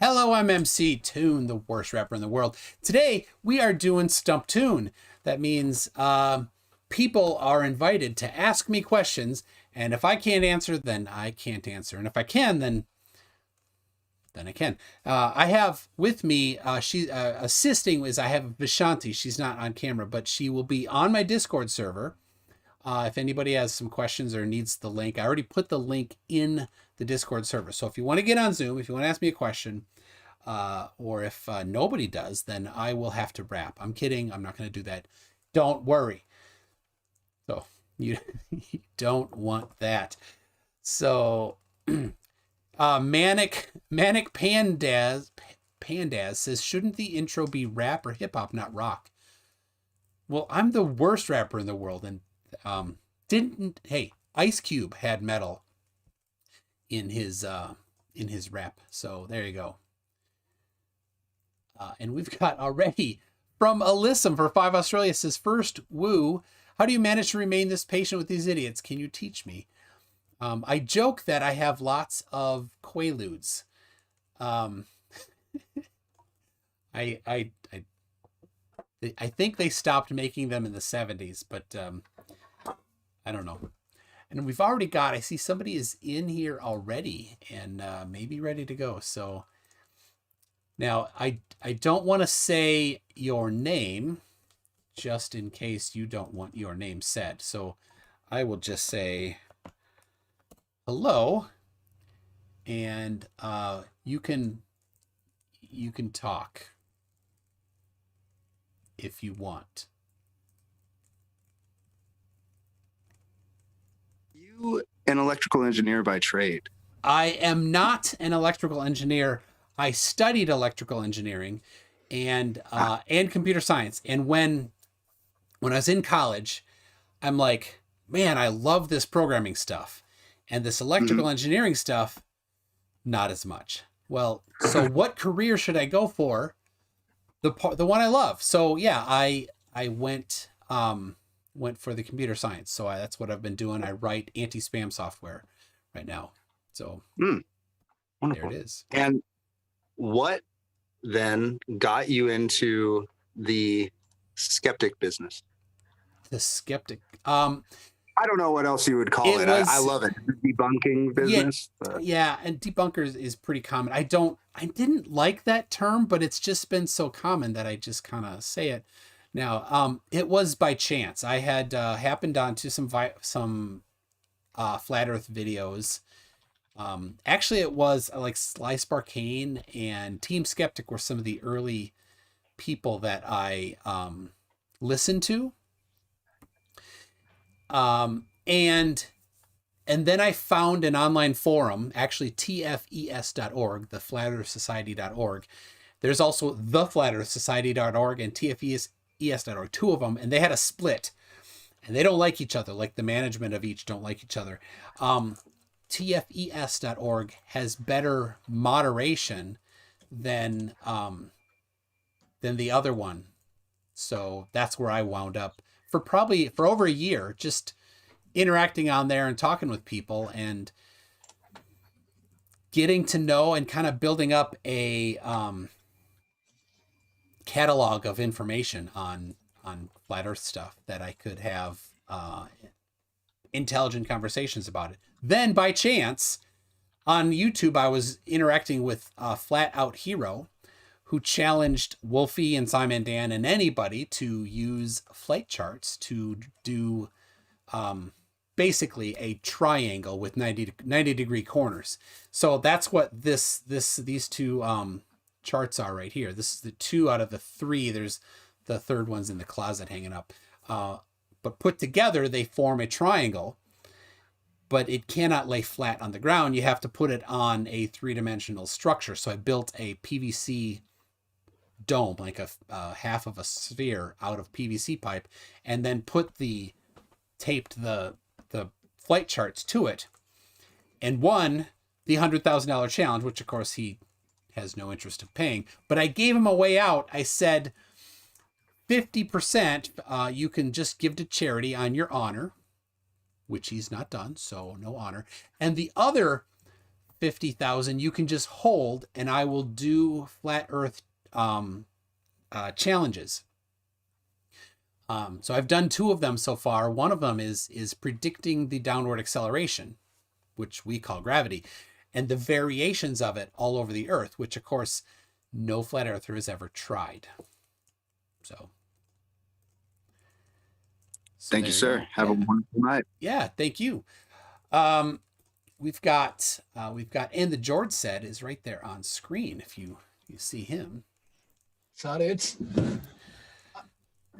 Hello, I'm MC Toon, the worst rapper in the world. Today, we are doing Stump Toon. That means people are invited to ask me questions, and if I can't answer, then I can't answer. And if I can, then I can. I have with me, she assisting is I have Vishanti. She's not on camera, but she will be on my Discord server. If anybody has some questions or needs the link, I already put the link in the Discord server. So if you want to get on Zoom, if you want to ask me a question, or if nobody does, then I will have to rap. I'm kidding. I'm not going to do that. Don't worry. So you, you don't want that. So Manic Pandas says, shouldn't the intro be rap or hip hop, not rock? Well, I'm the worst rapper in the world, and hey, Ice Cube had metal in his rap, so there you go. And we've got already from Alyssum for 5 Australia says, first, woo, how do you manage to remain this patient with these idiots? Can you teach me? I joke that I have lots of quaaludes. I think they stopped making them in the 70s, but I don't know. And we've already got, I see somebody is in here already and maybe ready to go. So now I don't want to say your name just in case you don't want your name said. So I will just say hello, and you can talk if you want. You an electrical engineer by trade? I am not an electrical engineer. I studied electrical engineering and computer science. And when I was in college, I'm like, man, I love this programming stuff. And this electrical engineering stuff, not as much. Well, so what career should I go for? The one I love. So yeah, I went for the computer science. So that's what I've been doing. I write anti-spam software right now. So Wonderful. There it is. And what then got you into the skeptic business? The skeptic. I don't know what else you would call it. I love it. Debunking business. Yeah, and debunkers is pretty common. I didn't like that term, but it's just been so common that I just kind of say it now. It was by chance. I had happened onto some flat Earth videos. Actually, it was like Sly Sparkane and Team Skeptic were some of the early people that I listened to. And then I found an online forum, actually tfes.org, the flatearthsociety.org. There's also the flatearthsociety.org and tfes.org, two of them, and they had a split, and they don't like each other. Like the management of each don't like each other. tfes.org has better moderation than the other one. So that's where I wound up for over a year, just interacting on there and talking with people and getting to know and kind of building up a catalog of information on flat Earth stuff that I could have intelligent conversations about it. Then by chance on YouTube, I was interacting with Flat Out Hero, who challenged Wolfie and Simon Dan and anybody to use flight charts to do basically a triangle with 90 degree corners. So that's what these two charts are right here. This is the 2 out of the 3. There's the third one's in the closet hanging up. But put together, they form a triangle, but it cannot lay flat on the ground. You have to put it on a 3-dimensional structure. So I built a PVC dome, like a half of a sphere out of PVC pipe, and then taped the flight charts to it, and won the $100,000 challenge, which of course he has no interest of paying. But I gave him a way out. I said 50% you can just give to charity on your honor, which he's not done, so no honor. And the other 50,000, you can just hold and I will do flat earth challenges. So I've done 2 of them so far. One of them is predicting the downward acceleration, which we call gravity, and the variations of it all over the earth, which of course no flat earther has ever tried. So thank you, sir. Have a wonderful night. Yeah, thank you. We've got, and the George said is right there on screen. If you see him. So it's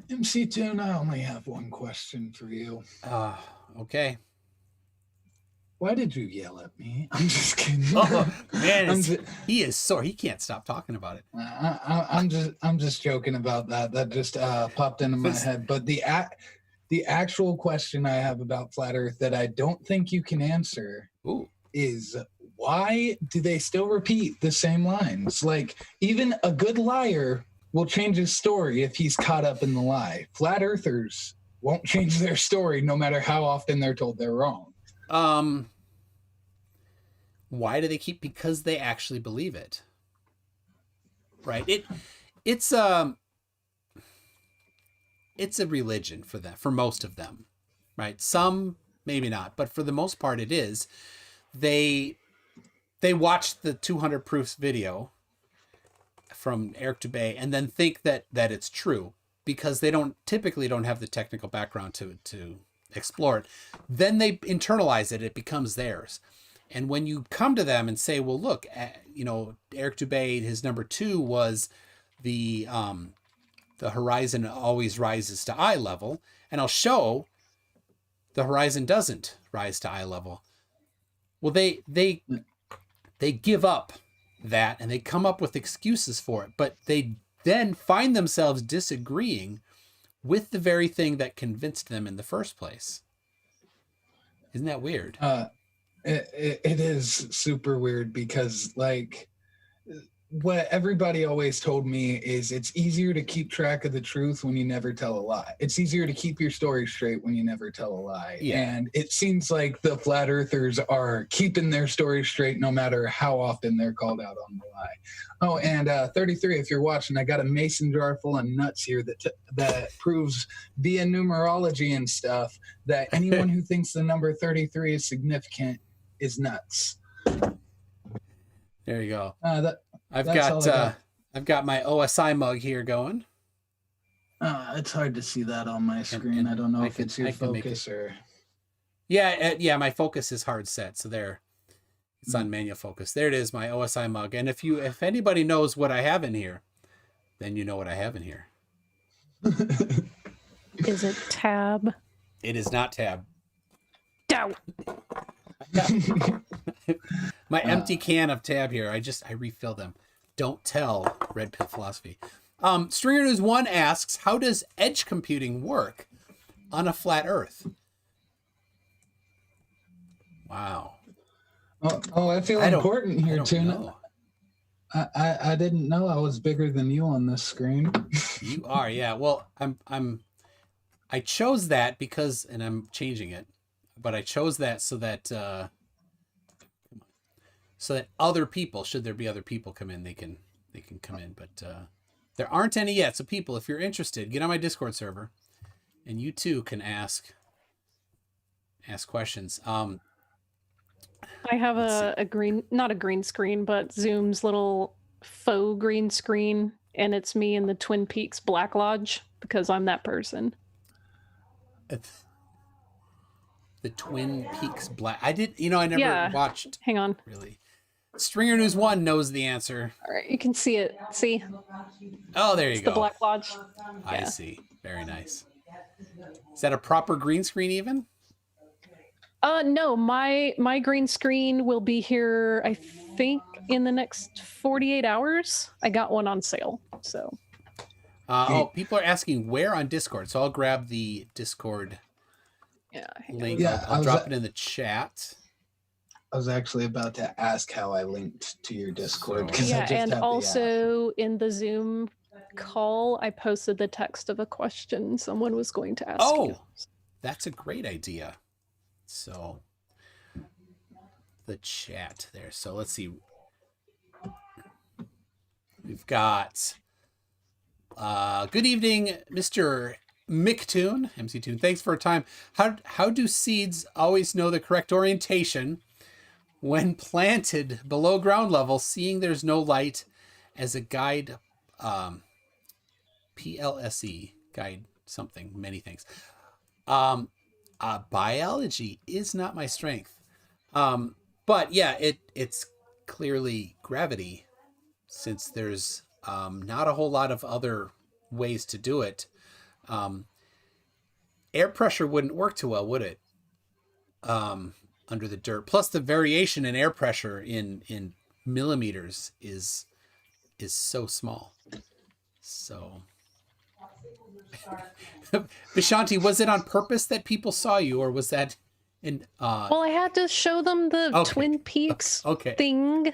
MC Toon. I only have one question for you. Okay. Why did you yell at me? I'm just kidding. Oh man, he is sore. He can't stop talking about it. I'm just joking about that. That just popped into my head. But the actual question I have about flat Earth that I don't think you can answer is why do they still repeat the same lines? Like, even a good liar will change his story if he's caught up in the lie. Flat Earthers won't change their story no matter how often they're told they're wrong. Why do they keep? Because they actually believe it. Right? It's a religion for them, for most of them. Right? Some maybe not, but for the most part it is. They watch the 200 proofs video from Eric Dubay and then think that it's true because they typically don't have the technical background to explore it. Then they internalize it. It becomes theirs. And when you come to them and say, well, look, Eric Dubay, his number 2 was the horizon always rises to eye level. And I'll show the horizon doesn't rise to eye level. Well, they give up that and they come up with excuses for it, but they then find themselves disagreeing with the very thing that convinced them in the first place. Isn't that weird? It is super weird because, like, what everybody always told me is it's easier to keep track of the truth when you never tell a lie. It's easier to keep your story straight when you never tell a lie. Yeah. And it seems like the flat earthers are keeping their story straight no matter how often they're called out on the lie. Oh, and 33, if you're watching, I got a mason jar full of nuts here that proves via numerology and stuff that anyone who thinks the number 33 is significant is nuts. There you go. I've got my OSI mug here going. It's hard to see that on my screen. And I don't know if it's your focus or. Yeah. My focus is hard set, so there, it's on manual focus. There it is, my OSI mug. And if anybody knows what I have in here, then you know what I have in here. Is it Tab? It is not Tab. Doubt. My empty can of Tab here. I refill them. Don't tell. Red Pill Philosophy. Stringer News 1 asks, how does edge computing work on a flat Earth? Wow. Oh, I feel important here, too. I didn't know I was bigger than you on this screen. You are, yeah. Well, I chose that because, and I'm changing it, but I chose that so that other people, should there be other people come in, they can come in, but there aren't any yet. So people, if you're interested, get on my Discord server and you too can ask questions. I have a green, not a green screen, but Zoom's little faux green screen, and it's me in the Twin Peaks Black Lodge because I'm that person. The Twin Peaks Black. I never watched. Hang on. Really. Stringer News 1 knows the answer. All right, you can see it. See? Oh, there you go. The Black Lodge. I see. Very nice. Is that a proper green screen even? No, my green screen will be here, I think, in the next 48 hours. I got one on sale, so. People are asking where on Discord, so I'll grab the Discord link. Yeah, I'll drop it in the chat. I was actually about to ask how I linked to your Discord. Yeah, and also in the Zoom call, I posted the text of a question someone was going to ask you. That's a great idea. So the chat there. So let's see. We've got good evening, Mr. McToon, MC Toon. Thanks for your time. How do seeds always know the correct orientation when planted below ground level, seeing there's no light as a guide? PLSE guide something, many things. Biology is not my strength. But yeah, it's clearly gravity, since there's not a whole lot of other ways to do it. Air pressure wouldn't work too well, would it? Under the dirt. Plus the variation in air pressure in millimeters is so small. So Vishanti, was it on purpose that people saw you, or was that in well, I had to show them the Twin Peaks thing.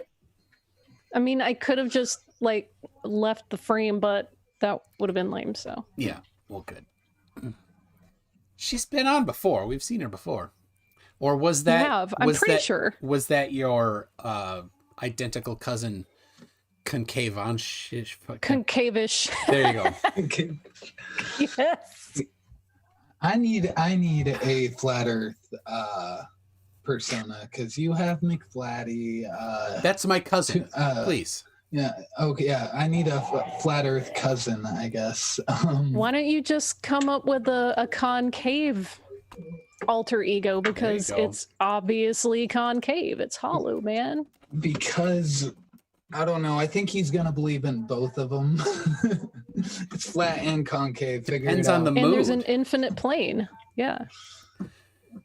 I mean, I could have just like left the frame, but that would have been lame. So yeah, well, good. She's been on before. We've seen her before. Or was that? You have. I'm pretty sure. Was that your identical cousin, Concavish? There you go. Yes. I need a flat Earth persona, because you have McFlatty. That's my cousin. Please. Yeah. Okay. Yeah. I need a flat Earth cousin, I guess. Why don't you just come up with a concave alter ego, because it's obviously concave. It's hollow, man. Because I don't know. I think he's gonna believe in both of them. It's flat and concave. Depends on the mood. And there's an infinite plane. Yeah.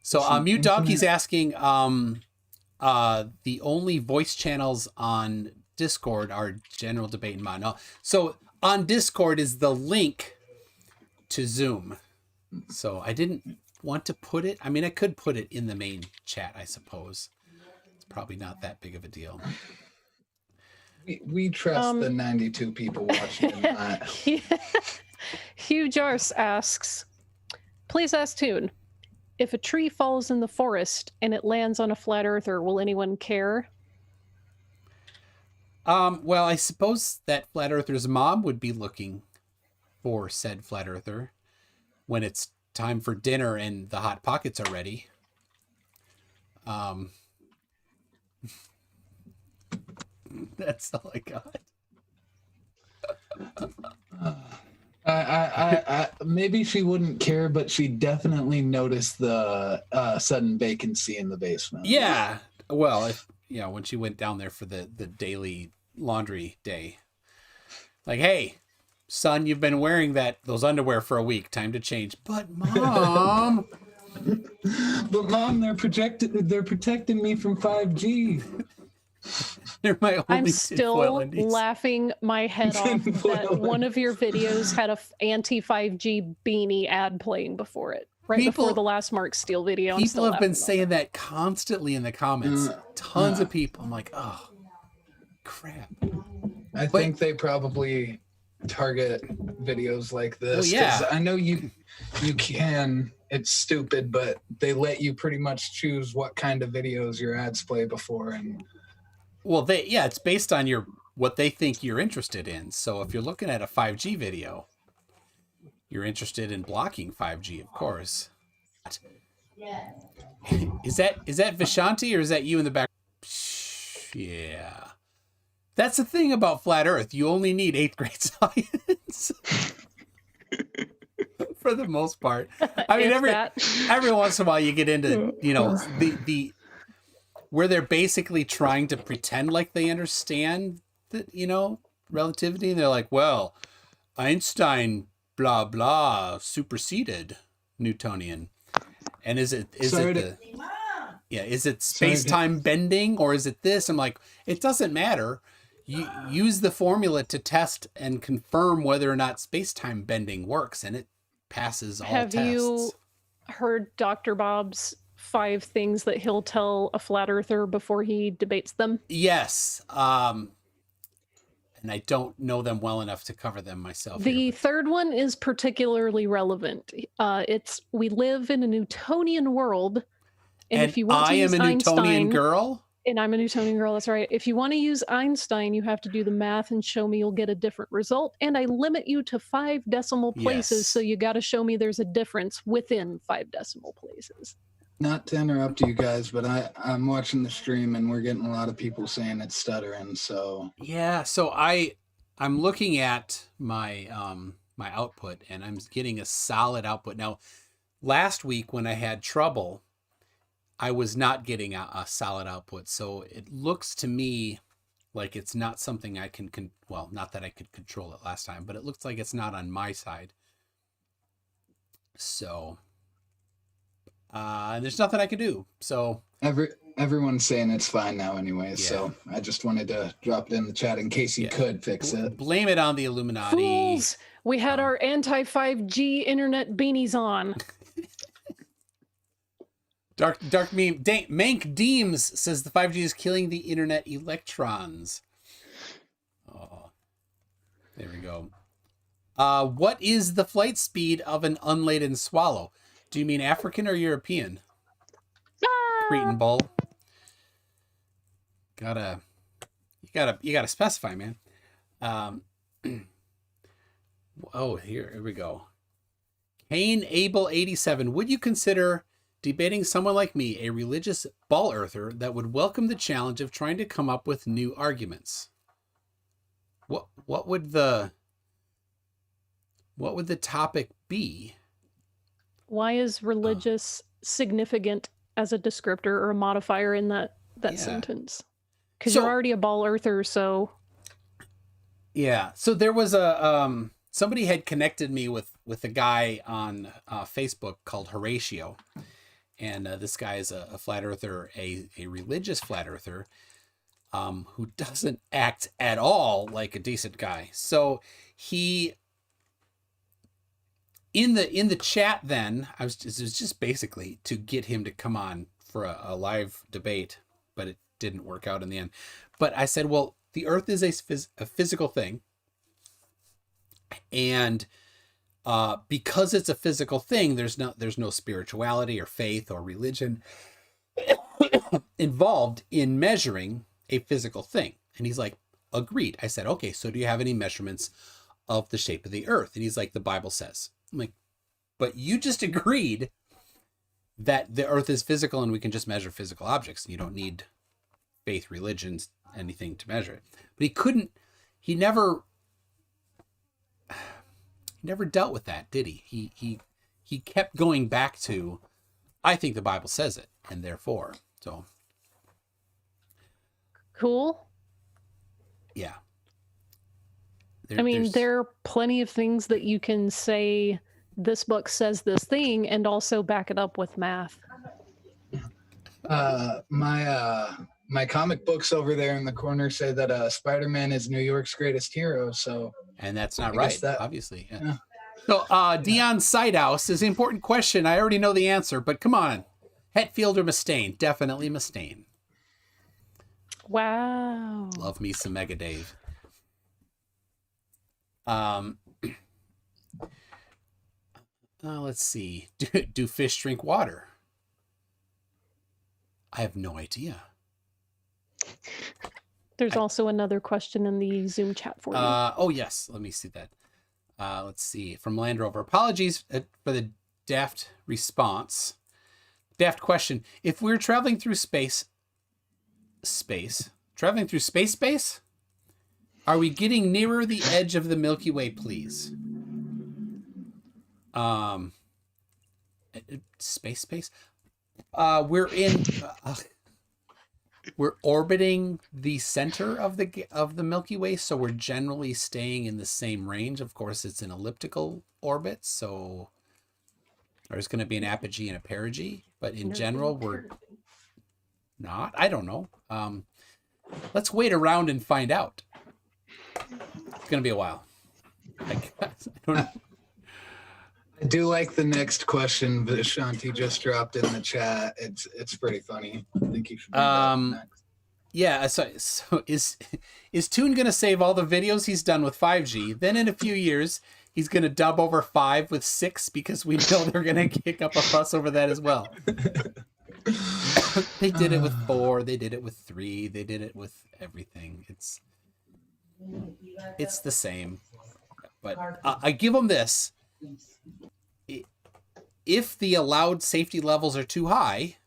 So Mute Donkey's asking, the only voice channels on Discord are general debate and mod. So on Discord is the link to Zoom. So I didn't want to put it. I mean, I could put it in the main chat, I suppose. It's probably not that big of a deal. We trust the 92 people watching that. Hugh Jars asks, please ask Toon, if a tree falls in the forest and it lands on a flat earther, will anyone care? Well, I suppose that flat earther's mom would be looking for said flat earther when it's time for dinner and the hot pockets are ready. That's all I got. I maybe she wouldn't care, but she definitely noticed the sudden vacancy in the basement. Yeah. Well, when she went down there for the daily laundry day, like, hey, son, you've been wearing those underwear for a week. Time to change. But mom. But mom, they're protecting me from 5G. They're my only I'm still laughing my head off that one of your videos had a anti-5G beanie ad playing before it. Before the last Mark Steele video. People have been saying that constantly in the comments. Tons of people. I'm like, oh, crap. I think they probably target videos like this. Well, yeah. I know you can. It's stupid, but they let you pretty much choose what kind of videos your ads play before. And well, it's based on what they think you're interested in. So if you're looking at a 5G video, you're interested in blocking 5G, of course. Yeah. Is that Vishanti, or is that you in the back? Yeah. That's the thing about flat Earth. You only need 8th grade science. For the most part. I mean, every once in a while you get into, the where they're basically trying to pretend like they understand that, relativity. And they're like, well, Einstein, blah, blah, superseded Newtonian. And is it space-time bending, or is it this? I'm like, it doesn't matter. You use the formula to test and confirm whether or not space-time bending works, and it passes all tests. Have you heard Dr. Bob's 5 things that he'll tell a flat earther before he debates them? Yes. And I don't know them well enough to cover them myself. The third one is particularly relevant. We live in a Newtonian world, and if you want to use I am a Einstein, Newtonian girl. And I'm a Newtonian girl, that's right. If you want to use Einstein, you have to do the math and show me you'll get a different result. And I limit you to 5 decimal places, Yes. so you got to show me there's a difference within 5 decimal places. Not to interrupt you guys, but I'm watching the stream and we're getting a lot of people saying it's stuttering. So Yeah, so I'm looking at my my output and I'm getting a solid output. Now, last week when I had trouble, I was not getting a solid output. So it looks to me like it's not something I can well, not that I could control it last time, but it looks like it's not on my side. So there's nothing I can do. So everyone's saying it's fine now anyways. Yeah. So I just wanted to drop it in the chat in case you could fix it. Blame it on the Illuminati. Fools! We had our anti-5G internet beanies on. Dark meme. Mank Deems says the 5G is killing the internet electrons. Oh, there we go. What is the flight speed of an unladen swallow? Do you mean African or European? Cretin bull. You gotta specify, man. Oh, here we go. Cain Abel 87. Would you consider debating someone like me, a religious ball earther that would welcome the challenge of trying to come up with new arguments? What would the topic be? Why is religious significant as a descriptor or a modifier in that sentence? Because you're already a ball earther, so. Yeah. So there was a somebody had connected me with a guy on Facebook called Horatio, and this guy is a flat earther, a religious flat earther, who doesn't act at all like a decent guy. So he. In the chat, then it was just basically to get him to come on for a live debate, but it didn't work out in the end. But I said, well, the Earth is a physical thing, and because it's a physical thing, there's no spirituality or faith or religion involved in measuring a physical thing. And he's like, agreed. I said, okay, so do you have any measurements of the shape of the Earth? And he's like, the Bible says. I'm like, but you just agreed that the Earth is physical and we can just measure physical objects. And you don't need faith, religions, anything to measure it. But he never dealt with that, did he? He kept going back to, I think the Bible says it, and therefore, so. Cool. Yeah. There are plenty of things that you can say, this book says this thing, and also back it up with math. My comic books over there in the corner say that Spider-Man is New York's greatest hero. So, and that's not right, obviously. Yeah. Yeah. So Dion Sidehouse is an important question. I already know the answer, but come on. Hetfield or Mustaine? Definitely Mustaine. Wow. Love me some Mega Dave. Let's see. Do fish drink water? I have no idea. There's also another question in the Zoom chat for you. Oh, yes. Let me see that. Let's see. From Land Rover. Apologies for the daft response. Daft question. If we're traveling through space, are we getting nearer the edge of the Milky Way, please? Space. We're orbiting the center of the Milky Way, so we're generally staying in the same range. Of course, it's an elliptical orbit, so there's going to be an apogee and a perigee, but in general, we're not. I don't know. Let's wait around and find out. It's going to be a while. I guess. I don't know. I do like the next question that Shanti just dropped in the chat. It's pretty funny. I think you should read that next. Yeah, so is Toon gonna save all the videos he's done with 5G? Then in a few years, he's gonna dub over 5 with 6 because we know they're gonna kick up a fuss over that as well. They did it with 4. They did it with 3. They did it with everything. It's the same. But I give them this. If the allowed safety levels are too high,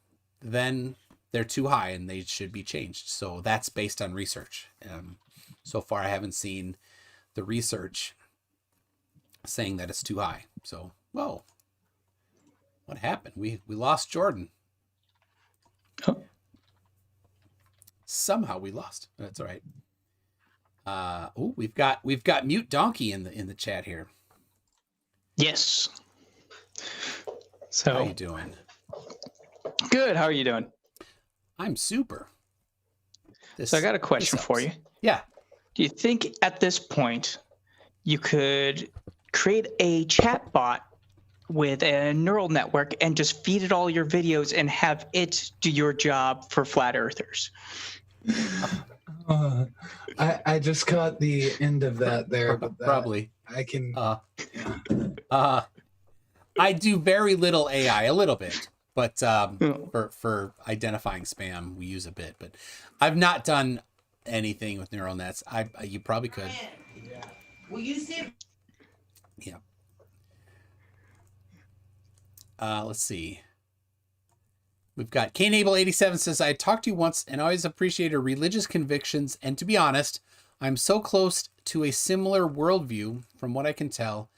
then they're too high and they should be changed. So that's based on research. So far, I haven't seen the research saying that it's too high. So, whoa. What happened? We lost Jordan. Oh. Somehow we lost. That's all right. We've got Mute Donkey in the chat here. Yes. How So you doing? good. How are you doing? I'm super. So I got a question for you. Yeah. Do you think at this point you could create a chat bot with a neural network and just feed it all your videos and have it do your job for flat earthers? I just caught the end of that there, but Probably. I can. I do very little AI, a little bit, but for identifying spam, we use a bit. But I've not done anything with neural nets. You probably could. Will you see? Yeah. Let's see. We've got Knable87 says, I talked to you once and always appreciated religious convictions. And to be honest, I'm so close to a similar worldview from what I can tell.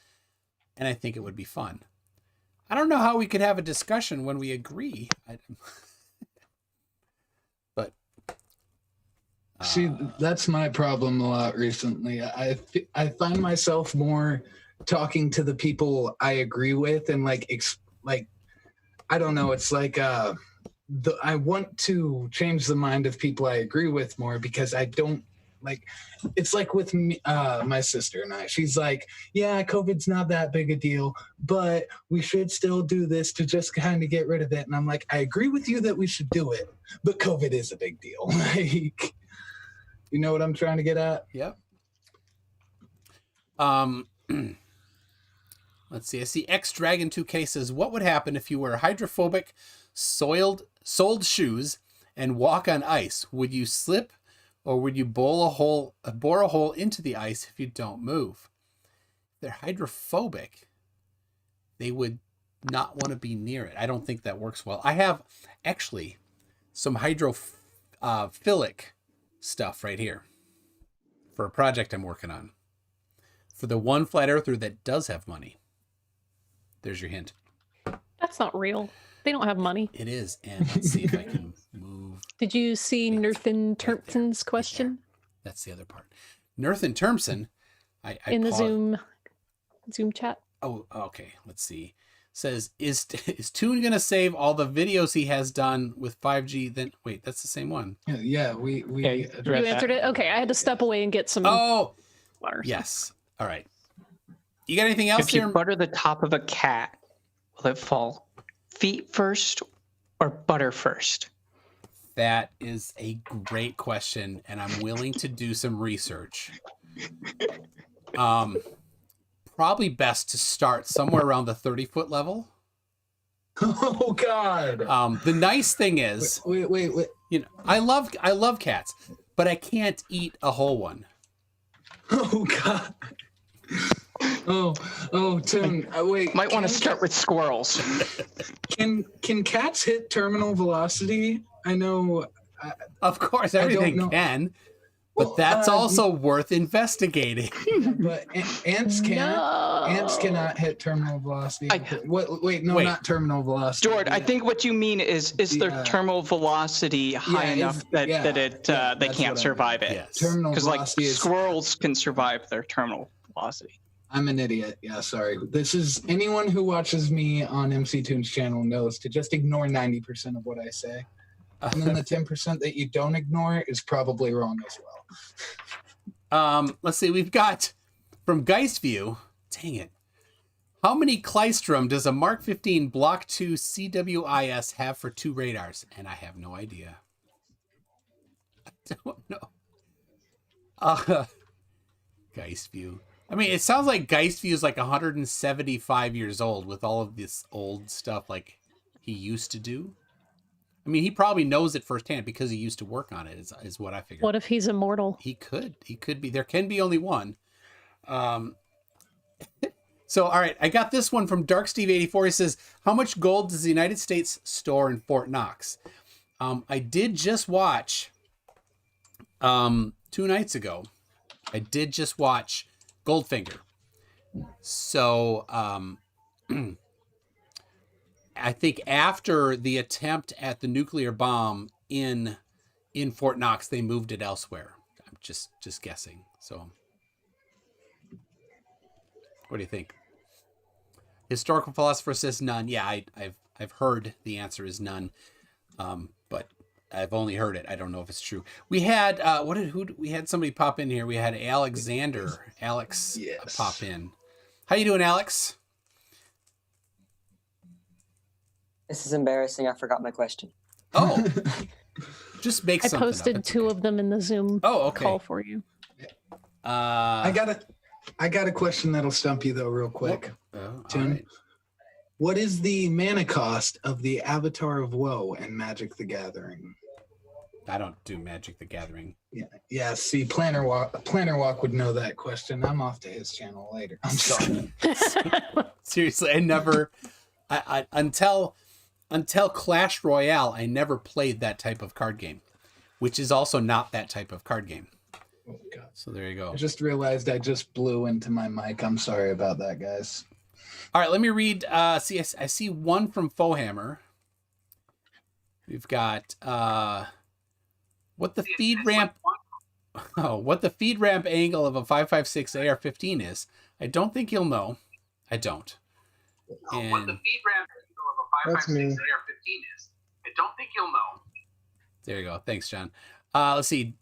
And I think it would be fun. I don't know how we could have a discussion when we agree. But See, that's my problem a lot recently. I find myself more talking to the people I agree with and like I don't know. It's like I want to change the mind of people I agree with more because I don't like. It's like with me, my sister and I. She's like, yeah, COVID's not that big a deal, but we should still do this to just kind of get rid of it. And I'm like, I agree with you that we should do it, but COVID is a big deal. Like, you know what I'm trying to get at? Yep. Let's see. I see X Dragon 2K says, what would happen if you wear hydrophobic, soled shoes and walk on ice? Would you slip, or would you bore a hole into the ice if you don't move? If they're hydrophobic, they would not want to be near it. I don't think that works well. I have actually some hydrophilic stuff right here for a project I'm working on. For the one flat earther that does have money. There's your hint. That's not real. They don't have money. It is. And let's see if I can move. Did you see Nerthan Terpson's question? Right, that's the other part. Nerthan Terpson. I in the Zoom chat. Oh, okay. Let's see. Says, is Toon going to save all the videos he has done with 5G? Then wait, that's the same one. Yeah, we you You answered it? Okay, I had to step away and get some water. Yes. All right. You got anything else If you here? butter the top of a cat, will it fall feet first or butter first? That is a great question, and I'm willing to do some research. Probably best to start somewhere around the 30-foot level. Oh God. The nice thing is, wait. you know, I love cats, but I can't eat a whole one. Oh God. Oh, Tim. Wait. Might want to start with squirrels. Can cats hit terminal velocity? I know. Of course, everything can, but Well, that's also worth investigating. But ants can't. No. Ants cannot hit terminal velocity. Wait, Wait. not terminal velocity. George, I think what you mean is their terminal velocity high enough that they that's can't what I survive it? Yes. Terminal Because like velocity is. squirrels can survive their terminal velocity. I'm an idiot. Yeah, sorry. This is anyone who watches me on MC Toon's channel knows to just ignore 90% of what I say. And then the 10% that you don't ignore is probably wrong as well. Let's see. We've got from Geistview. Dang it. How many Klystrom does a Mark 15 Block 2 CWIS have for 2 radars? And I have no idea. I don't know. Geistview. I mean, it sounds like Geistview is like 175 years old with all of this old stuff like he used to do. I mean, he probably knows it firsthand because he used to work on it, is what I figured. What if he's immortal? He could be. There can be only one. So, all right, I got this one from Dark Steve 84. He says, how much gold does the United States store in Fort Knox? I did just watch 2 nights ago. I did just watch Goldfinger. So I think after the attempt at the nuclear bomb in Fort Knox, they moved it elsewhere. I'm just guessing. So what do you think? Historical philosopher says none. Yeah, I've heard the answer is none. But I've only heard it. I don't know if it's true. We had we had somebody pop in here. We had Alex Yes. pop in. How you doing, Alex? This is embarrassing. I forgot my question. Oh, just make I something posted up. 2 of them in the Zoom call for you. I got a question that'll stump you though, real quick. Toon. Right. What is the mana cost of the Avatar of Woe and Magic the Gathering? I don't do Magic the Gathering. Yeah. See, Planner Walk would know that question. I'm off to his channel later. I'm sorry. Seriously, I never. I until Clash Royale, I never played that type of card game, which is also not that type of card game. Oh, God. So there you go. I just realized I just blew into my mic. I'm sorry about that, guys. All right, let me read. I see one from Fohammer. We've got what the feed ramp. Oh, what the feed ramp angle of a 5.56 AR-15 is. I don't think you'll know. I don't. And what the feed ramp angle of a 5.56 AR-15 is. I don't think you'll know. There you go. Thanks, John. Let's see.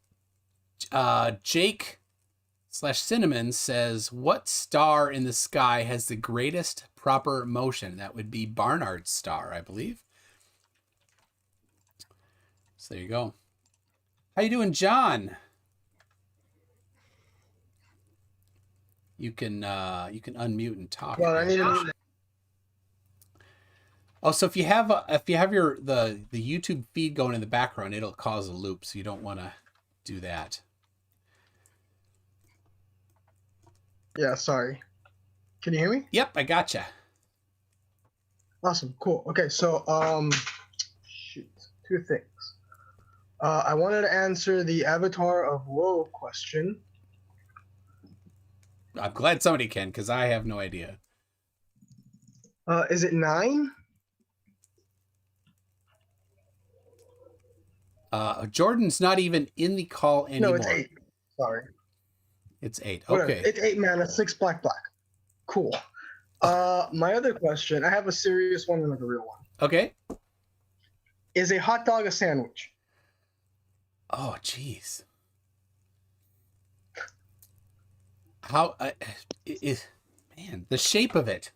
Jake/Cinnamon says, what star in the sky has the greatest proper motion? That would be Barnard's star, I believe. So there you go. How you doing, John? You can unmute and talk. Well, I need to... Oh, so if you have the YouTube feed going in the background, it'll cause a loop, so you don't want to do that. Yeah, sorry. Can you hear me? Yep, I gotcha. Awesome, cool. Okay, so shoot, 2 things. I wanted to answer the Avatar of Woe question. I'm glad somebody can, because I have no idea. Is it 9? Jordan's not even in the call anymore. No, it's 8. Sorry. It's 8. Whatever. Okay. It's 8 mana, 6 black. Cool. My other question, I have a serious one and like a real one. Okay. Is a hot dog a sandwich? Oh, jeez. How? Man, the shape of it.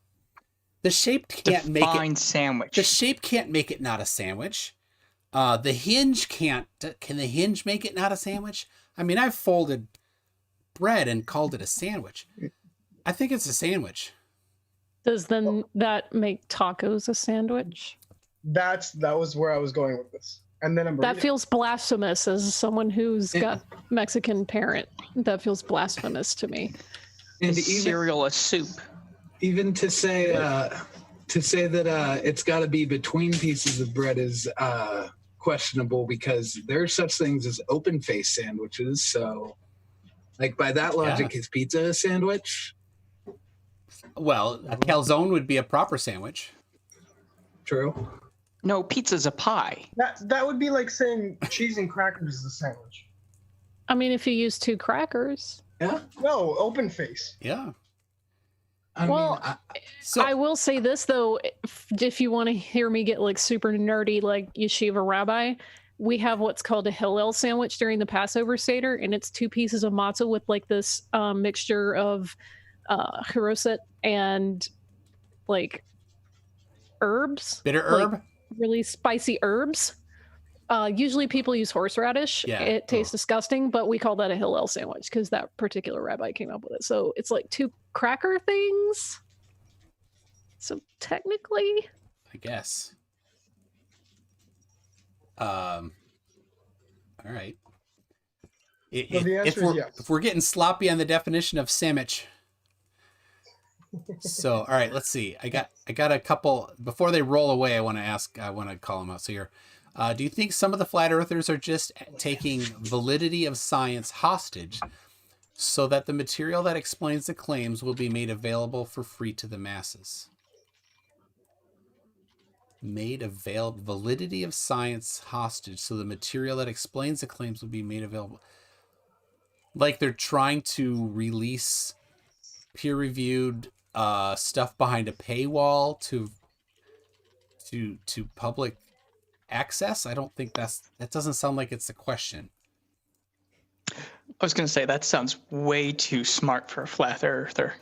The shape can't make it. Sandwich. The shape can't make it not a sandwich. The hinge can't. Can the hinge make it not a sandwich? I mean, I've folded bread and called it a sandwich. I think it's a sandwich. Does then that make tacos a sandwich? That was where I was going with this. And then that feels blasphemous as someone who's got Mexican parent. That feels blasphemous to me. And cereal a soup. Even to say that it's got to be between pieces of bread is questionable, because there are such things as open face sandwiches. So, like, by that logic, is pizza a sandwich? Well, a calzone would be a proper sandwich. True. No, pizza's a pie. That would be like saying cheese and crackers is a sandwich. I mean, if you use 2 crackers. Yeah. No, open face. Yeah. I will say this though, if you want to hear me get like super nerdy, like Yeshiva Rabbi, we have what's called a Hillel sandwich during the Passover Seder, and it's 2 pieces of matzah with like this mixture of charoset and like herbs, bitter herb, like really spicy herbs. Usually people use horseradish. Yeah. It tastes disgusting, but we call that a Hillel sandwich because that particular rabbi came up with it. So it's like 2 cracker things. So technically, I guess. All right. So the answer is yes. If we're getting sloppy on the definition of sandwich. So, all right, let's see. I got a couple before they roll away. I want to call them out. So here, do you think some of the flat earthers are just taking validity of science hostage so that the material that explains the claims will be made available for free to the masses? Made available, validity of science hostage so the material that explains the claims will be made available. Like they're trying to release peer-reviewed stuff behind a paywall to public access. I don't think that doesn't sound like it's the question. I was going to say that sounds way too smart for a flat earther.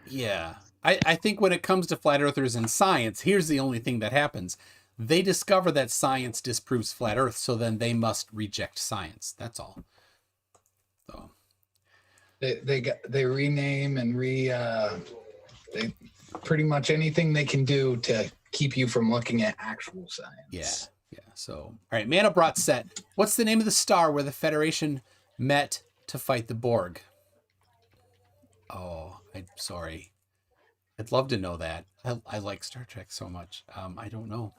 Yeah. I think when it comes to flat earthers and science, here's the only thing that happens. They discover that science disproves flat earth, so then they must reject science. That's all. So they rename and they pretty much anything they can do to keep you from looking at actual science. Yeah. So, all right, Manobrat set. What's the name of the star where the Federation met to fight the Borg? Oh, I'm sorry. I'd love to know that. I like Star Trek so much. I don't know.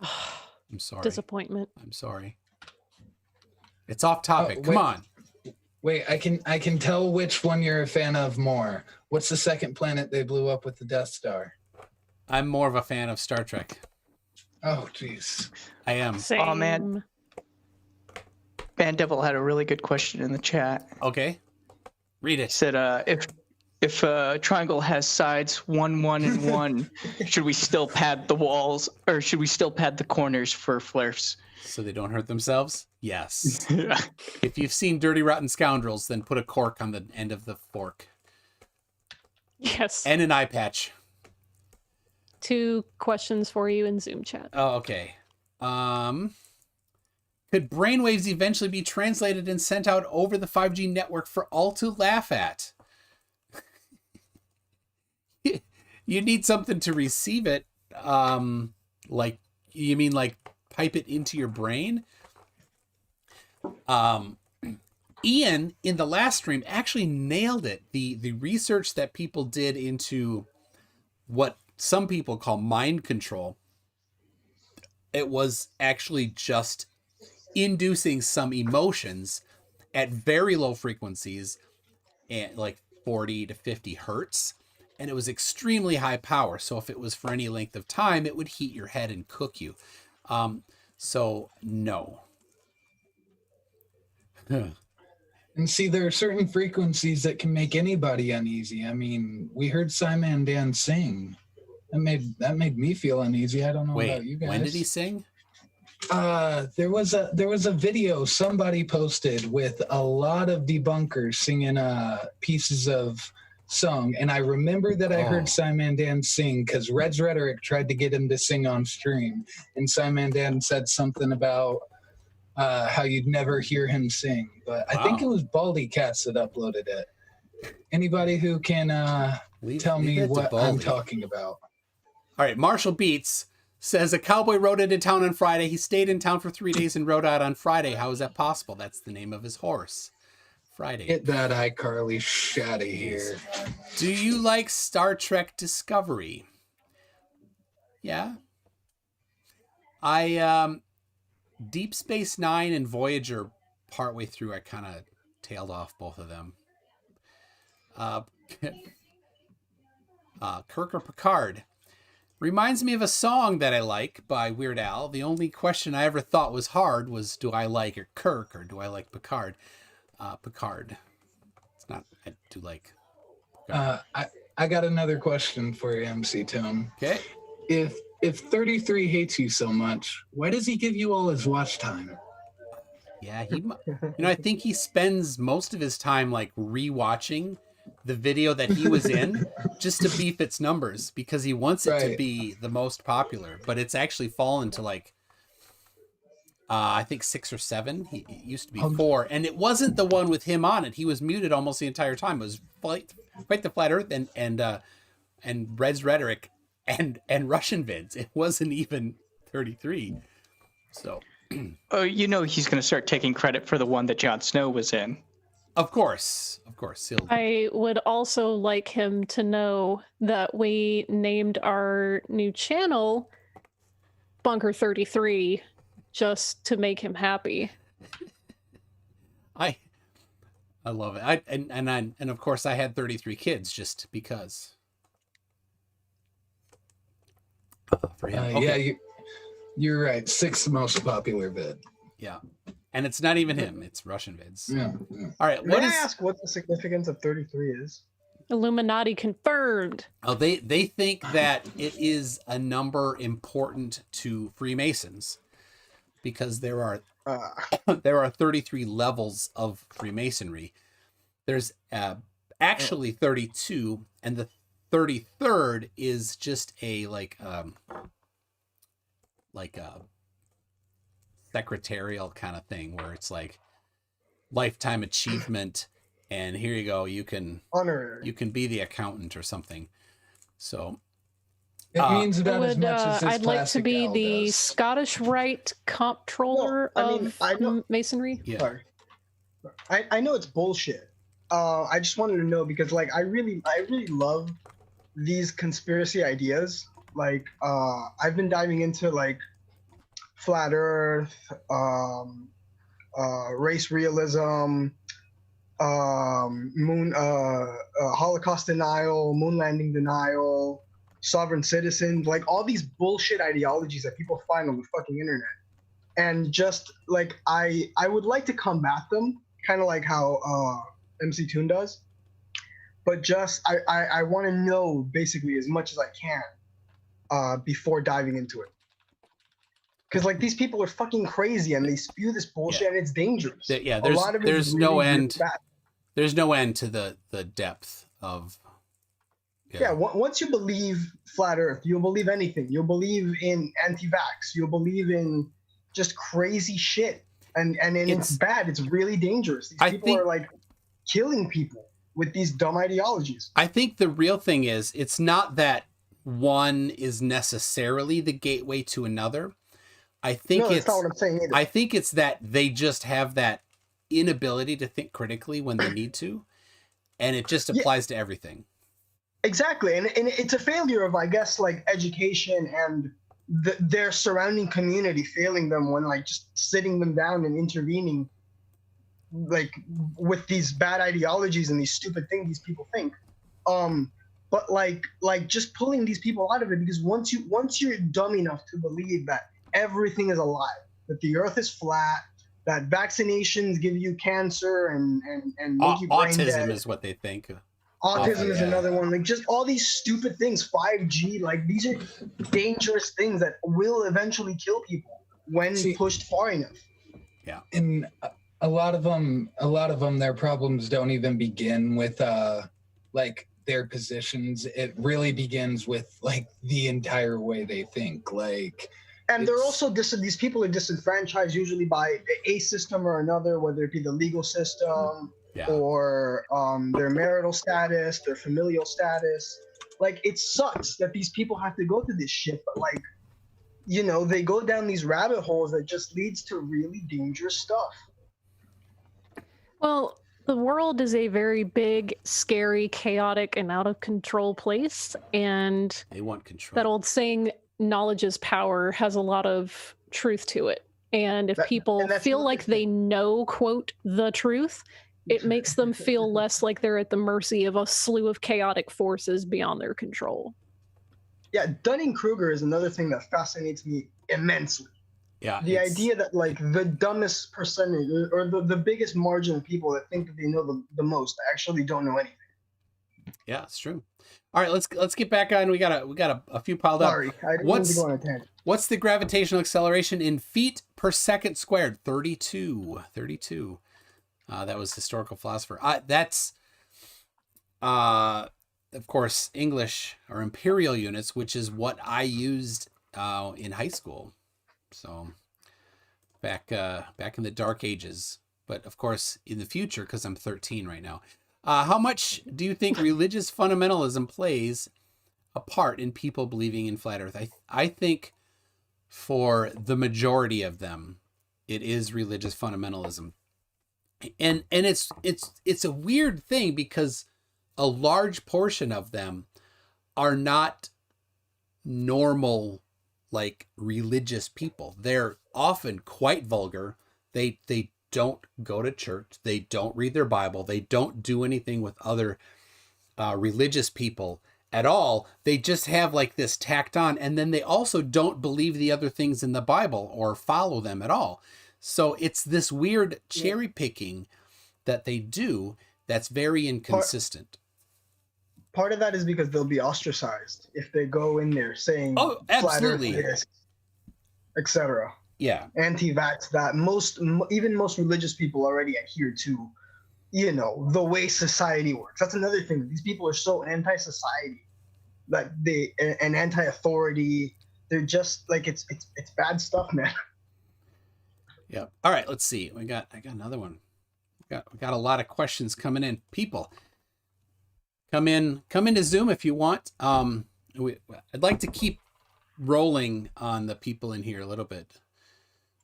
I'm sorry. Disappointment. I'm sorry. It's off topic. Come on. Wait, I can tell which one you're a fan of more. What's the second planet they blew up with the Death Star? I'm more of a fan of Star Trek. Oh, jeez. I am. Same. Oh, man. Band Devil had a really good question in the chat. Okay. Read He it. said, if a triangle has sides 1, 1, and 1, should we still pad the walls or should we still pad the corners for flares? So they don't hurt themselves? Yes. Yeah. If you've seen Dirty Rotten Scoundrels, then put a cork on the end of the fork. Yes. And an eye patch. 2 questions for you in Zoom chat. Oh, okay. Could brainwaves eventually be translated and sent out over the 5G network for all to laugh at? You need something to receive it. Like, you mean like pipe it into your brain? Ian, in the last stream, actually nailed it. The research that people did into what some people call mind control, it was actually just inducing some emotions at very low frequencies, and like 40 to 50 hertz. And it was extremely high power. So if it was for any length of time, it would heat your head and cook you. So no. And see, there are certain frequencies that can make anybody uneasy. I mean, we heard Simon Dan sing. That made me feel uneasy. I don't know about you guys. When did he sing? There was a video somebody posted with a lot of debunkers singing pieces of song, and I remember that I heard Simon Dan sing because Red's Rhetoric tried to get him to sing on stream, and Simon Dan said something about how you'd never hear him sing. But I think it was Baldy Cats that uploaded it. Anybody who can tell me what I'm talking about? All right, Marshall Beats says a cowboy rode into town on Friday. He stayed in town for 3 days and rode out on Friday. How is that possible? That's the name of his horse. Friday. Get that iCarly shatty here. Do you like Star Trek Discovery? Yeah. Deep Space Nine and Voyager, partway through, I kind of tailed off both of them. Kirk or Picard? Reminds me of a song that I like by Weird Al. The only question I ever thought was hard was, do I like Kirk or do I like Picard? Picard. It's not, I do like Picard. I got another question for you, MC Tone. Okay. If 33 hates you so much, why does he give you all his watch time? Yeah, I think he spends most of his time like rewatching the video that he was in just to beef its numbers because he wants it to be the most popular, but it's actually fallen to like I think 6 or 7. It used to be 4, and it wasn't the one with him on it. He was muted almost the entire time. It was Fight the Flat Earth and Red's Rhetoric and Russian vids. It wasn't even 33. So Oh, you know he's going to start taking credit for the one that Jon Snow was in. Of course. I would also like him to know that we named our new channel Bunker 33 just to make him happy. I love it. And of course I had 33 kids just because. For him. Okay. Yeah, you're right. 6th most popular vid. Yeah. And it's not even him. It's Russian vids. Yeah. All right. May I ask what the significance of 33 is? Illuminati confirmed. Oh, they think that it is a number important to Freemasons because there are 33 levels of Freemasonry. There's actually 32, and the 33rd is just a like a secretarial kind of thing where it's like lifetime achievement, and here you go, you can be the accountant or something. So it means about as much as this I'd like to be the does. Scottish Rite comptroller of Masonry. Yeah. Sorry. I know it's bullshit. I just wanted to know because like I really love these conspiracy ideas. Like I've been diving into like flat Earth, race realism, moon, Holocaust denial, moon landing denial, sovereign citizen, like all these bullshit ideologies that people find on the fucking internet. And just like I would like to combat them, kind of like how MC Toon does. But just I want to know basically as much as I can before diving into it. Because like these people are fucking crazy and they spew this bullshit and it's dangerous. Yeah, a lot of there's really, no really end. bad. There's no end to the depth of. Yeah, once you believe flat Earth, you'll believe anything. You'll believe in anti-vax. You'll believe in just crazy shit, and it's bad. It's really dangerous. These people are like killing people with these dumb ideologies. I think the real thing is it's not that one is necessarily the gateway to another. I think that's not what I'm saying either. I think it's that they just have that inability to think critically when they need to, and it just applies to everything. Exactly, and it's a failure of, I guess, like education and their surrounding community failing them when like just sitting them down and intervening, like with these bad ideologies and these stupid things these people think. But like just pulling these people out of it, because once you're dumb enough to believe that everything is a lie, that the Earth is flat, that vaccinations give you cancer and make you brain dead. Autism is what they think. Autism is another one. Like just all these stupid things, 5G, like these are dangerous things that will eventually kill people when pushed far enough. Yeah. And a lot of them, their problems don't even begin with like their positions. It really begins with like the entire way they think. Like, and they're also these people are disenfranchised usually by a system or another, whether it be the legal system. Yeah. Or their marital status, their familial status. Like, it sucks that these people have to go through this shit, but like, you know, they go down these rabbit holes that just leads to really dangerous stuff. Well, the world is a very big, scary, chaotic, and out of control place, and they want control. That old saying, knowledge is power, has a lot of truth to it. And if people feel like they know, quote, the truth, it makes them feel less like they're at the mercy of a slew of chaotic forces beyond their control. Yeah, Dunning-Kruger is another thing that fascinates me immensely. Yeah, the idea that like the dumbest percentage or the biggest margin of people that think that they know the most actually don't know anything. Yeah, it's true. All right, let's get back on. We got a few piled up. Sorry, I didn't mean to go on a tangent. What's the gravitational acceleration in feet per second squared? 32. That was historical philosopher. That's, of course, English or imperial units, which is what I used in high school. So back in the dark ages. But of course, in the future, because I'm 13 right now. How much do you think religious fundamentalism plays a part in people believing in flat Earth? I think for the majority of them, It is religious fundamentalism. And it's a weird thing because a large portion of them are not normal, like, religious people. They're often quite vulgar. They don't go to church. They don't read their Bible. They don't do anything with other religious people at all. They just have like this tacked on, and then they also don't believe the other things in the Bible or follow them at all. So it's this weird cherry picking that they do that's very inconsistent. Part of that is because they'll be ostracized if they go in there saying absolutely, etc. Yeah, anti-vax, that most religious people already adhere to, you know, the way society works. That's another thing. These people are so anti-society, like and anti-authority. They're just like it's bad stuff, man. Yeah. All right. Let's see. I got another one. We got a lot of questions coming in. People, come into Zoom if you want. I'd like to keep rolling on the people in here a little bit.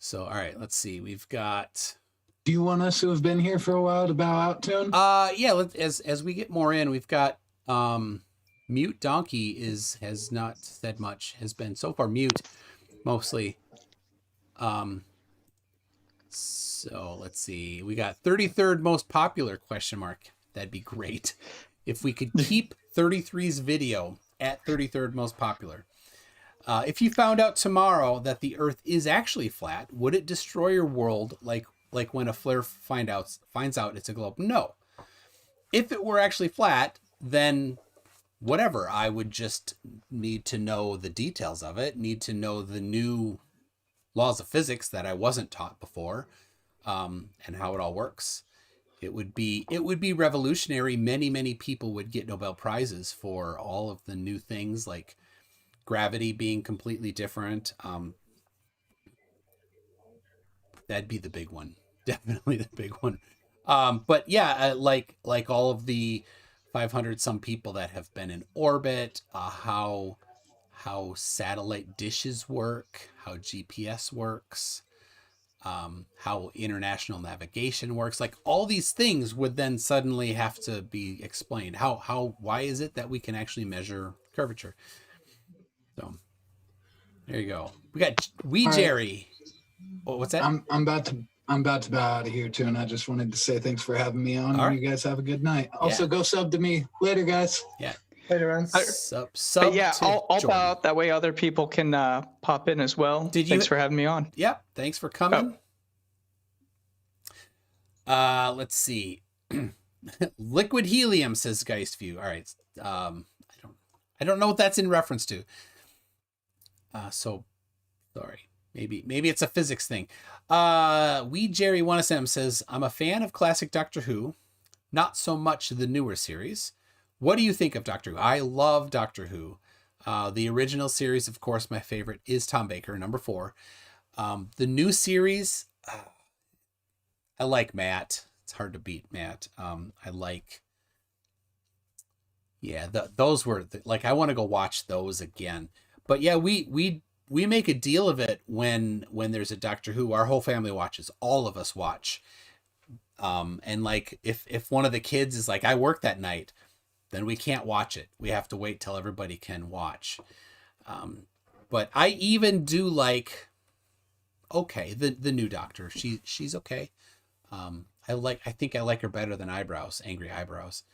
So, all right. Let's see. We've got. Do you want us who have been here for a while to bow out to him? Yeah. As we get more in, we've got Mute Donkey has not said much. Has been so far mute, mostly. So let's see. We got 33rd most popular ? That'd be great if we could keep 33's video at 33rd most popular. If you found out tomorrow that the Earth is actually flat, would it destroy your world like when a flare finds out it's a globe? No. If it were actually flat, then whatever. I would just need to know the details of it, need to know the new laws of physics that I wasn't taught before, and how it all works. It would be revolutionary. Many people would get Nobel Prizes for all of the new things, like gravity being completely different. That'd be the big one. Definitely the big one. But yeah, like all of the 500 some people that have been in orbit, how satellite dishes work, how GPS works, how international navigation works, like all these things would then suddenly have to be explained. Why is it that we can actually measure curvature? So there you go. We got Jerry. Oh, what's that? I'm about to bow out of here too, and I just wanted to say thanks for having me on. You guys have a good night. Also, go sub to me later, guys. Yeah. Later on. Sub yeah, I'll Jordan. bow out. That way other people can pop in as well. Thanks for having me on. Yep. Thanks for coming. Let's see. Liquid helium, says Geistview. All right. I don't know what that's in reference to. So sorry. Maybe it's a physics thing. Jerry 1SM says, I'm a fan of classic Doctor Who, not so much the newer series. What do you think of Doctor Who? I love Doctor Who. The original series, of course, my favorite is Tom Baker, number 4. The new series, I like Matt. It's hard to beat Matt. I like, those were I want to go watch those again. But yeah, we make a deal of it when there's a Doctor Who. Our whole family watches. All of us watch. And like if one of the kids is like, I work that night, then we can't watch it. We have to wait till everybody can watch. But I even do like, the new Doctor. She's okay. I think I like her better than Angry Eyebrows.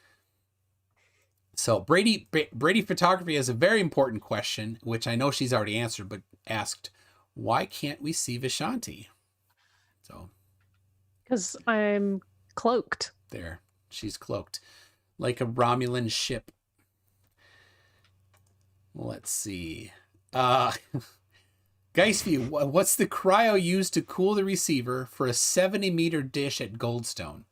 So Brady Photography has a very important question, which I know she's already answered, but asked, why can't we see Vishanti? So, because I'm cloaked. There, she's cloaked like a Romulan ship. Let's see. Geistview, what's the cryo used to cool the receiver for a 70-meter dish at Goldstone?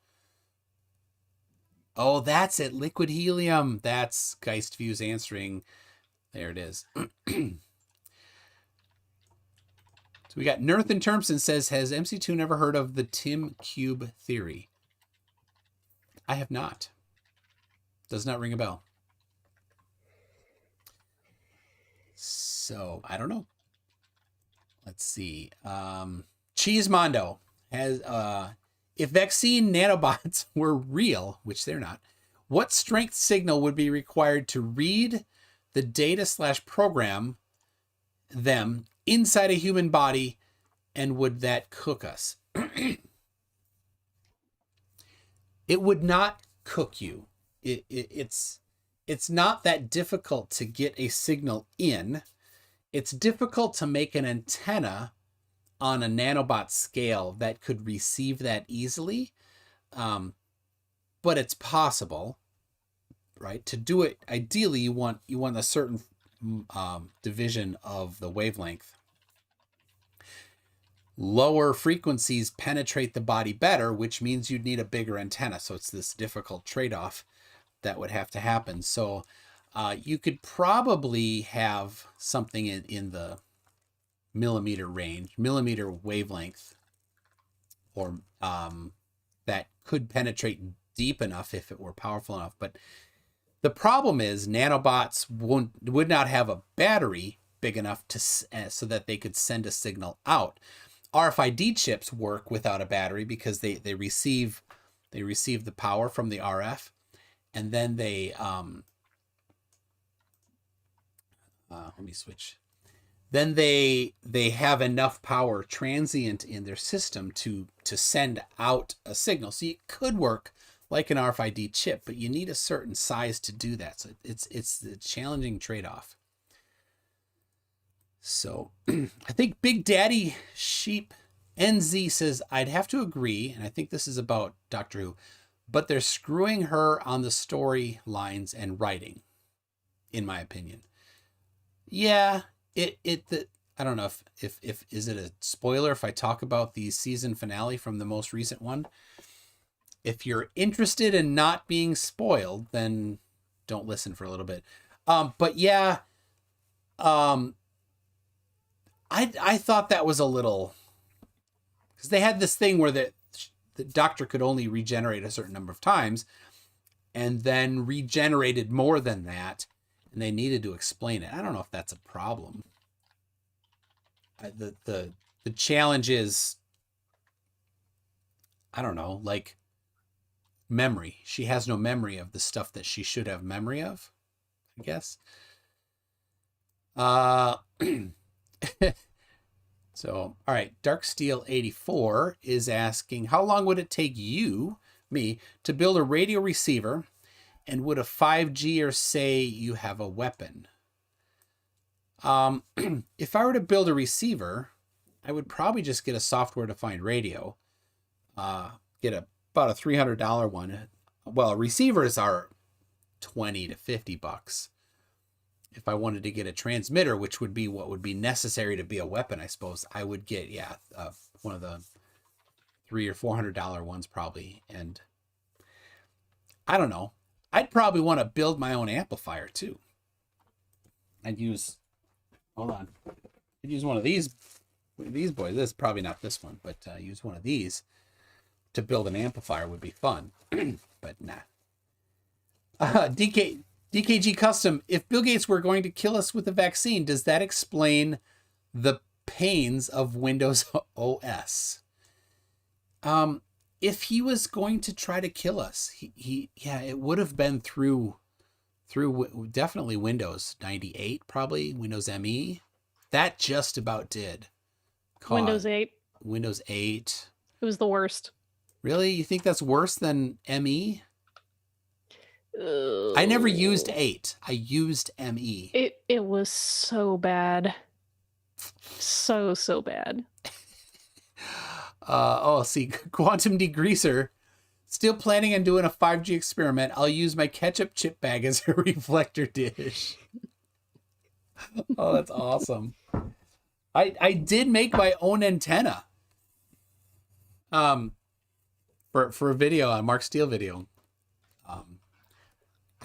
Oh, that's it. Liquid helium. That's Geistview's answering. There it is. So we got Nerthan Termson says, has MC2 never heard of the Tim Cube theory? I have not. Does not ring a bell. So, I don't know. Let's see. Cheesemondo has, if vaccine nanobots were real, which they're not, what strength signal would be required to read the data / program them inside a human body, and would that cook us? It would not cook you. It's not that difficult to get a signal in. It's difficult to make an antenna on a nanobot scale that could receive that easily. But it's possible, right? To do it, ideally, you want a certain division of the wavelength. Lower frequencies penetrate the body better, which means you'd need a bigger antenna. So it's this difficult trade-off that would have to happen. So you could probably have something in the millimeter range, millimeter wavelength, or that could penetrate deep enough if it were powerful enough. But the problem is nanobots would not have a battery big enough to so that they could send a signal out. RFID chips work without a battery because they receive the power from the RF, and then they let me switch. Then they have enough power transient in their system to send out a signal. So it could work like an RFID chip, but you need a certain size to do that. So it's a challenging trade-off. So I think Big Daddy Sheep NZ says, I'd have to agree, and I think this is about Doctor Who, but they're screwing her on the storylines and writing, in my opinion. Yeah, I don't know if is it a spoiler if I talk about the season finale from the most recent one. If you're interested in not being spoiled, then don't listen for a little bit. But yeah, I thought that was a little, because they had this thing where the doctor could only regenerate a certain number of times, and then regenerated more than that, and they needed to explain it. I don't know if that's a problem. The challenge is, I don't know, like memory. She has no memory of the stuff that she should have memory of, I guess. So, all right, Darksteel84 is asking, how long would it take me, to build a radio receiver, and would a 5G say you have a weapon? If I were to build a receiver, I would probably just get a software-defined radio, get about a $300 one. Well, receivers are $20 to $50. If I wanted to get a transmitter, which would be what would be necessary to be a weapon, I suppose, I would get, one of the $300 or $400 ones probably. And I don't know. I'd probably want to build my own amplifier too. I'd use one of these boys. This is probably not this one, but use one of these to build an amplifier would be fun. But nah. DKG Custom, if Bill Gates were going to kill us with a vaccine, does that explain the pains of Windows OS? If he was going to try to kill us, it would have been through definitely Windows 98, probably Windows ME. That just about did. Windows 8. Windows 8. It was the worst. Really? You think that's worse than ME? I never used 8. I used ME. It was so bad. So bad. See, Quantum Degreaser, still planning on doing a 5G experiment. I'll use my ketchup chip bag as a reflector dish. Oh, that's awesome. I did make my own antenna. For a video, a Mark Steele video.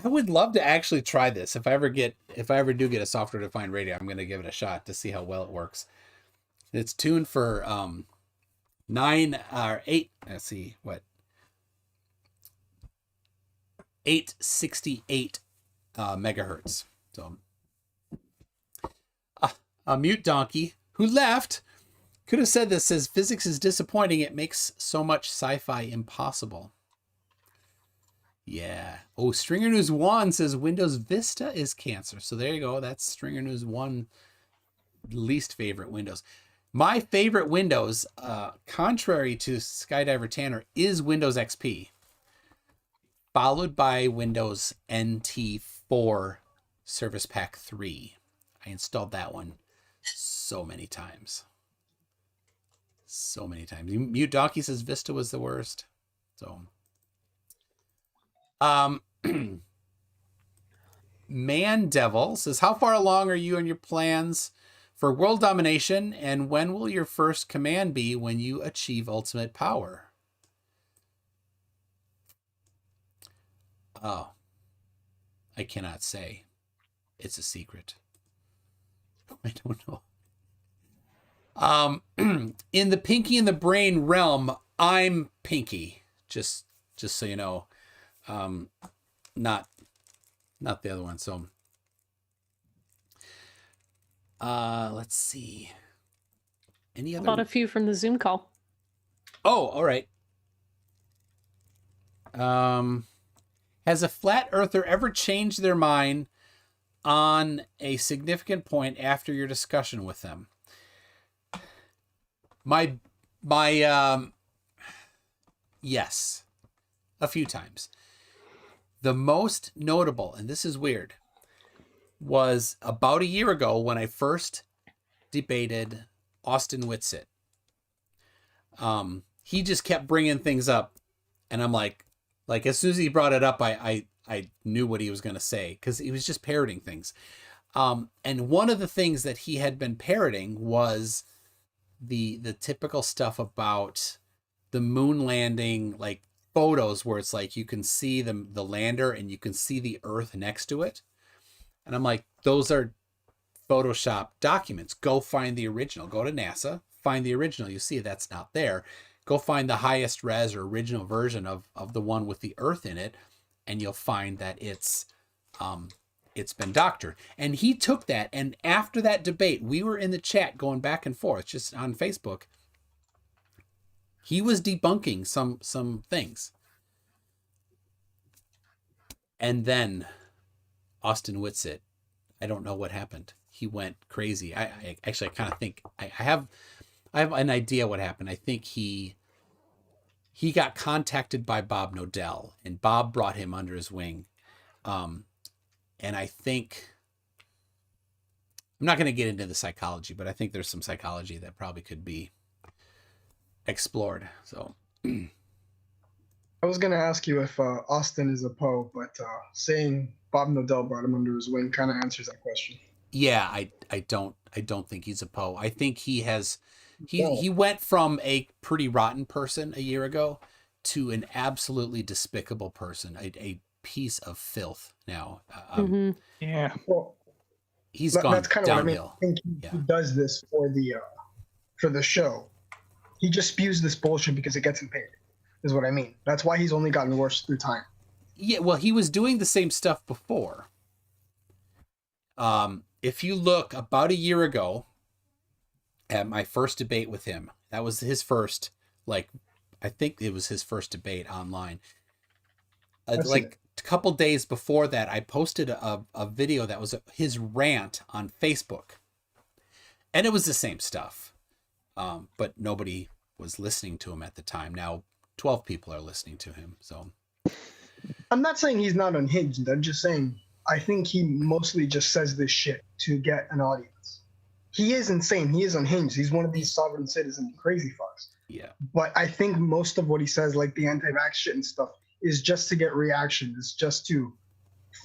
I would love to actually try this. If I ever do get a software defined radio, I'm going to give it a shot to see how well it works. It's tuned for 9 or 8. Let's see what 868 megahertz. So a mute donkey who left Could have said this, says physics is disappointing. It makes so much sci-fi impossible. Yeah. Oh, Stringer News 1 says Windows Vista is cancer. So there you go. That's Stringer News 1 least favorite Windows. My favorite Windows, contrary to Skydiver Tanner, is Windows XP, followed by Windows NT4 Service Pack 3. I installed that one so many times. So many times. Mute Donkey says Vista was the worst. So, Man Devil says, how far along are you in your plans for world domination, and when will your first command be when you achieve ultimate power? Oh, I cannot say. It's a secret. I don't know. In the Pinky and the Brain realm, I'm Pinky. Just so you know. Not the other one. So let's see. Any other? About a few from the Zoom call. Oh, all right. Has a flat earther ever changed their mind on a significant point after your discussion with them? My yes, a few times. The most notable, and this is weird, was about a year ago when I first debated Austin Whitsitt. He just kept bringing things up, and I'm like as soon as he brought it up, I knew what he was going to say, because he was just parroting things. And one of the things that he had been parroting was the typical stuff about the moon landing, like photos where it's like you can see the lander and you can see the Earth next to it. And I'm like, those are Photoshop documents. Go find the original. Go to NASA, find the original. You see that's not there. Go find the highest res or original version of the one with the Earth in it, and you'll find that it's been doctored. And he took that, and after that debate, we were in the chat going back and forth just on Facebook. He was debunking some things. And then Austin Whitsitt, I don't know what happened. He went crazy. I actually kind of think I have an idea what happened. I think he got contacted by Bob Nodell, and Bob brought him under his wing. And I think, I'm not going to get into the psychology, but I think there's some psychology that probably could be explored. So I was gonna ask you if Austin is a Poe, but saying Bob Nodell brought him under his wing kind of answers that question. Yeah, I don't think he's a Poe. I think he went from a pretty rotten person a year ago to an absolutely despicable person, a piece of filth now. Yeah. Well, he's gone that's kind of downhill. what I mean. He does this for the show. He just spews this bullshit because it gets him paid, is what I mean. That's why he's only gotten worse through time. Yeah, well, he was doing the same stuff before. If you look about a year ago at my first debate with him, that was his first, I think it was his first debate online. A couple days before that, I posted a video that was his rant on Facebook. And it was the same stuff. But nobody was listening to him at the time. Now 12 people are listening to him. So I'm not saying he's not unhinged. I'm just saying I think he mostly just says this shit to get an audience. He is insane. He is unhinged. He's one of these sovereign citizen crazy fucks. Yeah. But I think most of what he says, like the anti-vax shit and stuff, is just to get reaction. It's just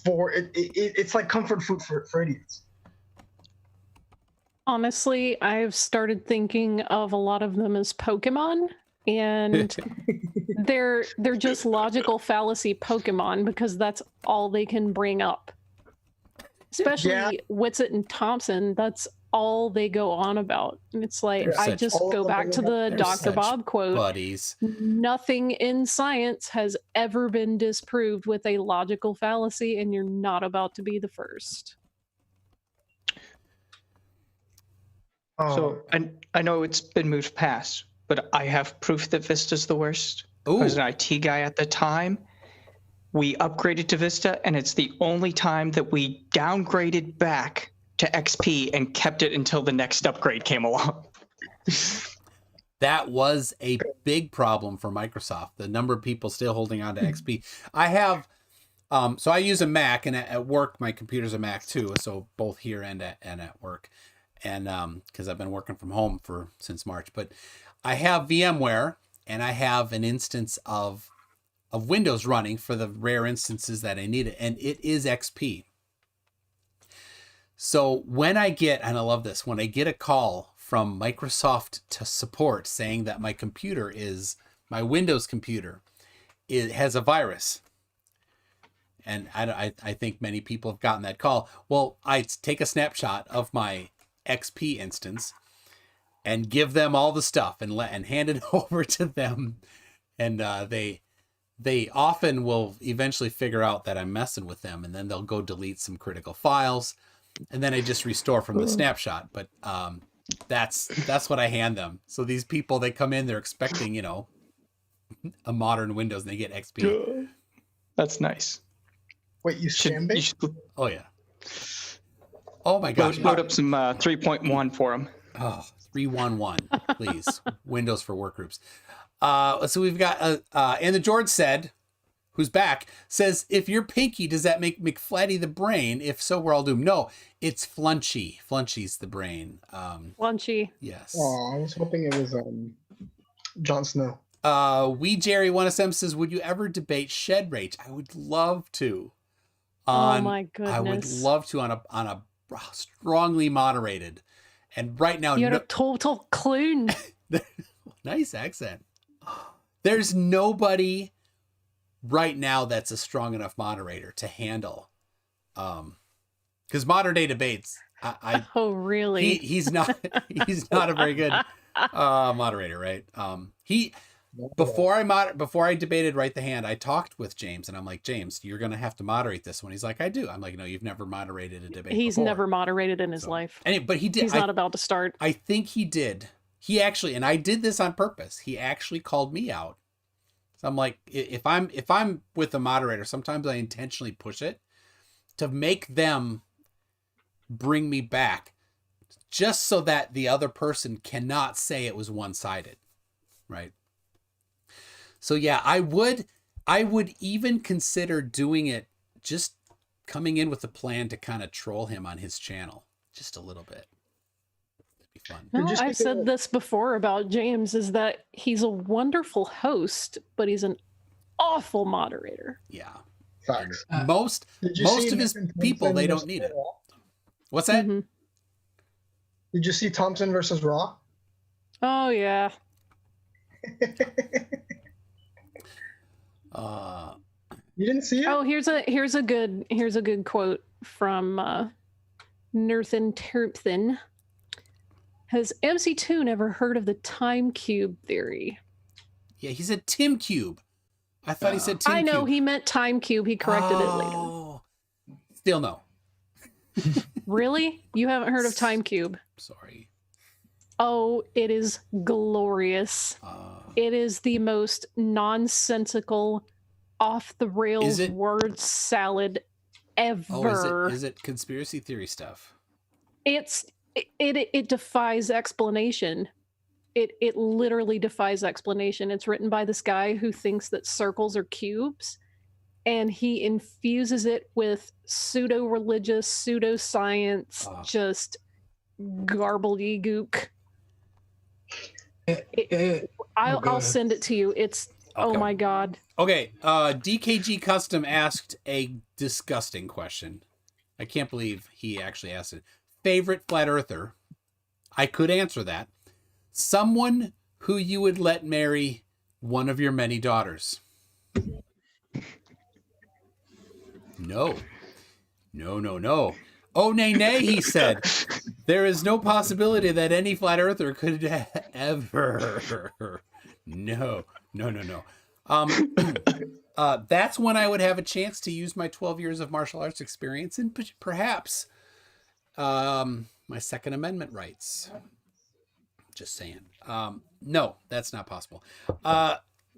it's like comfort food for idiots. Honestly, I've started thinking of a lot of them as Pokemon, and they're just logical fallacy Pokemon because that's all they can bring up. Especially Whitsitt and Thompson, that's all they go on about. And it's like, I just go back to the Dr. Bob quote. Buddies. Nothing in science has ever been disproved with a logical fallacy, and you're not about to be the first. So I know it's been moved past, but I have proof that Vista's the worst. I was an IT guy at the time. We upgraded to Vista, and it's the only time that we downgraded back to XP and kept it until the next upgrade came along. That was a big problem for Microsoft. The number of people still holding on to XP. I have, so I use a Mac, and at work, my computer's a Mac too. So both here and at work. And because I've been working from home since March, but I have VMware, and I have an instance of Windows running for the rare instances that I need it, and it is XP. So when I get, and I love this, when I get a call from Microsoft to support saying that my Windows computer, it has a virus, and I think many people have gotten that call. Well, I take a snapshot of my XP instance and give them all the stuff and hand it over to them, and they often will eventually figure out that I'm messing with them, and then they'll go delete some critical files, and then I just restore from the snapshot. But that's what I hand them. So these people, they come in, they're expecting, a modern Windows, and they get XP. That's nice. Wait, you scanned it? Oh yeah. Oh my gosh. Load up some 3.1 for them. Oh, 311, please. Windows for workgroups. So we've got, and the George said, who's back, says, if you're Pinky, does that make McFlatty the brain? If so, we're all doomed. No, it's Flunchy. Flunchy's the brain. Flunchy. Yes. Oh, I was hoping it was Jon Snow. Jerry1SM says, would you ever debate Shed Rage? I would love to. Oh my goodness. I would love to on a strongly moderated. And right now, you're a total clown. Nice accent. There's nobody right now that's a strong enough moderator to handle, because modern day debates, oh really? He's not a very good moderator, right? Before I debated Right the Hand, I talked with James, and I'm like, James, you're gonna have to moderate this one. He's like, I do. I'm like, no, you've never moderated a debate. He's before. Never moderated in his life. But he did. He's not about to start. I think he did. He actually, and I did this on purpose, he actually called me out. So I'm like, if I'm with a moderator, sometimes I intentionally push it to make them bring me back, just so that the other person cannot say it was one-sided, right? So yeah, I would even consider doing it, just coming in with a plan to kind of troll him on his channel just a little bit. Fun. No, I've said this before about James, is that he's a wonderful host, but he's an awful moderator. Yeah. Facts. Most of his people, they don't need it. What's that? Mm-hmm. Did you see Thompson versus Raw? Oh yeah. You didn't see it? Oh, here's a good quote from Nerthan Terpthin. Has MC Toon ever heard of the time cube theory? Yeah, he said Tim Cube. I thought he said Tim Cube. I know, he meant time cube. He corrected it later. Still no. Really? You haven't heard of time cube? Sorry. Oh, it is glorious. It is the most nonsensical, off the rails word salad ever. Oh, is it conspiracy theory stuff? It defies explanation. It literally defies explanation. It's written by this guy who thinks that circles are cubes, and he infuses it with pseudo-religious, pseudo-science, just garbledy-gook. I'll send it to you. It's oh my god. Okay, DKG Custom asked a disgusting question. I can't believe he actually asked it. Favorite flat earther? I could answer that. Someone who you would let marry one of your many daughters. No. Oh, nay, he said. There is no possibility that any flat earther could ever. No. That's when I would have a chance to use my 12 years of martial arts experience and perhaps my Second Amendment rights. Just saying. No, that's not possible.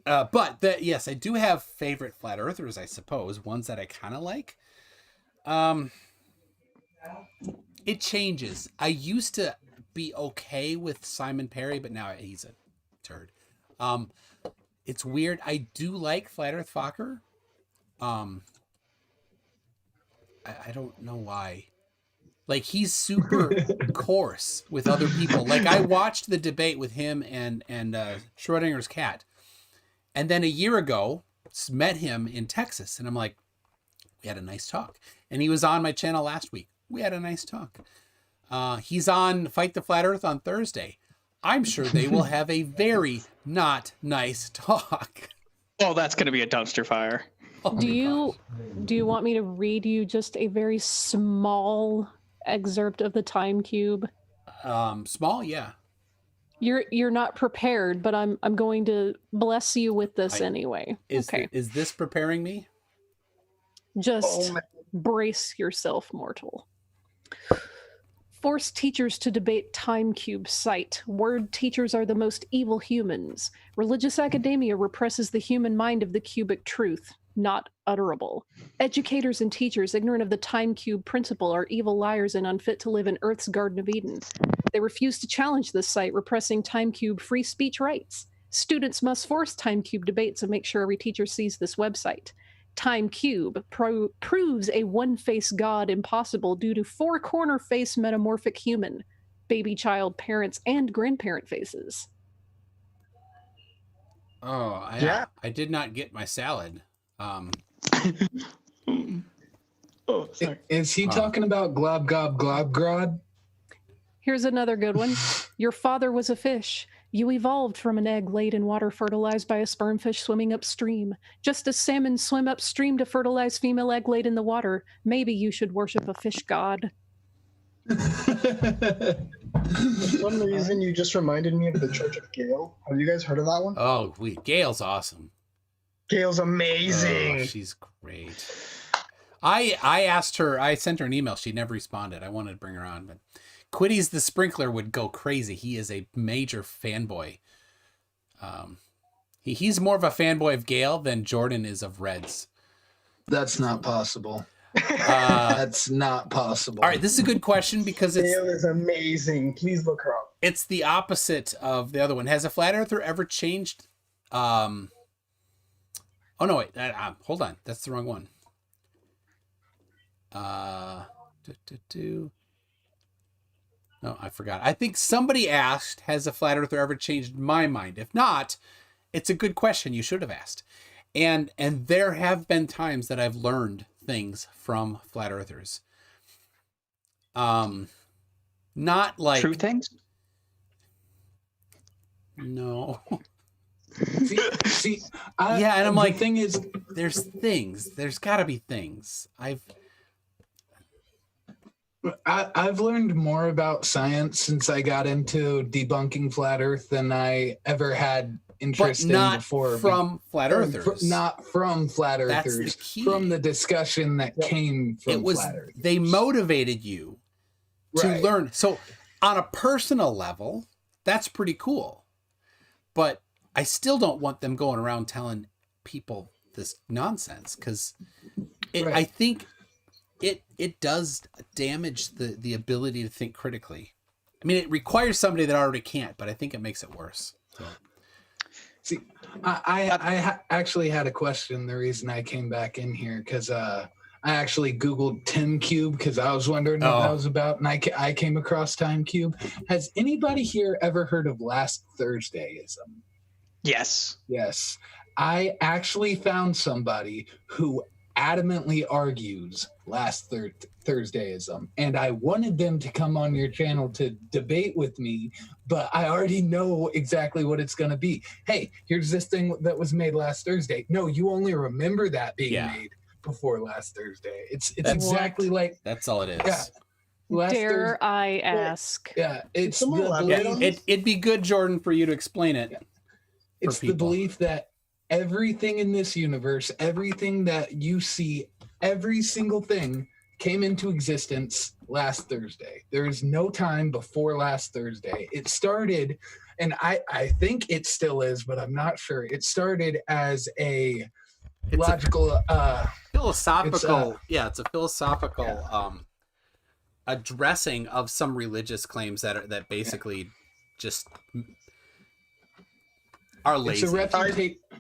Yes, I do have favorite flat earthers, I suppose, ones that I kind of like. It changes. I used to be okay with Simon Perry, but now he's a turd. It's weird. I do like Flat Earth Fokker. I don't know why. Like, he's super coarse with other people. Like, I watched the debate with him and Schrodinger's cat. And then a year ago, met him in Texas. And I'm like, we had a nice talk. And he was on my channel last week. We had a nice talk. He's on Fight the Flat Earth on Thursday. I'm sure they will have a very not nice talk. Oh, that's going to be a dumpster fire. Oh, Do you want me to read you just a very small excerpt of the Time Cube? Small, yeah. You're not prepared, but I'm going to bless you with this anyway. Okay. Is this preparing me? Just brace yourself, mortal. Force teachers to debate Time Cube site. Word teachers are the most evil humans. Religious academia represses the human mind of the cubic truth. Not utterable. Educators and teachers ignorant of the Time Cube principle are evil liars and unfit to live in Earth's Garden of Eden. They refuse to challenge this site, repressing Time Cube free speech rights. Students must force Time Cube debates and make sure every teacher sees this website. Time Cube proves a one-face god impossible due to four corner face metamorphic human, baby, child, parents, and grandparent faces. Oh, I did not get my salad. Oh, sorry. Is he talking about glob gob glob grod? Here's another good one. Your father was a fish. You evolved from an egg laid in water fertilized by a sperm fish swimming upstream. Just as salmon swim upstream to fertilize female egg laid in the water, maybe you should worship a fish god. For some reason, you just reminded me of the Church of Gale. Have you guys heard of that one? Oh, Gail's awesome. Gale's amazing. Oh, she's great. I asked her, I sent her an email. She never responded. I wanted to bring her on, but Quiddy's the Sprinkler would go crazy. He is a major fanboy. He's more of a fanboy of Gale than Jordan is of Reds. That's not possible. That's not possible. All right, this is a good question because Gale is amazing. Please look her up. It's the opposite of the other one. Has a flat earther ever changed? Oh no, wait. Hold on. That's the wrong one. No, I forgot. I think somebody asked, has a flat earther ever changed my mind? If not, it's a good question. You should have asked. And there have been times that I've learned things from flat earthers. Not like True things? No. See, yeah, and I'm like, the thing is, there's things. There's got to be things. I've learned more about science since I got into debunking flat Earth than I ever had interest in before. From flat earthers. Not from flat earthers. That's the key. From the discussion that came from flat earthers. They motivated you to learn. So on a personal level, that's pretty cool. But I still don't want them going around telling people this nonsense because I think it does damage the ability to think critically. I mean, it requires somebody that already can't, but I think it makes it worse. So. See, I actually had a question. The reason I came back in here because I actually Googled Time Cube because I was wondering what that was about, and I came across Time Cube. Has anybody here ever heard of Last Thursdayism? Yes. Yes. I actually found somebody who adamantly argues Last Thursdayism, and I wanted them to come on your channel to debate with me, but I already know exactly what it's going to be. Hey, here's this thing that was made last Thursday. No, you only remember that being made before last Thursday. It's exactly like that's all it is. Yeah. Dare I ask? Yeah, it's it'd be good, Jordan, for you to explain it. Yeah. It's the belief that everything in this universe, everything that you see, every single thing came into existence last Thursday. There is no time before last Thursday. It started, and I think it still is, but I'm not sure. It started as a logical, philosophical. It's a philosophical addressing of some religious claims that basically just are lazy.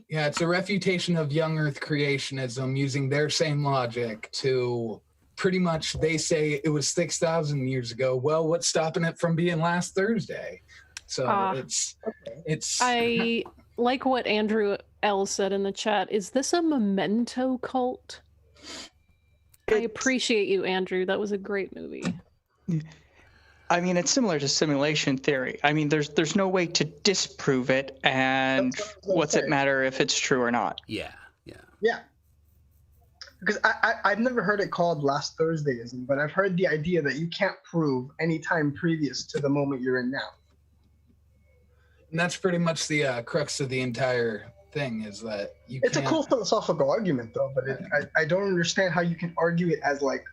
It's a refutation of young Earth creationism using their same logic to pretty much, they say it was 6,000 years ago. Well, what's stopping it from being last Thursday? So it's. I like what Andrew L said in the chat. Is this a memento cult? I appreciate you, Andrew. That was a great movie. I mean, it's similar to simulation theory. I mean, there's no way to disprove it, and what's it matter if it's true or not? Yeah. Because I've never heard it called last Thursdayism, but I've heard the idea that you can't prove any time previous to the moment you're in now. And that's pretty much the crux of the entire thing, is that It's a cool philosophical argument, though, but I don't understand how you can argue it as like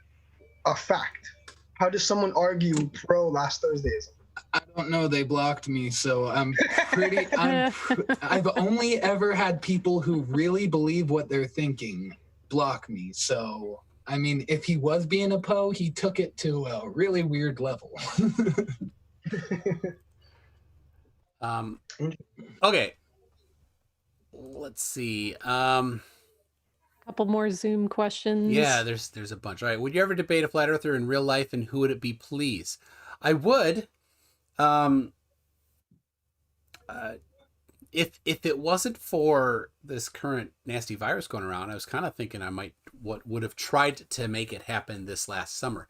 a fact. How does someone argue pro last Thursdayism? I don't know. They blocked me, so I'm pretty. I've only ever had people who really believe what they're thinking block me. So, I mean, if he was being a Poe, he took it to a really weird level. Okay. Let's see. Couple more Zoom questions. Yeah, there's a bunch. All right. Would you ever debate a flat earther in real life, and who would it be, please? I would. If it wasn't for this current nasty virus going around, I was kind of thinking I would have tried to make it happen this last summer,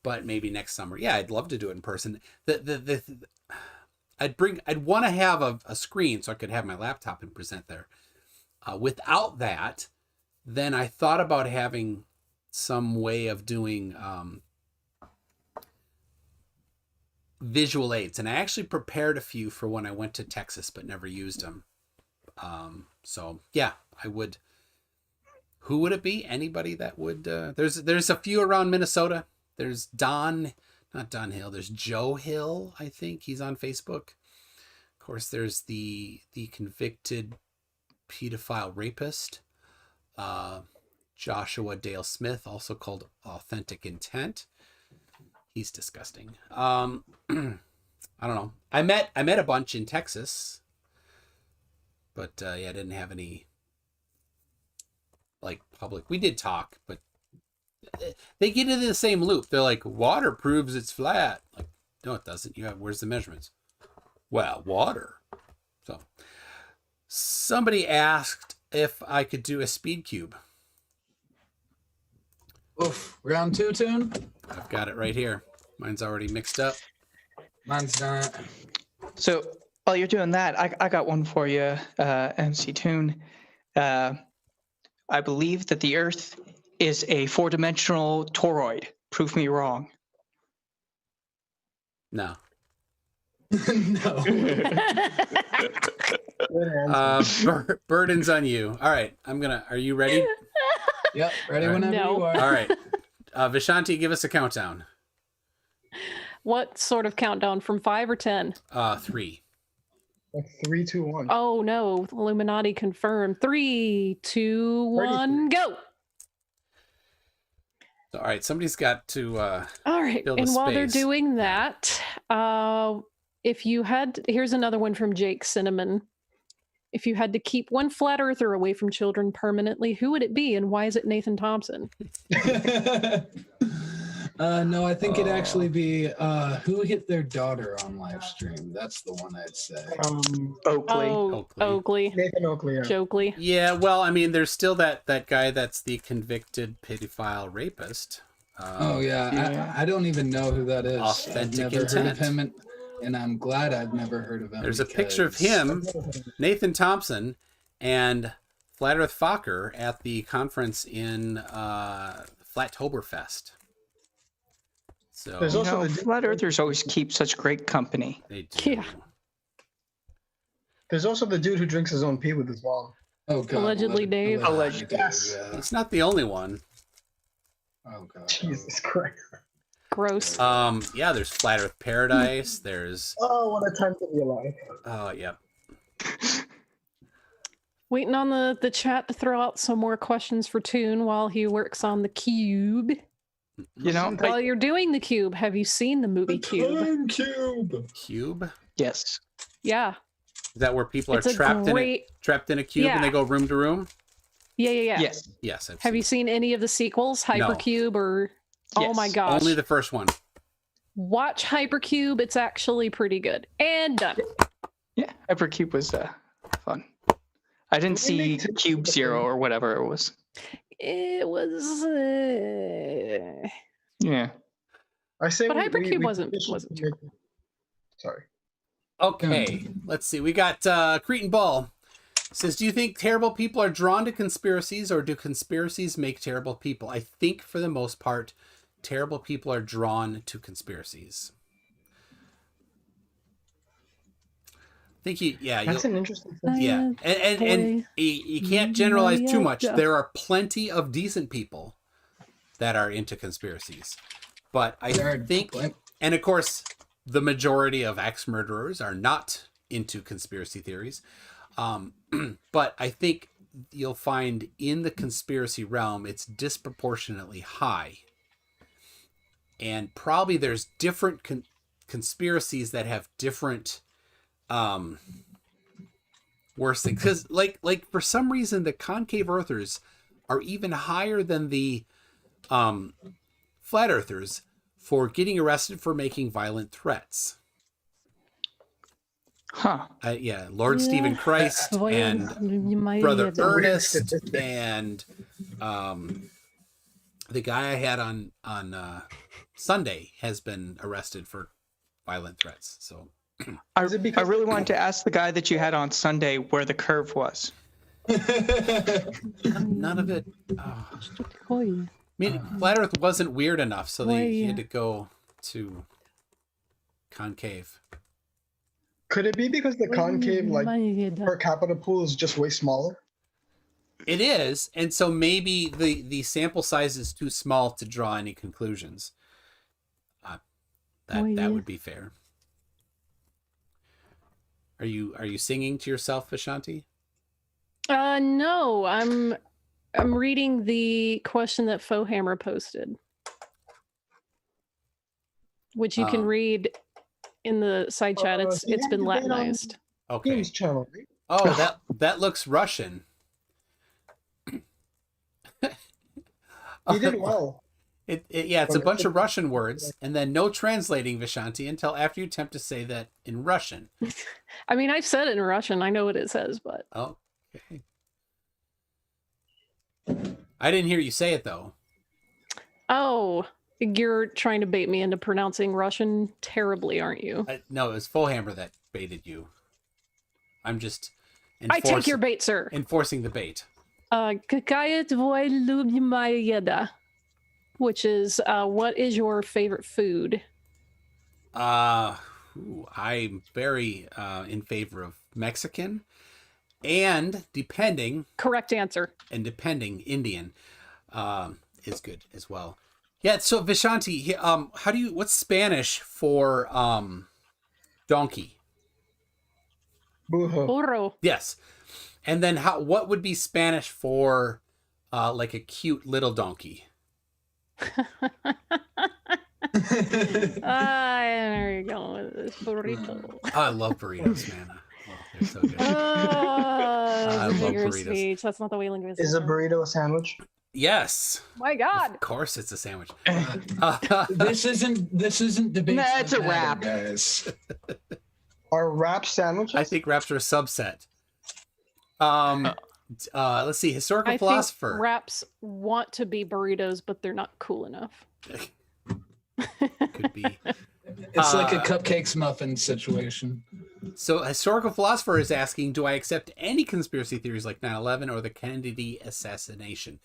but maybe next summer. Yeah, I'd love to do it in person. I'd want to have a screen so I could have my laptop and present there. Without that, then I thought about having some way of doing visual aids, and I actually prepared a few for when I went to Texas, but never used them. So yeah, I would. Who would it be? Anybody that would? There's a few around Minnesota. There's not Don Hill. There's Joe Hill. I think he's on Facebook. Of course, there's the convicted pedophile rapist. Joshua Dale Smith, also called Authentic Intent. He's disgusting. I don't know. I met a bunch in Texas, but I didn't have any like public. We did talk, but they get into the same loop. They're like, water proves it's flat. Like, no, it doesn't. Where's the measurements? Well, water. So somebody asked if I could do a speed cube. Oof, round 2 tune? I've got it right here. Mine's already mixed up. Mine's not. So while you're doing that, I got one for you, MC Toon. I believe that the Earth is a 4-dimensional toroid. Prove me wrong. No. No. Burden's on you. All right, are you ready? Yep, ready whenever you are. All right. Vishanti, give us a countdown. What sort of countdown? From 5 or 10? 3. Like 3, 2, 1. Oh no, Illuminati confirmed. 3, 2, 1, go. All right, somebody's got to all right, build a and while space. they're doing that, if you had, here's another one from Jake Cinnamon. If you had to keep one flat earther away from children permanently, who would it be, and why is it Nathan Thompson? No, I think it'd actually be who hit their daughter on live stream. That's the one I'd say. Oakley. Oh, Oakley. Nathan Oakley. Yeah. Jokley. Yeah, well, I mean, there's still that guy that's the convicted pedophile rapist. Yeah. I don't even know who that is. Authentic I've never Intent. heard of him, and I'm glad I've never heard of him. There's a picture of him, Nathan Thompson, and Flat Earth Fokker at the conference in Flattoberfest. So There's also Flat Earthers always keep such great company. they do. Yeah. There's also the dude who drinks his own pee with his mom. Oh, God. Allegedly, Dave. Allegedly, Yes. yeah. It's not the only one. Oh, God. Jesus Christ. Gross. Yeah, there's Flat Earth Paradise. There's Oh, what a time to be alive. oh yeah. Waiting on the chat to throw out some more questions for Toon while he works on the cube. You know, While you're doing the cube, have you seen the movie Cube? Time cube. Cube? yes. Yeah. Is that where people It's are a trapped great... in a cube and they Yeah. go room to room? Yeah. Yes. Yes, I've Have seen you seen any of the sequels? No. Hypercube or... Oh my Yes. gosh. only the first one. Watch Hypercube. It's actually pretty good. And done. Yeah. Hypercube was fun. I didn't see Cube Zero or whatever it was. It was... Yeah. I say But we Hypercube wasn't petition too... to make- Sorry. Okay, let's see. We got Cretan Ball says, do you think terrible people are drawn to conspiracies, or do conspiracies make terrible people? I think for the most part, terrible people are drawn to conspiracies. I think That's an interesting thing. yeah, and you can't generalize too much. There are plenty of decent people that are into conspiracies, but I think, and of course, the majority of ex-murderers are not into conspiracy theories. But I think you'll find in the conspiracy realm, it's disproportionately high. And probably there's different conspiracies that have different worse things. Because like for some reason, the concave earthers are even higher than the flat earthers for getting arrested for making violent threats. Huh. Yeah, Lord Stephen Christ and Brother Ernest and the guy I had on Sunday has been arrested for violent threats. So I really wanted to ask the guy that you had on Sunday where the curve was. none of it. I mean, Flat Earth wasn't weird enough, so they had to go to concave. Could it be because the concave, like, per capita pool is just way smaller? It is, and so maybe the sample size is too small to draw any conclusions. That would be fair. Are you singing to yourself, Vishanti? No, I'm reading the question that Fohammer posted, which you can read in the side chat. It's been Latinized. Okay. Games channel. Oh, that looks Russian. He did well. It's a bunch of Russian words, and then no translating, Vishanti, until after you attempt to say that in Russian. I mean, I've said it in Russian. I know what it says, but... Oh, okay. I didn't hear you say it, though. Oh, you're trying to bait me into pronouncing Russian terribly, aren't you? No, it was Fohammer that baited you. I'm just... I take your bait, sir. Enforcing the bait. Какая твоя любимая еда? Which is, what is your favorite food? I'm very in favor of Mexican, and depending... Correct answer. And depending, Indian is good as well. Yeah, so Vishanti, what's Spanish for donkey? Burro. Yes. And then what would be Spanish for like a cute little donkey? There you go with this burrito. I love burritos, man. Oh, they're so good. I love burritos. Speech. That's not the way linguistics. Is a burrito a sandwich? Yes. My God. Of course, it's a sandwich. This isn't debate. Nah, it's a wrap. Guys. Are wraps sandwiches? I think wraps are a subset. Let's see. Historical philosopher. Think wraps want to be burritos, but they're not cool enough. Could be. It's like a cupcakes muffin situation. So, historical philosopher is asking, do I accept any conspiracy theories like 9/11 or the Kennedy assassination?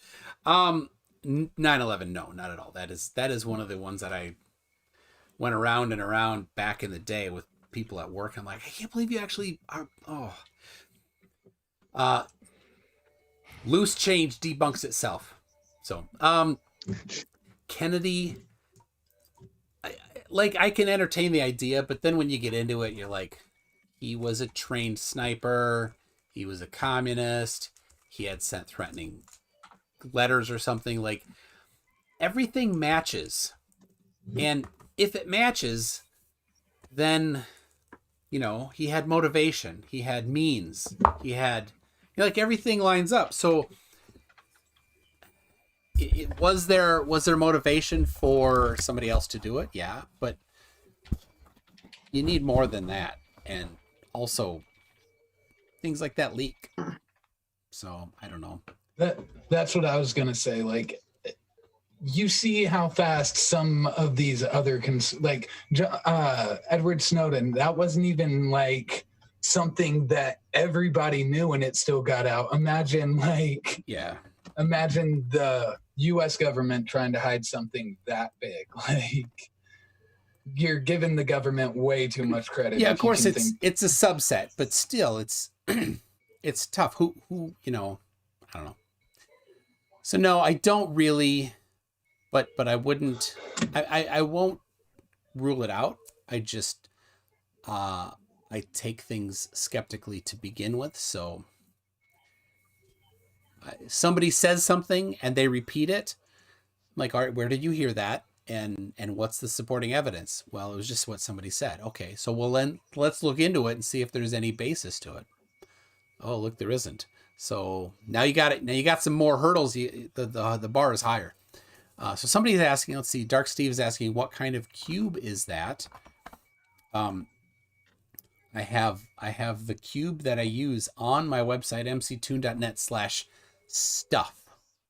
9/11, no, not at all. That is one of the ones that I went around and around back in the day with people at work. I'm like, I can't believe you actually are. Loose change debunks itself. So, Kennedy, like I can entertain the idea, but then when you get into it, you're like, he was a trained sniper, he was a communist, he had sent threatening letters or something. Like, everything matches. And if it matches, then, you know, he had motivation, he had means, he had, you know, like, everything lines up. So was there motivation for somebody else to do it? Yeah, but you need more than that. And also things like that leak. So I don't know. That's what I was gonna say. Like, you see how fast some of these other Edward Snowden, that wasn't even like something that everybody knew and it still got out. Imagine the US government trying to hide something that big. Like, you're giving the government way too much credit. Yeah, of course it's a subset, but still it's it's tough. Who you know, I don't know. So no, I don't really, but I wouldn't, I won't rule it out. I just I take things skeptically to begin with. So somebody says something and they repeat it, I'm like, all right, where did you hear that? And what's the supporting evidence? Well, it was just what somebody said. Okay, so well then let's look into it and see if there's any basis to it. Oh, look, there isn't. So now you got it. Now you got some more hurdles. The bar is higher. So somebody's asking. Let's see. Dark Steve is asking, what kind of cube is that? I have the cube that I use on my website, mctoon.net/stuff.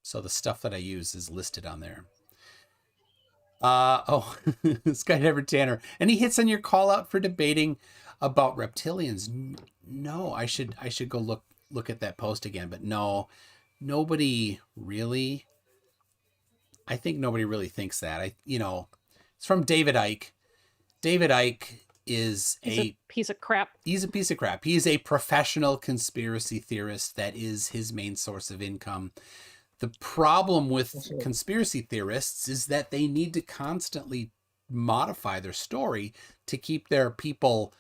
So the stuff that I use is listed on there. Skydiver Tanner. Any hits on your call out for debating about reptilians? No, I should go look at that post again, but no, nobody really. I think nobody really thinks that. It's from David Icke. David Icke is a piece of crap. He's a piece of crap. He is a professional conspiracy theorist. That is his main source of income. The problem with conspiracy theorists is that they need to constantly modify their story to keep their people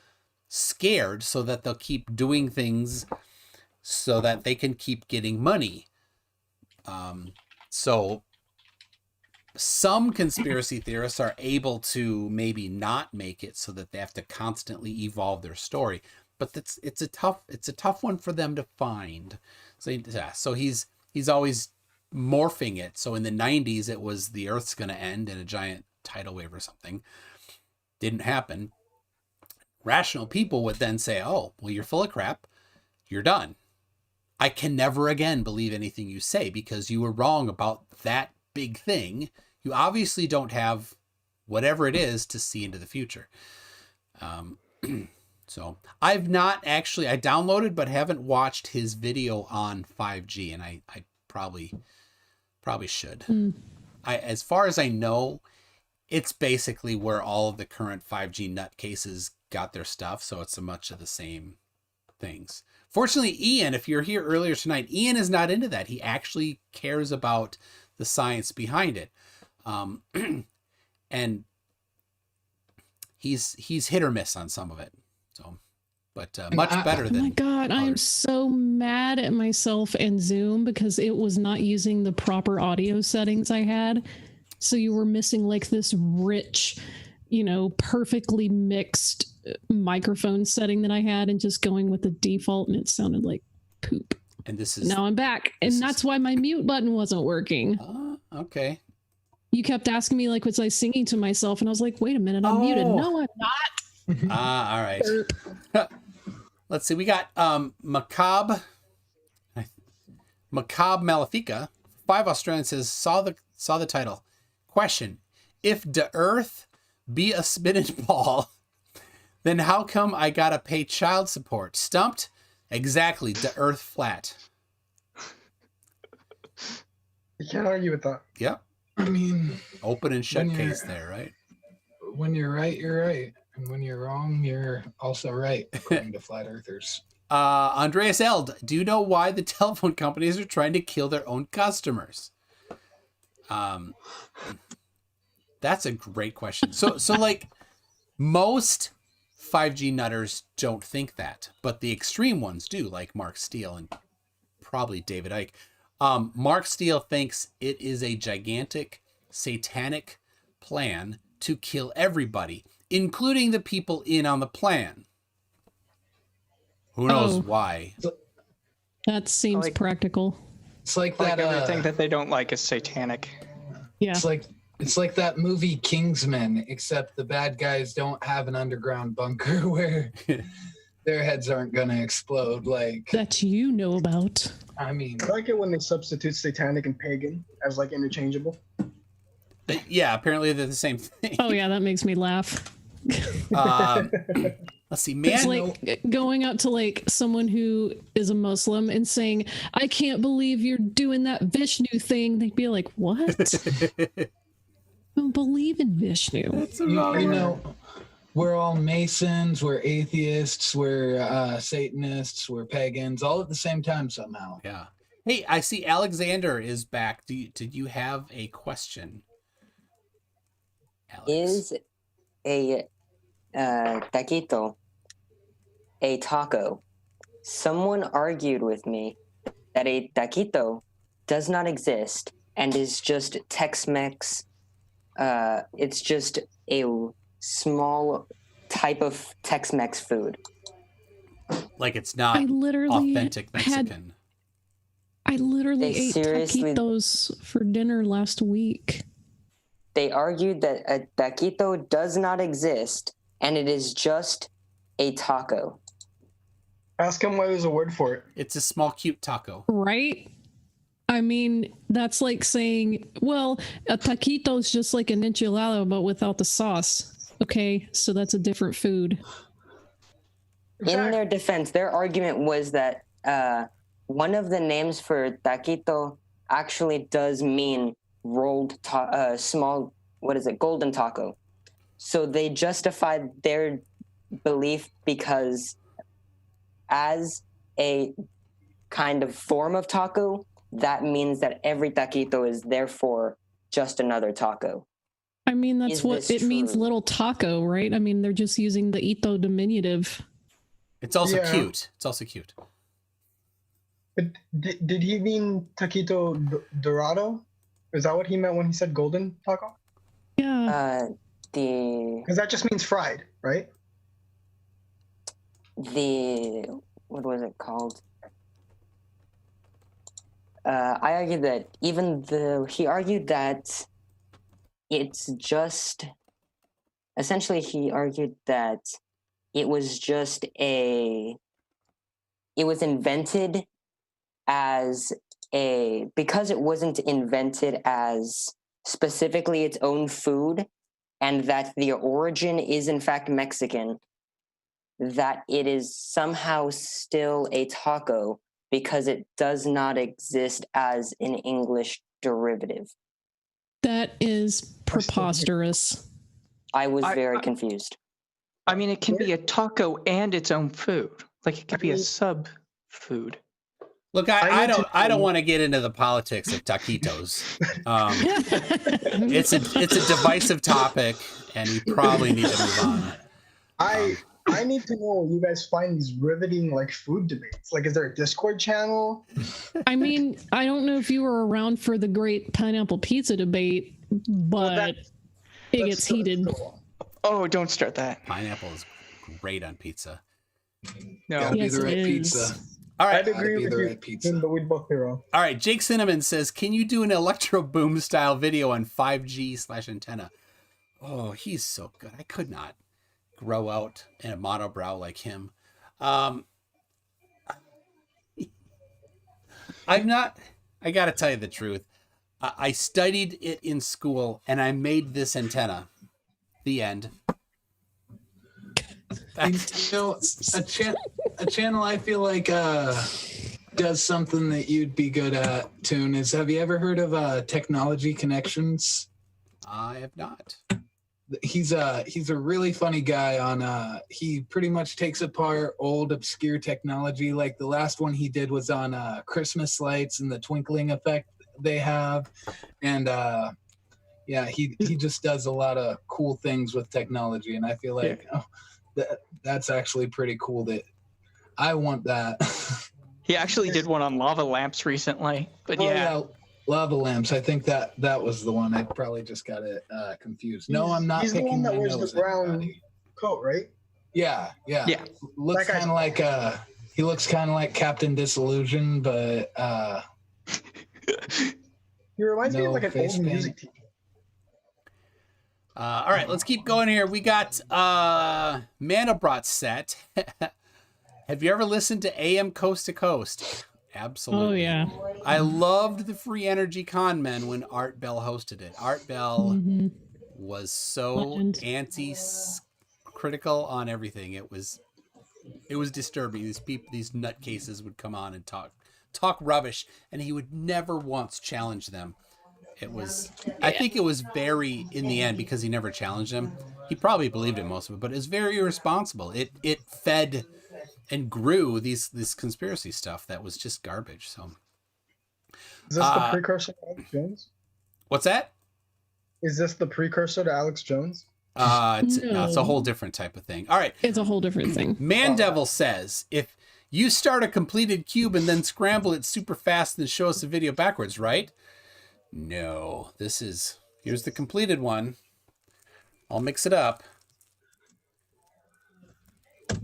scared, so that they'll keep doing things so that they can keep getting money. So some conspiracy theorists are able to maybe not make it so that they have to constantly evolve their story, but it's a tough one for them to find. So he's always morphing it. So in the 90s, it was the Earth's going to end in a giant tidal wave or something. Didn't happen. Rational people would then say, oh, well, you're full of crap. You're done. I can never again believe anything you say because you were wrong about that big thing. You obviously don't have whatever it is to see into the future. So I've not actually, I downloaded but haven't watched his video on 5G, and I probably should. As far as I know, it's basically where all of the current 5G nutcases got their stuff, so it's so much of the same things. Fortunately, Ian, if you're here earlier tonight, Ian is not into that. He actually cares about the science behind it. And he's hit or miss on some of it. So, but much better than. Oh my God, I am so mad at myself and Zoom because it was not using the proper audio settings I had. So you were missing like this rich, perfectly mixed microphone setting that I had, and just going with the default, and it sounded like poop. And this is now I'm back, and that's why my mute button wasn't working. Okay. You kept asking me, like, was I singing to myself? And I was like, wait a minute, I'm muted. No, I'm not. All right. Let's see. We got Macabre Malefica. 5 Australian says, saw the title. Question: if the Earth be a spinach ball, then how come I gotta pay child support? Stumped? Exactly. The Earth flat. You can't argue with that. Yep. I mean, open and shut case there, right? When you're right, you're right. And when you're wrong, you're also right, according to flat earthers. Andreas Eld, do you know why the telephone companies are trying to kill their own customers? That's a great question. So like most 5G nutters don't think that, but the extreme ones do, like Mark Steele and probably David Icke. Mark Steele thinks it is a gigantic satanic plan to kill everybody, including the people in on the plan. Who knows why? That seems practical. It's like Like that everything that they don't like is satanic. Yeah. It's like that movie Kingsman, except the bad guys don't have an underground bunker where their heads aren't gonna explode. Like that you know about. I mean, I like it when they substitute satanic and pagan as like interchangeable. Yeah, apparently they're the same thing. Oh yeah, that makes me laugh. Let's see, man. It's like going up to like someone who is a Muslim and saying, "I can't believe you're doing that Vishnu thing." They'd be like, "What?" I don't believe in Vishnu. you know, we're all Masons, we're atheists, we're Satanists, we're pagans, all at the same time somehow. Yeah. Hey, I see Alexander is back. Did you have a question? Alex. Is a taquito a taco? Someone argued with me that a taquito does not exist and is just Tex-Mex. It's just a small type of Tex-Mex food. Like it's not authentic Mexican. I literally They ate seriously- taquitos for dinner last week. They argued that a taquito does not exist and it is just a taco. Ask him why there's a word for it. It's a small, cute taco. Right? I mean, that's like saying, well, a taquito is just like an enchilada, but without the sauce. Okay, so that's a different food. In their defense, their argument was that one of the names for taquito actually does mean rolled small, golden taco. So they justified their belief because as a kind of form of taco, that means that every taquito is therefore just another taco. I mean, that's Is what this it means, true? little taco, right? I mean, they're just using the ito diminutive. It's also Yeah. cute. It's also cute. But did he mean taquito dorado? Is that what he meant when he said golden taco? Yeah. Because that just means fried, right? What was it called? I argued that he argued that it's just, essentially he argued that it was invented as because it wasn't invented as specifically its own food, and that the origin is in fact Mexican, that it is somehow still a taco because it does not exist as an English derivative. That is preposterous. I was very confused. I mean, it can be a taco and its own food. Like it could be a sub food. Look, I don't want to get into the politics of taquitos. It's a divisive topic, and we probably need to move on. I need to know where you guys find these riveting like food debates. Like, is there a Discord channel? I mean, I don't know if you were around for the great pineapple pizza debate, but it gets heated. Oh, don't start that. Pineapple is great on pizza. No. Gotta Yes, be the it right is. pizza. All right. I'd agree be with the you, right pizza. but we'd both be wrong. All right. Jake Cinnamon says, can you do an electro boom style video on 5G/antenna? Oh, he's so good. I could not grow out in a monobrow like him. I'm not, I got to tell you the truth. I studied it in school and I made this antenna. The end. You know, a channel I feel like does something that you'd be good at, Toon, is have you ever heard of Technology Connections? I have not. He's a really funny guy on he pretty much takes apart old obscure technology. Like the last one he did was on Christmas lights and the twinkling effect they have, and Yeah, he just does a lot of cool things with technology, and I feel like that's actually pretty cool. That I want that. He actually did one on lava lamps recently, but yeah. Lava lamps. I think that was the one. I probably just got it confused. No, I'm not. He's the one that wears the brown anybody. coat, right? Yeah. Looks kind of like he looks kind of like Captain Disillusion, but he reminds me of like an old music teacher. All right, let's keep going here. We got Mandelbrot set. Have you ever listened to AM Coast to Coast? Absolutely. Oh, yeah. I loved the Free Energy Con Men when Art Bell hosted it. Art Bell was so anti-critical on everything. It was disturbing. These nutcases would come on and talk rubbish, and he would never once challenge them. I think it was very, in the end, because he never challenged them, he probably believed in most of it, but it's very irresponsible. It fed and grew this conspiracy stuff that was just garbage. So, is this the precursor to Alex Jones? What's that? Is this the precursor to Alex Jones? It's a whole different type of thing. All right, it's a whole different thing. Mandevil says, if you start a completed cube and then scramble it super fast and show us the video backwards, right? No, here's the completed one. I'll mix it up.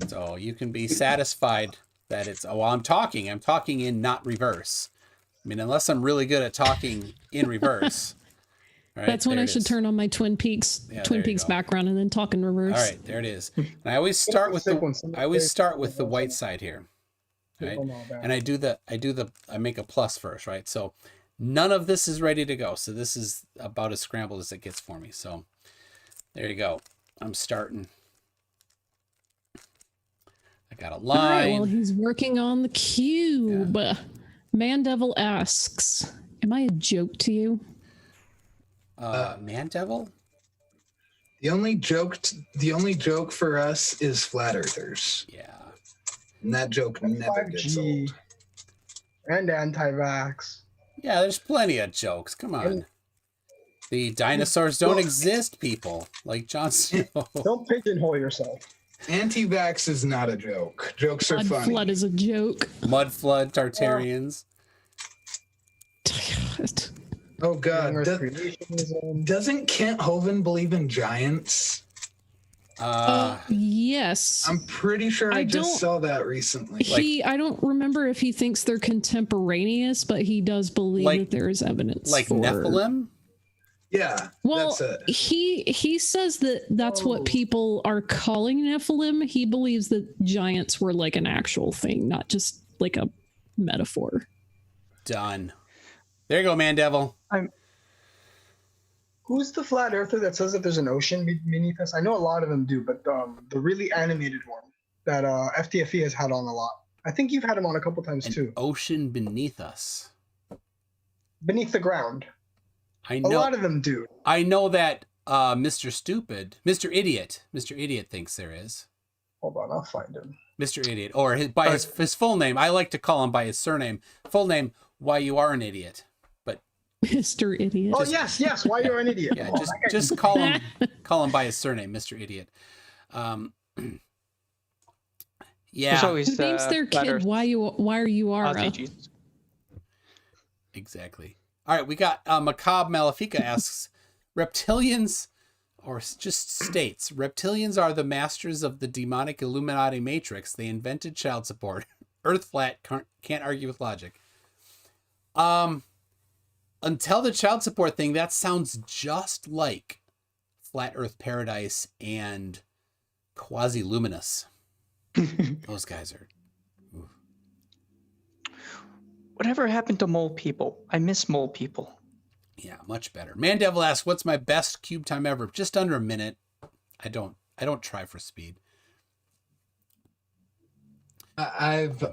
So you can be satisfied that I'm talking in not reverse. I mean, unless I'm really good at talking in reverse. Right, that's when I should turn on my Twin Peaks background and then talk in reverse. All right, there it is. And I always start with the white side here. Right? And I make a plus first, right? So none of this is ready to go. So this is about as scrambled as it gets for me. So there you go. I'm starting. I got a line. All right, well, he's working on the cube. Yeah. Mandevil asks, am I a joke to you? Mandevil? The only joke for us is flat earthers. Yeah. And that joke never gets old. And anti-vax. Yeah, there's plenty of jokes. Come on. The dinosaurs don't exist, people. Like Jon Snow. Don't pigeonhole yourself. Anti-vax is not a joke. Jokes are funny. Flood is a joke. Mud flood, Tartarians. Oh God! Doesn't Kent Hovind believe in giants? Yes. I'm pretty sure I just saw that recently. I don't remember if he thinks they're contemporaneous, but he does believe that there is evidence. Like Nephilim? Yeah. Well, he says that's what people are calling Nephilim. He believes that giants were like an actual thing, not just like a metaphor. Done. There you go, Mandevil. Who's the flat earther that says that there's an ocean beneath us? I know a lot of them do, but the really animated one that FTFE has had on a lot. I think you've had him on a couple times too. Ocean beneath us. Beneath the ground. I know. A lot of them do. I know that Mr. Idiot thinks there is. Hold on, I'll find him. Mr. Idiot, or his full name. I like to call him by his surname. Full name, Why You Are an Idiot. But Mr. Idiot. Oh, yes, Why You're an Idiot. Yeah, just call him by his surname, Mr. Idiot. Yeah. Who names their kid Why Are You Are? Exactly. All right, we got Macabre Malefica asks, reptilians, or just states, reptilians are the masters of the demonic Illuminati matrix. They invented child support. Earth flat, can't argue with logic. Until the child support thing, that sounds just like Flat Earth Paradise and Quasi-Luminous. Those guys are... Ooh. Whatever happened to mole people? I miss mole people. Yeah, much better. Mandevil asks, what's my best cube time ever? Just under a minute. I don't try for speed. I've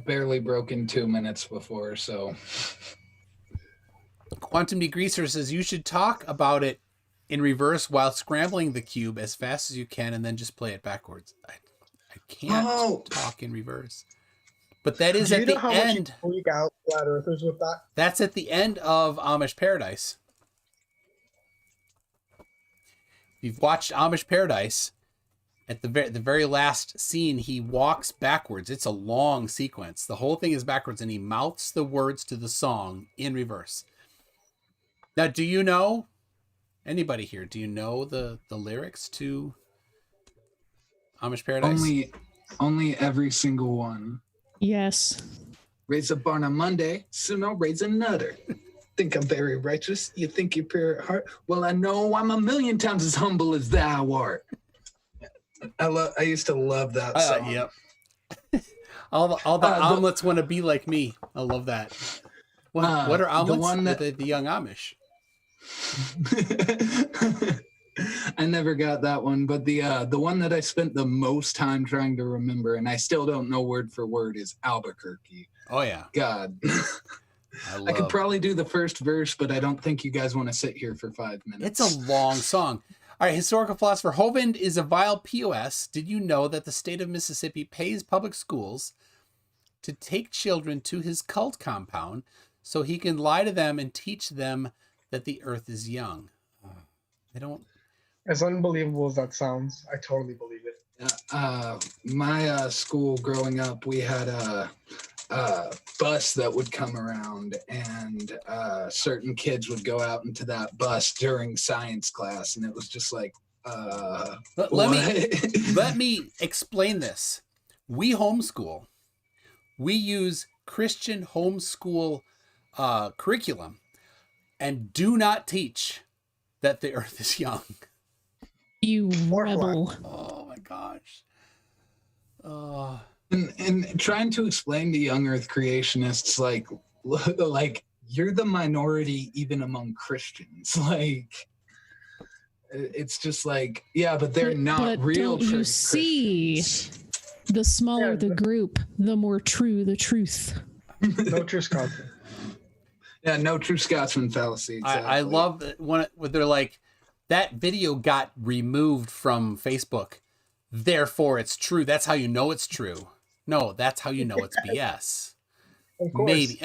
barely broken 2 minutes before, so... Quantum Degreaser says you should talk about it in reverse while scrambling the cube as fast as you can and then just play it backwards. I can't talk in reverse. But that is at the end. Freak out flat earthers with that? That's at the end of Amish Paradise. you've watched Amish Paradise, at the very last scene, he walks backwards. It's a long sequence. The whole thing is backwards, and he mouths the words to the song in reverse. Now, do you know, anybody here, do you know the lyrics to Amish Paradise? Only every single one. Yes. Raise a barn on Monday, soon I'll raise another. Think I'm very righteous? You think you're pure at heart? Well, I know I'm a million times as humble as thou art. I used to love that song. Yep. all the omelets want to be like me. I love that. What are omelets? The young Amish. I never got that one, but the one that I spent the most time trying to remember, and I still don't know word for word, is Albuquerque. Oh yeah. God. I could probably do the first verse, but I don't think you guys want to sit here for 5 minutes. It's a long song. All right, historical philosopher Hovind is a vile POS. Did you know that the state of Mississippi pays public schools to take children to his cult compound so he can lie to them and teach them that the earth is young? I don't. As unbelievable as that sounds, I totally believe it. My school growing up, we had a bus that would come around, and certain kids would go out into that bus during science class, and it was just like, let me explain this. We homeschool. We use Christian homeschool curriculum and do not teach that the earth is young. You rebel. Oh my gosh. And trying to explain to young earth creationists, like you're the minority even among Christians. Like, it's just like, yeah, but they're not real. Don't you see, the smaller the group, the more true the truth. No true Scotsman. Yeah, no true Scotsman fallacy. Exactly. I love that when they're like, that video got removed from Facebook, therefore it's true. That's how you know it's true. No, that's how you know it's BS. Of course. Maybe.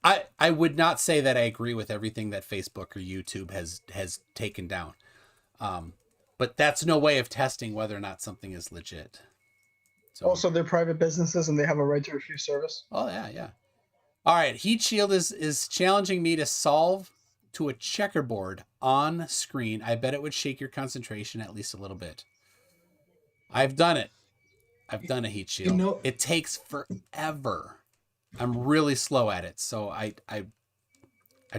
I would not say that I agree with everything that Facebook or YouTube has taken down. But that's no way of testing whether or not something is legit. So, also, they're private businesses and they have a right to refuse service. Oh, yeah. All right. Heat Shield is challenging me to solve to a checkerboard on screen. I bet it would shake your concentration at least a little bit. I've done it. I've done a heat shield. It takes forever. I'm really slow at it, so I'm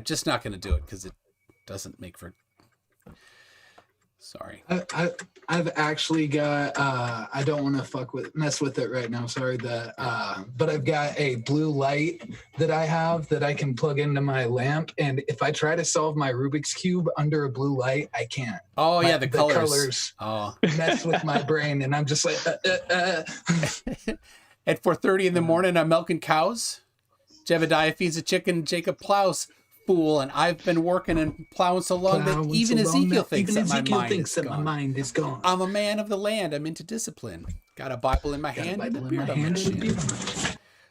just not going to do it because it doesn't make for. Sorry. I've actually got. I don't want to mess with it right now. Sorry that. But I've got a blue light that I have that I can plug into my lamp, and if I try to solve my Rubik's cube under a blue light, I can't. Oh yeah, the colors. Oh. Mess with my brain, and I'm just like. At 4:30 in the morning, I'm milking cows. Jebediah feeds a chicken. Jacob plows. Fool, and I've been working and plowing so long that even Ezekiel thinks that my mind is gone. I'm a man of the land. I'm into discipline. Got a Bible in my hand and a beard on my chin.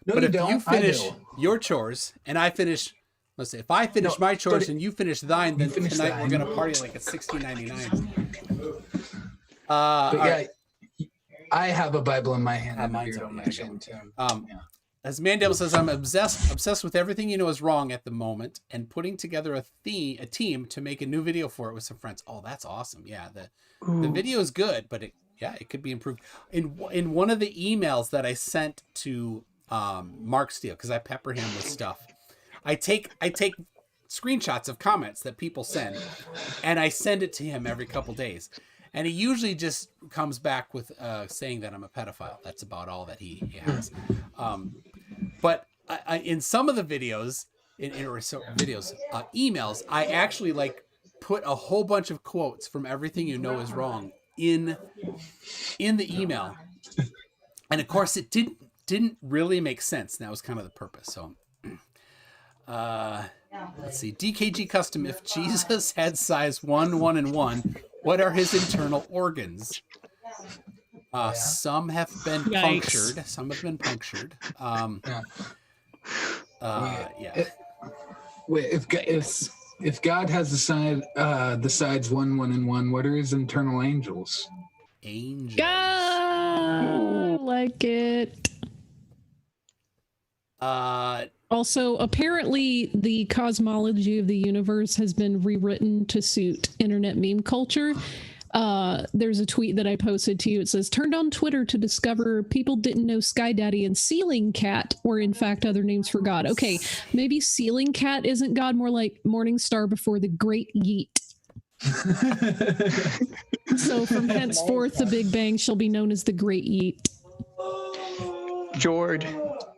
But if you finish your chores and I finish, let's say if I finish my chores and you finish thine, then tonight we're gonna party like it's $16.99. I have a Bible in my hand. And a beard on my chin too. As Mandel says, I'm obsessed with everything you know is wrong at the moment and putting together a team to make a new video for it with some friends. Oh, that's awesome. Yeah, the video is good, but it could be improved. In one of the emails that I sent to Mark Steele, because I pepper him with stuff, I take screenshots of comments that people send, and I send it to him every couple days. And he usually just comes back with saying that I'm a pedophile. That's about all that he has. But in some of the videos, emails, I actually put a whole bunch of quotes from everything you know is wrong in the email. And of course, it didn't really make sense. That was kind of the purpose. So, let's see. DKG Custom. If Jesus had size 1, 1, and 1. What are his internal organs? Some have been punctured. Some have been punctured. If God has the sides 1, 1, and 1, what are his internal angels? Angels. I like it. Also, apparently, the cosmology of the universe has been rewritten to suit internet meme culture. There's a tweet that I posted to you. It says, turned on Twitter to discover people didn't know Sky Daddy and Ceiling Cat were in fact other names for God. Okay, maybe Ceiling Cat isn't God, more like Morning Star before the Great Yeet. So from henceforth, the Big Bang shall be known as the Great Yeet. Jord,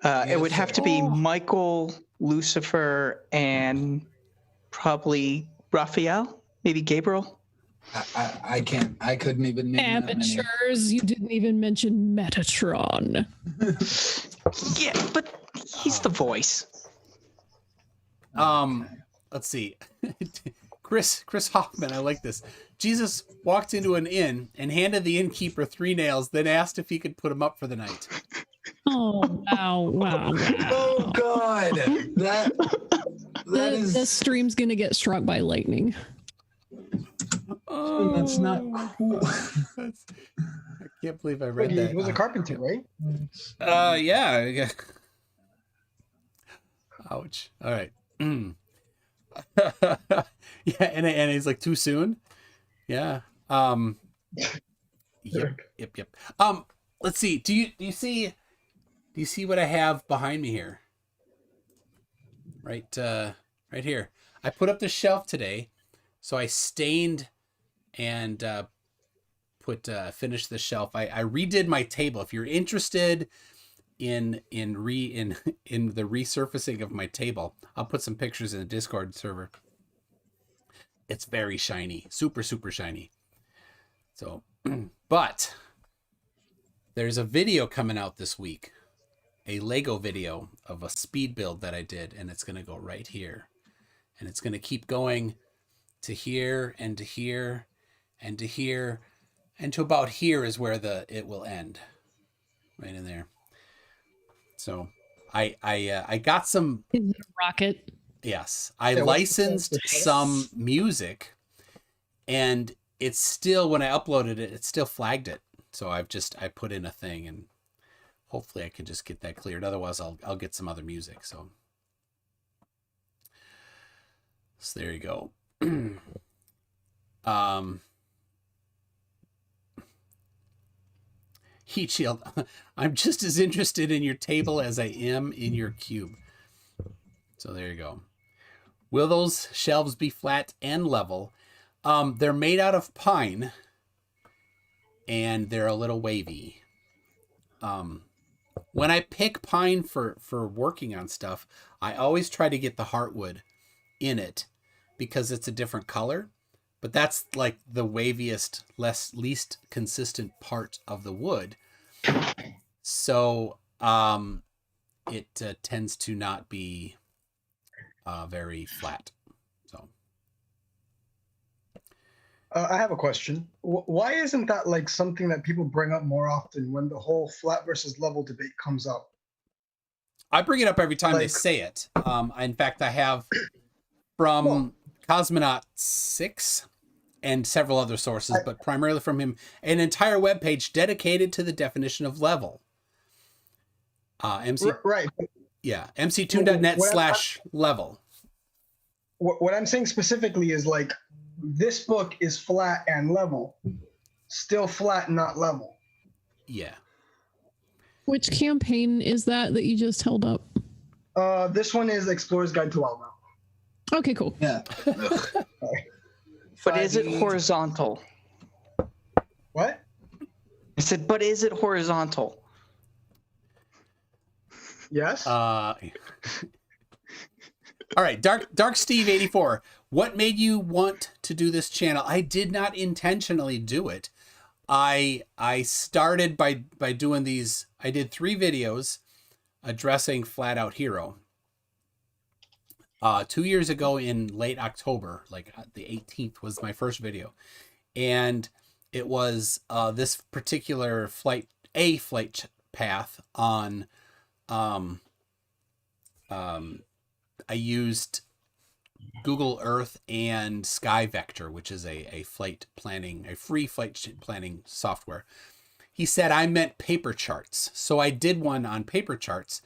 it would have to be Michael, Lucifer, and probably Raphael, maybe Gabriel. I can't. I couldn't even name amateurs. You didn't even mention Metatron. Yeah, but he's the voice. Let's see. Chris Hoffman, I like this. Jesus walked into an inn and handed the innkeeper 3 nails, then asked if he could put them up for the night. Oh wow! Oh God, this stream's gonna get struck by lightning. Oh, that's not cool. I can't believe I read that. He was a carpenter, right? Yeah. Ouch. All right. Yeah, and he's like, too soon. Yeah. Yep. Let's see. Do you see what I have behind me here? Right here. I put up the shelf today, so I stained and finished the shelf. I redid my table. If you're interested in the resurfacing of my table, I'll put some pictures in the Discord server. It's very shiny, super shiny. So, but there's a video coming out this week, a Lego video of a speed build that I did, and it's going to go right here, and it's going to keep going to here and to here and to here, and to about here is where it will end, right in there. So I got some. Is it a rocket? Yes, I licensed some music, and it's still, when I uploaded it, it still flagged it. So I put in a thing, and hopefully I can just get that cleared. Otherwise, I'll get some other music. So there you go. Heat shield. I'm just as interested in your table as I am in your cube. So there you go. Will those shelves be flat and level? They're made out of pine, and they're a little wavy. When I pick pine for working on stuff, I always try to get the heartwood in it because it's a different color. But that's like the waviest, least consistent part of the wood. So it tends to not be very flat. So I have a question. Why isn't that like something that people bring up more often when the whole flat versus level debate comes up? I bring it up every time they say it. In fact, I have from Cosmonaut 6 and several other sources, but primarily from him, an entire webpage dedicated to the definition of level. Right. Yeah, mctoon.net/level. What I'm saying specifically is like, this book is flat and level. Still flat, not level. Yeah. Which campaign is that you just held up? This one is Explorer's Guide to Wild. Okay, cool. Yeah. But is it horizontal? What? I said, but is it horizontal? Yes. All right, Dark Steve 84. What made you want to do this channel? I did not intentionally do it. I started by doing these. I did 3 videos addressing Flat Out Hero. 2 years ago in late October, like the 18th was my first video. And it was this particular flight path on, I used Google Earth and Sky Vector, which is a free flight planning software. He said I meant paper charts. So I did one on paper charts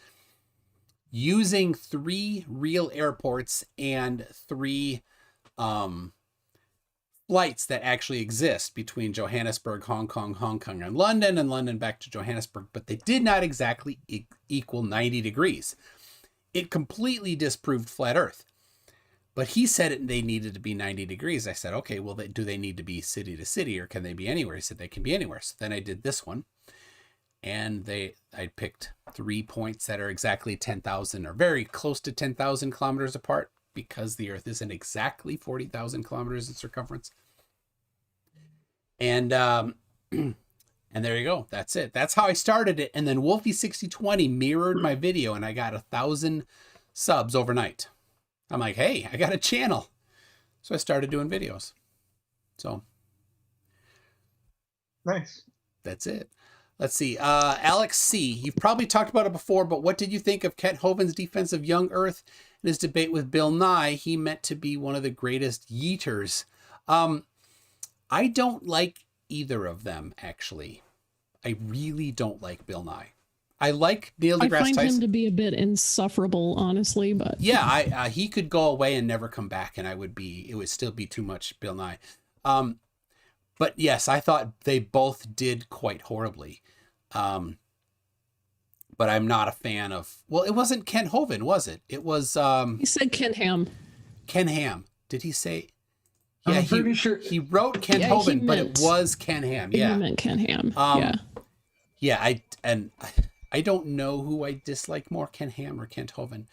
using 3 real airports and 3 flights that actually exist between Johannesburg, Hong Kong, and London back to Johannesburg, but they did not exactly equal 90 degrees. It completely disproved flat Earth. But he said they needed to be 90 degrees. I said, okay, well, do they need to be city to city or can they be anywhere? He said they can be anywhere. So then I did this one. And I picked 3 points that are exactly 10,000 or very close to 10,000 kilometers apart because the Earth isn't exactly 40,000 kilometers in circumference. And and there you go. That's it. That's how I started it. And then Wolfie6020 mirrored my video and I got 1,000 subs overnight. I'm like, hey, I got a channel. So I started doing videos. So Nice. That's it. Let's see. Alex C. You've probably talked about it before, but what did you think of Kent Hovind's defense of young Earth in his debate with Bill Nye? He meant to be one of the greatest yeeters. I don't like either of them, actually. I really don't like Bill Nye. I like Neil deGrasse Tyson. I find him to be a bit insufferable, honestly, but yeah, he could go away and never come back, and it would still be too much Bill Nye. But yes, I thought they both did quite horribly. But I'm not a fan of. Well, it wasn't Kent Hovind, was it? It was. He said Ken Ham. Ken Ham. Did he say? Yeah, I'm pretty sure he wrote Kent Hovind, but it was Ken Ham. Yeah, he meant Ken Ham. Yeah, I don't know who I dislike more, Ken Ham or Kent Hovind.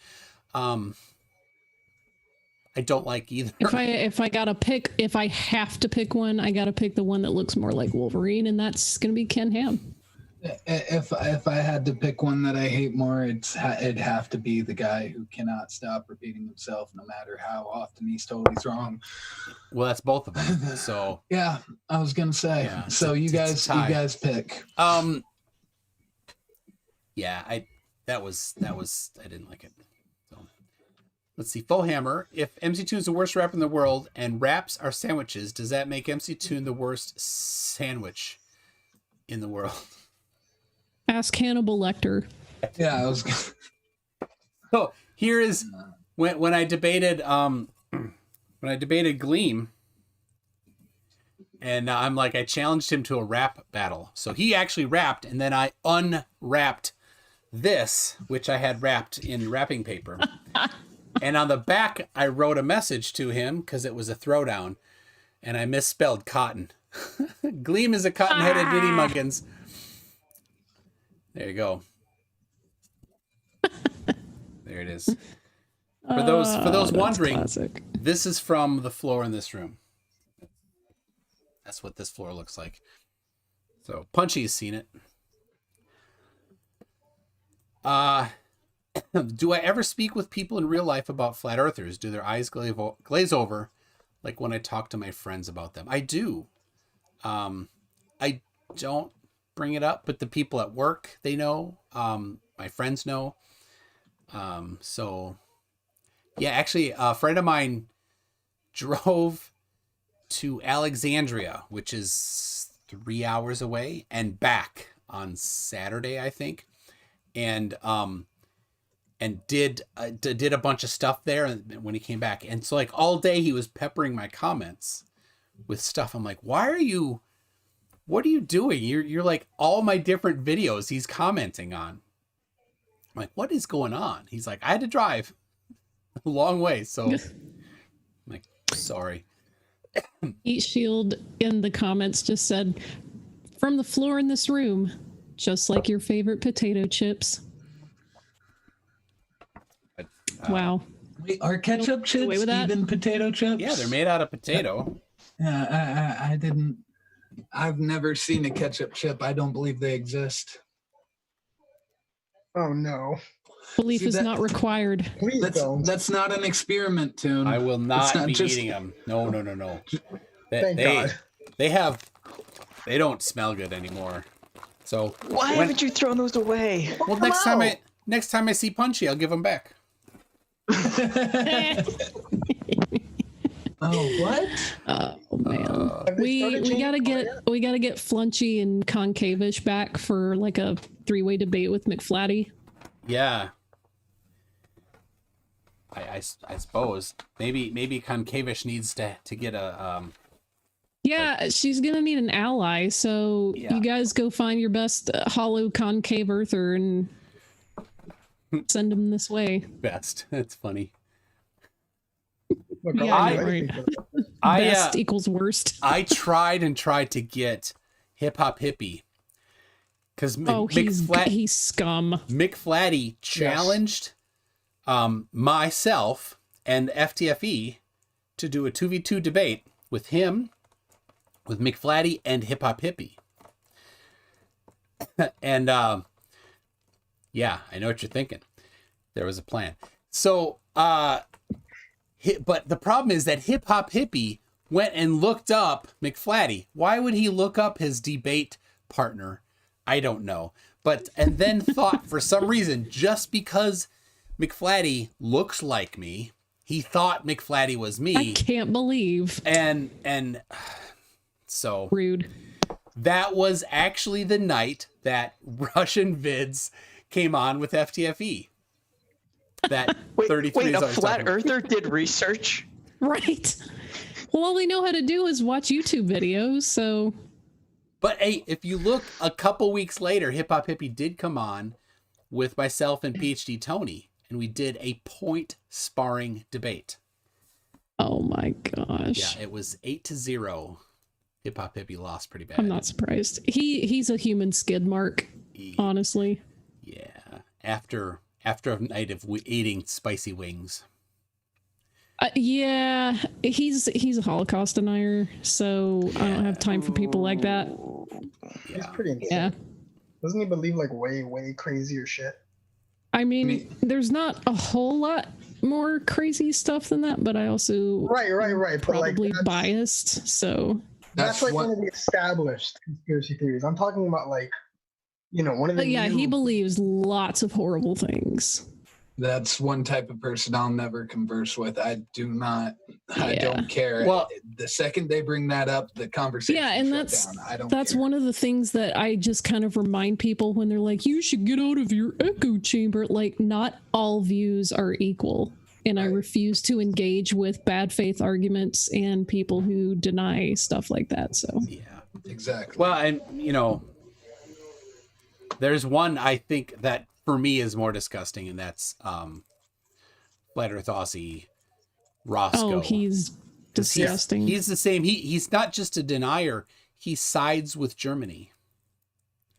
I don't like either. If I have to pick one, I gotta pick the one that looks more like Wolverine, and that's gonna be Ken Ham. If I had to pick one that I hate more, it'd have to be the guy who cannot stop repeating himself, no matter how often he's told he's wrong. Well, that's both of them. So yeah, I was gonna say. Yeah, so you guys pick. Yeah, I didn't like it. So let's see. Fullhammer. If MC Toon is the worst rapper in the world and raps are sandwiches, does that make MC Toon the worst sandwich in the world? Ask Hannibal Lecter. Yeah, I was. So here is when I debated Gleam, and I'm like, I challenged him to a rap battle. So he actually rapped, and then I unwrapped this, which I had wrapped in wrapping paper. And on the back, I wrote a message to him because it was a throwdown, and I misspelled cotton. Gleam is a cotton-headed nitty muggins. There you go. There it is. For those wondering, classic. This is from the floor in this room. That's what this floor looks like. So Punchy's seen it. Do I ever speak with people in real life about flat earthers? Do their eyes glaze over like when I talk to my friends about them? I do. I don't bring it up, but the people at work, they know. My friends know. So yeah, actually a friend of mine drove to Alexandria, which is 3 hours away, and back on Saturday, I think. And did a bunch of stuff there when he came back. And so like all day he was peppering my comments with stuff. I'm like, what are you doing? You're like all my different videos he's commenting on. I'm like, what is going on? He's like, I had to drive a long way. So I'm like, sorry. Eat Shield in the comments just said, from the floor in this room, just like your favorite potato chips. Wow. Wait, are ketchup chips even potato chips? Yeah, they're made out of potato. Yeah, I've never seen a ketchup chip. I don't believe they exist. Oh no. Belief is not required. Please don't. That's not an experiment, Toon. I will not be eating them. No. Thank God. They don't smell good anymore. So why haven't you thrown those away? Well, next time I see Punchy, I'll give them back. Oh, what? Oh man. Have they We started changing gotta color get Flunchy and Concavish back for like a 3-way debate with McFlatty. Yeah. I suppose maybe Concavish needs to get a Yeah, she's gonna need an ally. So Yeah. you guys go find your best hollow concave earther and send him this way. best. That's funny. Look, Yeah, I'll do right. anything for that. Best equals worst. I tried to get Hip Hop Hippie because He's scum. McFlatty challenged myself and FTFE to do a 2v2 debate with him, with McFlatty and Hip Hop Hippie. And yeah, I know what you're thinking. There was a plan. So but the problem is that Hip Hop Hippie went and looked up McFlatty. Why would he look up his debate partner? I don't know. And then thought for some reason, just because McFlatty looks like me, he thought McFlatty was me. I can't believe. And so Rude. that was actually the night that Russian Vids came on with FTFE. That 33 Wait, is a always flat talking about. earther did research? Right. Well, all we know how to do is watch YouTube videos, so. But hey, if you look a couple weeks later, Hip Hop Hippie did come on with myself and PhD Tony, and we did a point sparring debate. Oh my gosh. Yeah, it was 8-0. Hip Hop Hippie lost pretty bad. I'm not surprised. He's a human skid mark, honestly. Yeah. After a night of eating spicy wings. Yeah, he's a Holocaust denier, so I don't have time for people like that. He's pretty insane. Yeah. Doesn't he believe like way crazier shit? I mean, there's not a whole lot more crazy stuff than that, but I also Right. probably But like, biased, so that's like one of the established conspiracy theories. I'm talking about like, one of the. but yeah, he believes lots of horrible things. That's one type of person I'll never converse with. I don't care. Well, the second they bring that up, the conversation. Yeah, and that's care. one of the things that I just kind of remind people when they're like, you should get out of your echo chamber. Like, not all views are equal. And I refuse to engage with bad faith arguments and people who deny stuff like that. So yeah, exactly. Well, and there's one I think that for me is more disgusting, and that's Flat Earth Aussie Roscoe. Oh, he's disgusting. He's the same. He's not just a denier. He sides with Germany.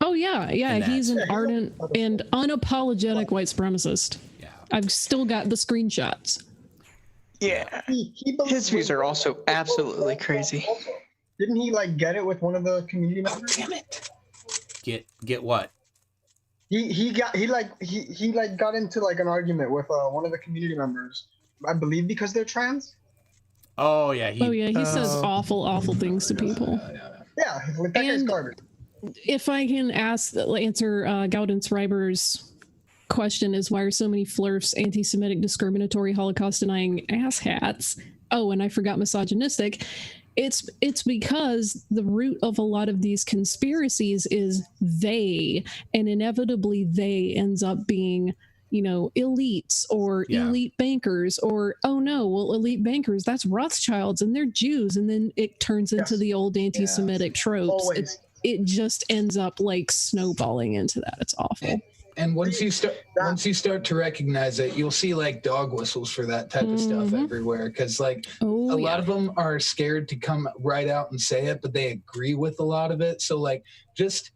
Oh yeah. He's an ardent and unapologetic white supremacist. Yeah, I've still got the screenshots. Yeah, his views are also absolutely crazy. Didn't he like get it with one of the community members? Damn it! Get what? He got into like an argument with one of the community members, I believe, because they're trans. Oh yeah, he says awful things to people. Yeah, like that guy's garbage. If I can answer Gauden Schreiber's question, is why are so many flirfs anti-Semitic, discriminatory, Holocaust-denying asshats? Oh, and I forgot misogynistic. It's because the root of a lot of these conspiracies is they, and inevitably they ends up being, elites or elite bankers, or elite bankers, that's Rothschilds and they're Jews, and then it turns into the old anti-Semitic tropes. It just ends up like snowballing into that. It's awful. And once you start to recognize it, you'll see like dog whistles for that type of stuff everywhere. Because like a lot of them are scared to come right out and say it, but they agree with a lot of it. So like, just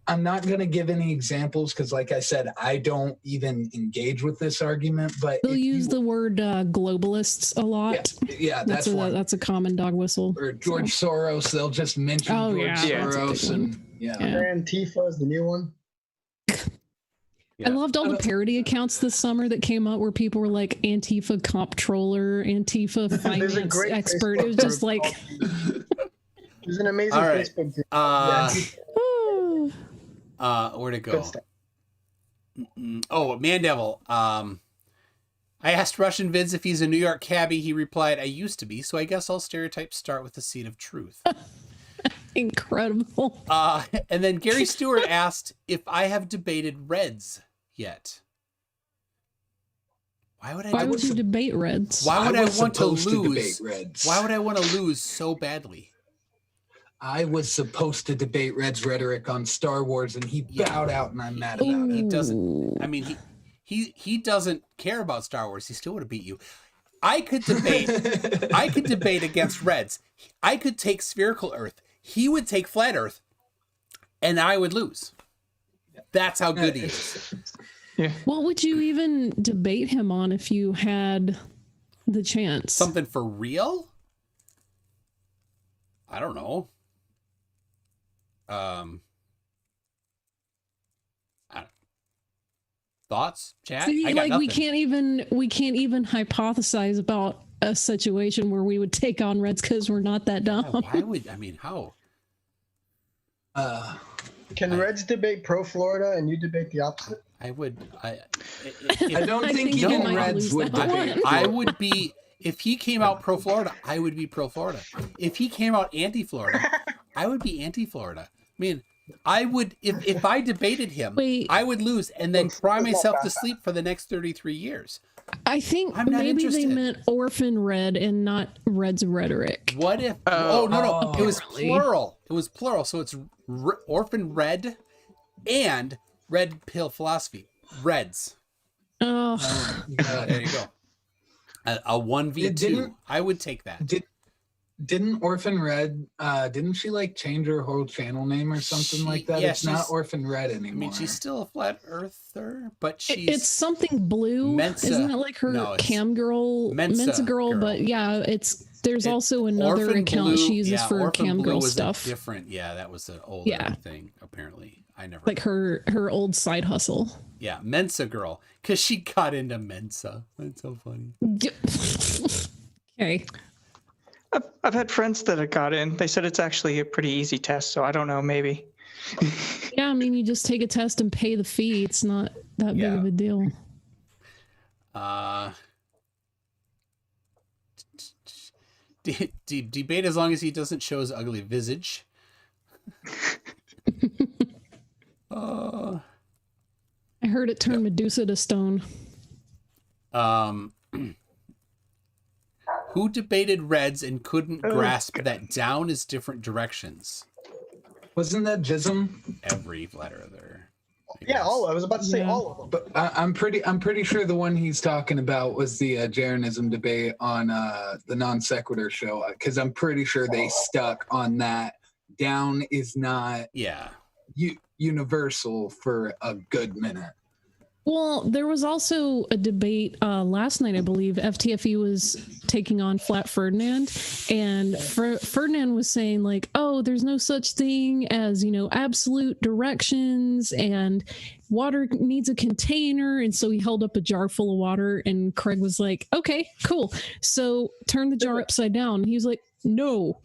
I'm not gonna give any examples because, like I said, I don't even engage with this argument. But they'll use the word globalists a lot. Yeah, that's a common dog whistle. Or George Soros, they'll just mention George Soros and Antifa is the new one. I loved all the parody accounts this summer that came out where people were like Antifa comptroller, Antifa finance expert. It was just like there's an amazing Facebook group. Where'd it go? Oh, Mandevil. I asked Russian Vids if he's a New York cabbie. He replied, I used to be, so I guess all stereotypes start with the seed of truth. Incredible. And then Gary Stewart asked if I have debated Reds yet. Why would you debate Reds? Why would I want to supposed to lose? debate Reds. Why would I want to lose so badly? I was supposed to debate Red's rhetoric on Star Wars, and he bowed out, and I'm mad about it. He doesn't. I mean, he doesn't care about Star Wars. He still would have beat you. I could debate. I could debate against Reds. I could take spherical Earth. He would take flat Earth, and I would lose. That's how good he is. Yeah. What would you even debate him on if you had the chance? Something for real? I don't know. Thoughts, chat? See, I got nothing. we can't even hypothesize about a situation where we would take on Reds because we're not that dumb. Why would I mean how? Can Reds debate pro Florida and you debate the opposite? I would. I don't think you even might Reds lose would that debate. one. I would be if he came out pro Florida. I would be pro Florida. If he came out anti Florida, I would be anti Florida. I mean, I would if I debated him, Wait. I would lose and then cry myself to sleep for the next 33 years. I think I'm not maybe interested. they meant Orphan Red and not Red's rhetoric. What if? No. It was really? plural. It was plural. So it's Orphan Red and Red Pill Philosophy. Reds. Oh, There you go. A 1v2. I would take that. Didn't Orphan Red, didn't she like change her whole channel name or something like that? yeah, It's not she's- Orphan Red anymore. I mean, she's still a flat earther, but she's it's something blue. Mensa. Isn't it like her No, it's cam girl, Mensa girl? girl. But yeah, there's also another Orphan account Blue, she uses for Orphan cam Blue girl was a stuff. different. Yeah, that was an older Yeah. thing. Apparently, I never Like her old side hustle. Yeah, Mensa girl, because she got into Mensa. That's so funny. Okay. I've had friends that have got in. They said it's actually a pretty easy test, so I don't know, maybe. Yeah, I mean, you just take a test and pay the fee. It's not that big Yeah. of a deal. Debate as long as he doesn't show his ugly visage. I heard it turned Medusa to stone. Who debated Reds and couldn't grasp that down is different directions? Wasn't that Jism? Every flat earther. Yeah, I was about to say Yeah. all of them. But I'm pretty sure the one he's talking about was the Jeranism debate on the Non Sequitur show, because I'm pretty sure they stuck on that. Down is not Yeah. universal for a good minute. Well, there was also a debate last night, I believe. FTFE was taking on Flat Ferdinand, and Ferdinand was saying like, "Oh, there's no such thing as absolute directions, and water needs a container." And so he held up a jar full of water, and Craig was like, "Okay, cool. So turn the jar upside down." He was like, "No."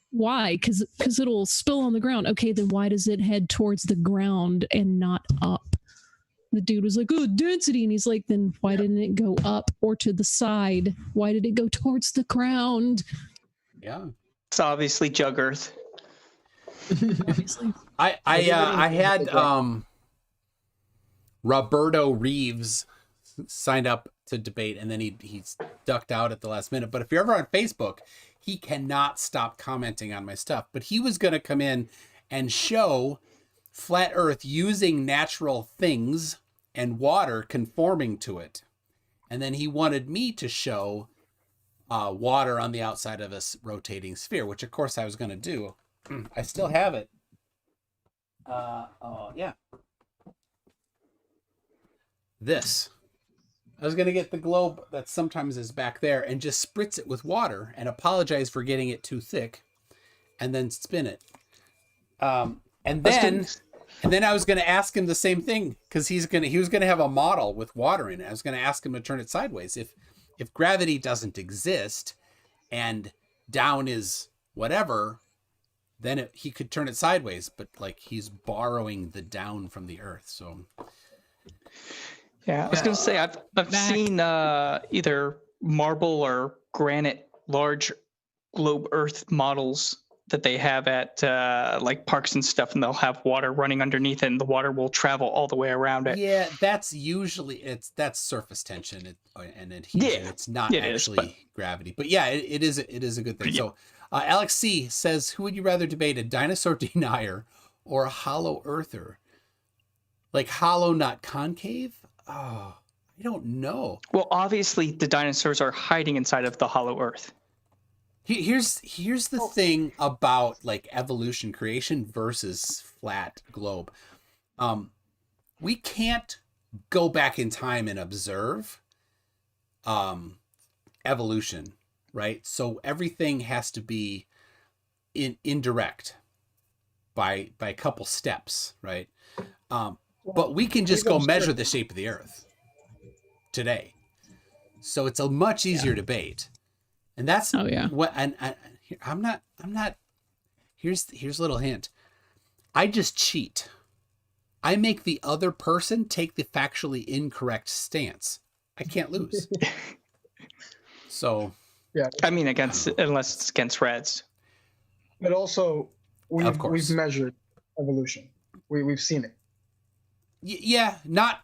Why? Because it'll spill on the ground. Okay, then why does it head towards the ground and not up? The dude was like, "Oh, density," and he's like, "Then why didn't it go up or to the side? Why did it go towards the ground?" Yeah. It's obviously Jug Earth. Obviously. I had Roberto Reeves signed up to debate, and then he ducked out at the last minute. But if you're ever on Facebook, he cannot stop commenting on my stuff. But he was going to come in and show flat Earth using natural things and water conforming to it. And then he wanted me to show water on the outside of a rotating sphere, which of course I was going to do. I still have it. Yeah. This. I was going to get the globe that sometimes is back there and just spritz it with water and apologize for getting it too thick and then spin it. And then I was going to ask him the same thing, because he was going to have a model with water in it. I was going to ask him to turn it sideways. If gravity doesn't exist and down is whatever, then he could turn it sideways, but like he's borrowing the down from the earth. So Yeah, I was going to say I've seen either marble or granite large globe Earth models that they have at like parks and stuff, and they'll have water running underneath it, and the water will travel all the way around it. Yeah, that's usually that's surface tension and adhesion. Yeah, It's not actually gravity. But yeah, it is a good thing. Yeah. So Alex C says, who would you rather debate, a dinosaur denier or a hollow earther? Like hollow, not concave? Oh, I don't know. Well, obviously the dinosaurs are hiding inside of the hollow earth. Here's the thing about like evolution, creation versus flat globe. We can't go back in time and observe evolution, right? So everything has to be indirect by a couple steps, right? But we can just go measure the shape of the earth today. So it's a much easier debate. And that's what I'm not here's a little hint. I just cheat. I make the other person take the factually incorrect stance. I can't lose. So yeah, I mean unless it's against Reds. But also we've measured evolution. We've seen it. Yeah, not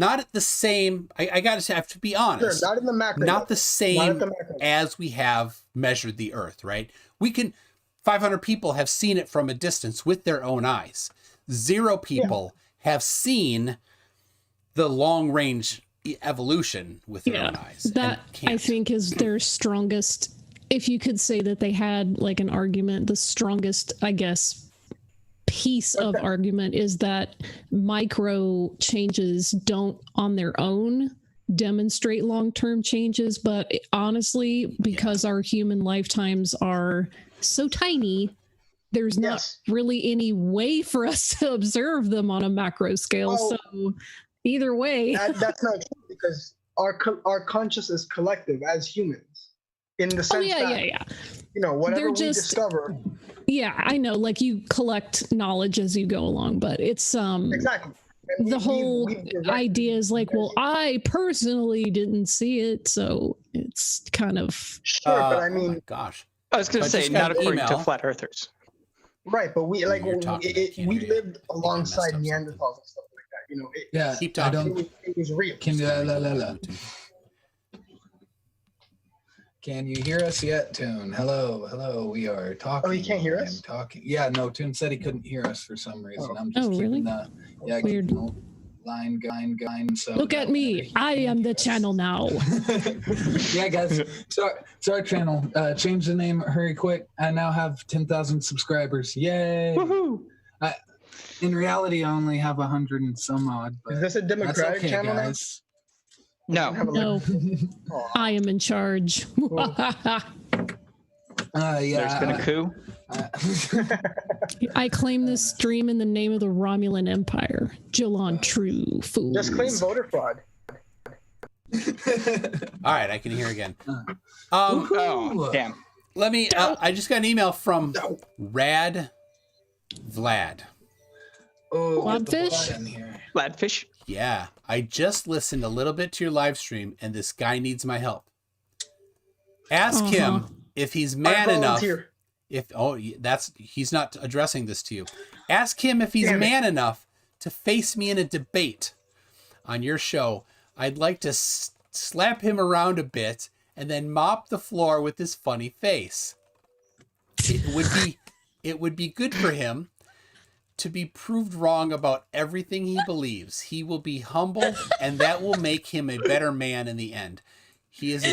at the same. I gotta say, I have to be honest. Sure, not in the macro. Not the same as we have measured the Earth, right? 500 people have seen it from a distance with their own eyes. 0 people have seen the long range evolution with their own eyes. That I think is their strongest. If you could say that they had like an argument, the strongest, I guess, piece of argument is that micro changes don't on their own demonstrate long-term changes, but honestly, because our human lifetimes are so tiny, there's not really any way for us to observe them on a macro scale. Well, so either way, that's not true, because our consciousness is collective as humans, in the sense that you know, whatever we discover. Yeah, I know. Like, you collect knowledge as you go along, but it's exactly. The whole idea is like, well, I personally didn't see it, so it's kind of sure. But I mean, oh my gosh, I was going to say not according to flat earthers, right? But we we lived alongside Neanderthals and stuff like that. You know, keep talking. It was real. Can you hear us yet, Toon? Hello. We are talking. Oh, you can't hear us? Talking. Yeah, no. Toon said he couldn't hear us for some reason. I'm just really? Weird. Line. So look at me. I am the channel now. Yeah, guys. So our channel. Change the name. Hurry quick. I now have 10,000 subscribers. Yay! Woohoo! In reality, I only have 100 and some odd. But is this a democratic channel, guys? No. I am in charge. There's been a coup. I claim this stream in the name of the Romulan Empire. Jill on true fools. Just claim voter fraud. All right, I can hear again. Damn. Let me. I just got an email from Rad Vlad. Vladfish. Yeah, I just listened a little bit to your live stream, and this guy needs my help. Ask him if he's man enough. He's not addressing this to you. Ask him if he's man enough to face me in a debate on your show. I'd like to slap him around a bit and then mop the floor with his funny face. It would be good for him to be proved wrong about everything he believes. He will be humbled, and that will make him a better man in the end. He is.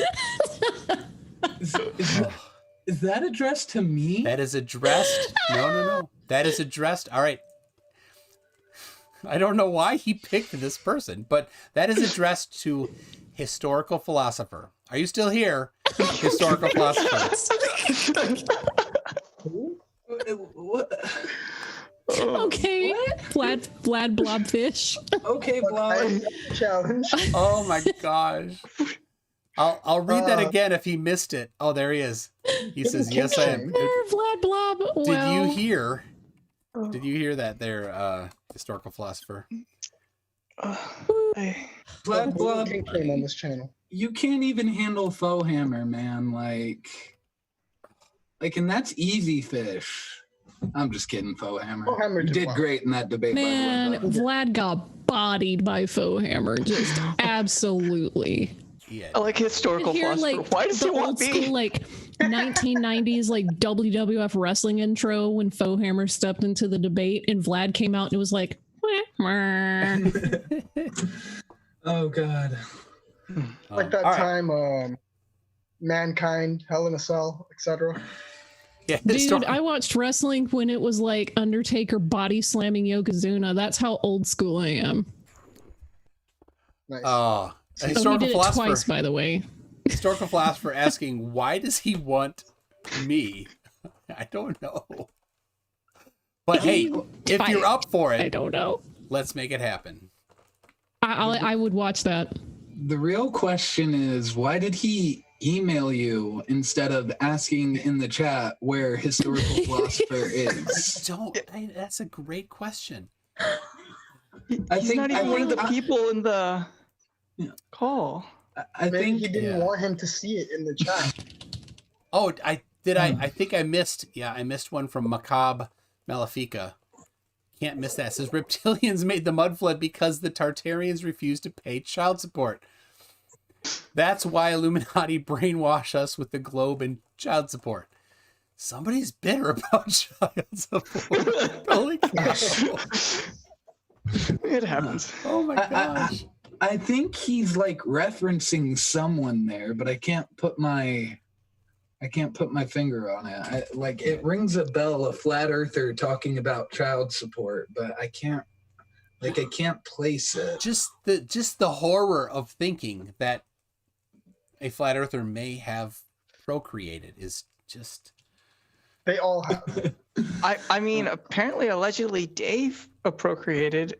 Is that addressed to me? That is addressed. No. That is addressed. All right. I don't know why he picked this person, but that is addressed to historical philosopher. Are you still here, historical philosopher? What? Okay, Vlad Blobfish. Okay, Vlad. Challenge. Oh my gosh. I'll read that again if he missed it. Oh, there he is. He says, "Yes, I am." Vlad Blob. Did you hear? Did you hear that there, historical philosopher? Vlad Blob, King came on this channel. you can't even handle faux hammer, man. Like, and that's easy fish. I'm just kidding, faux hammer. Faux hammer You did well. great in that debate, Man, by the way. But Vlad got bodied by faux hammer. Just absolutely. Yeah. I like historical Hear, philosopher. like, Why does he the want old me? school, like 1990s, like WWF wrestling intro when faux hammer stepped into the debate and Vlad came out and it was like, "Wah, wah." oh god. Like that all right. time, Mankind, Hell in a Cell, etc. Yeah, Dude, I watched wrestling when it was like Undertaker body slamming Yokozuna. That's how old school I am. Nice. a And we historical did it philosopher. twice, by the way. Historical philosopher asking, why does he want me? I don't know. But hey, if you're up for I it, don't know. let's make it happen. I would watch that. The real question is, why did he email you instead of asking in the chat where historical philosopher is? That's a great question. He's not even one of the people in the call. I Maybe think he didn't want him to see it in the chat. Oh, I think I missed. Yeah, I missed one from Macabre Malefica. Can't miss that. It says reptilians made the mud flood because the Tartarians refused to pay child support. That's why Illuminati brainwash us with the globe and child support. Somebody's bitter about child support. Holy cow. It happens. Oh my gosh. I think he's like referencing someone there, but I can't put my finger on it. It rings a bell, a flat earther talking about child support, but I can't place it. Just the horror of thinking that a flat earther may have procreated is just. They all have. I mean, apparently, allegedly, Dave procreated.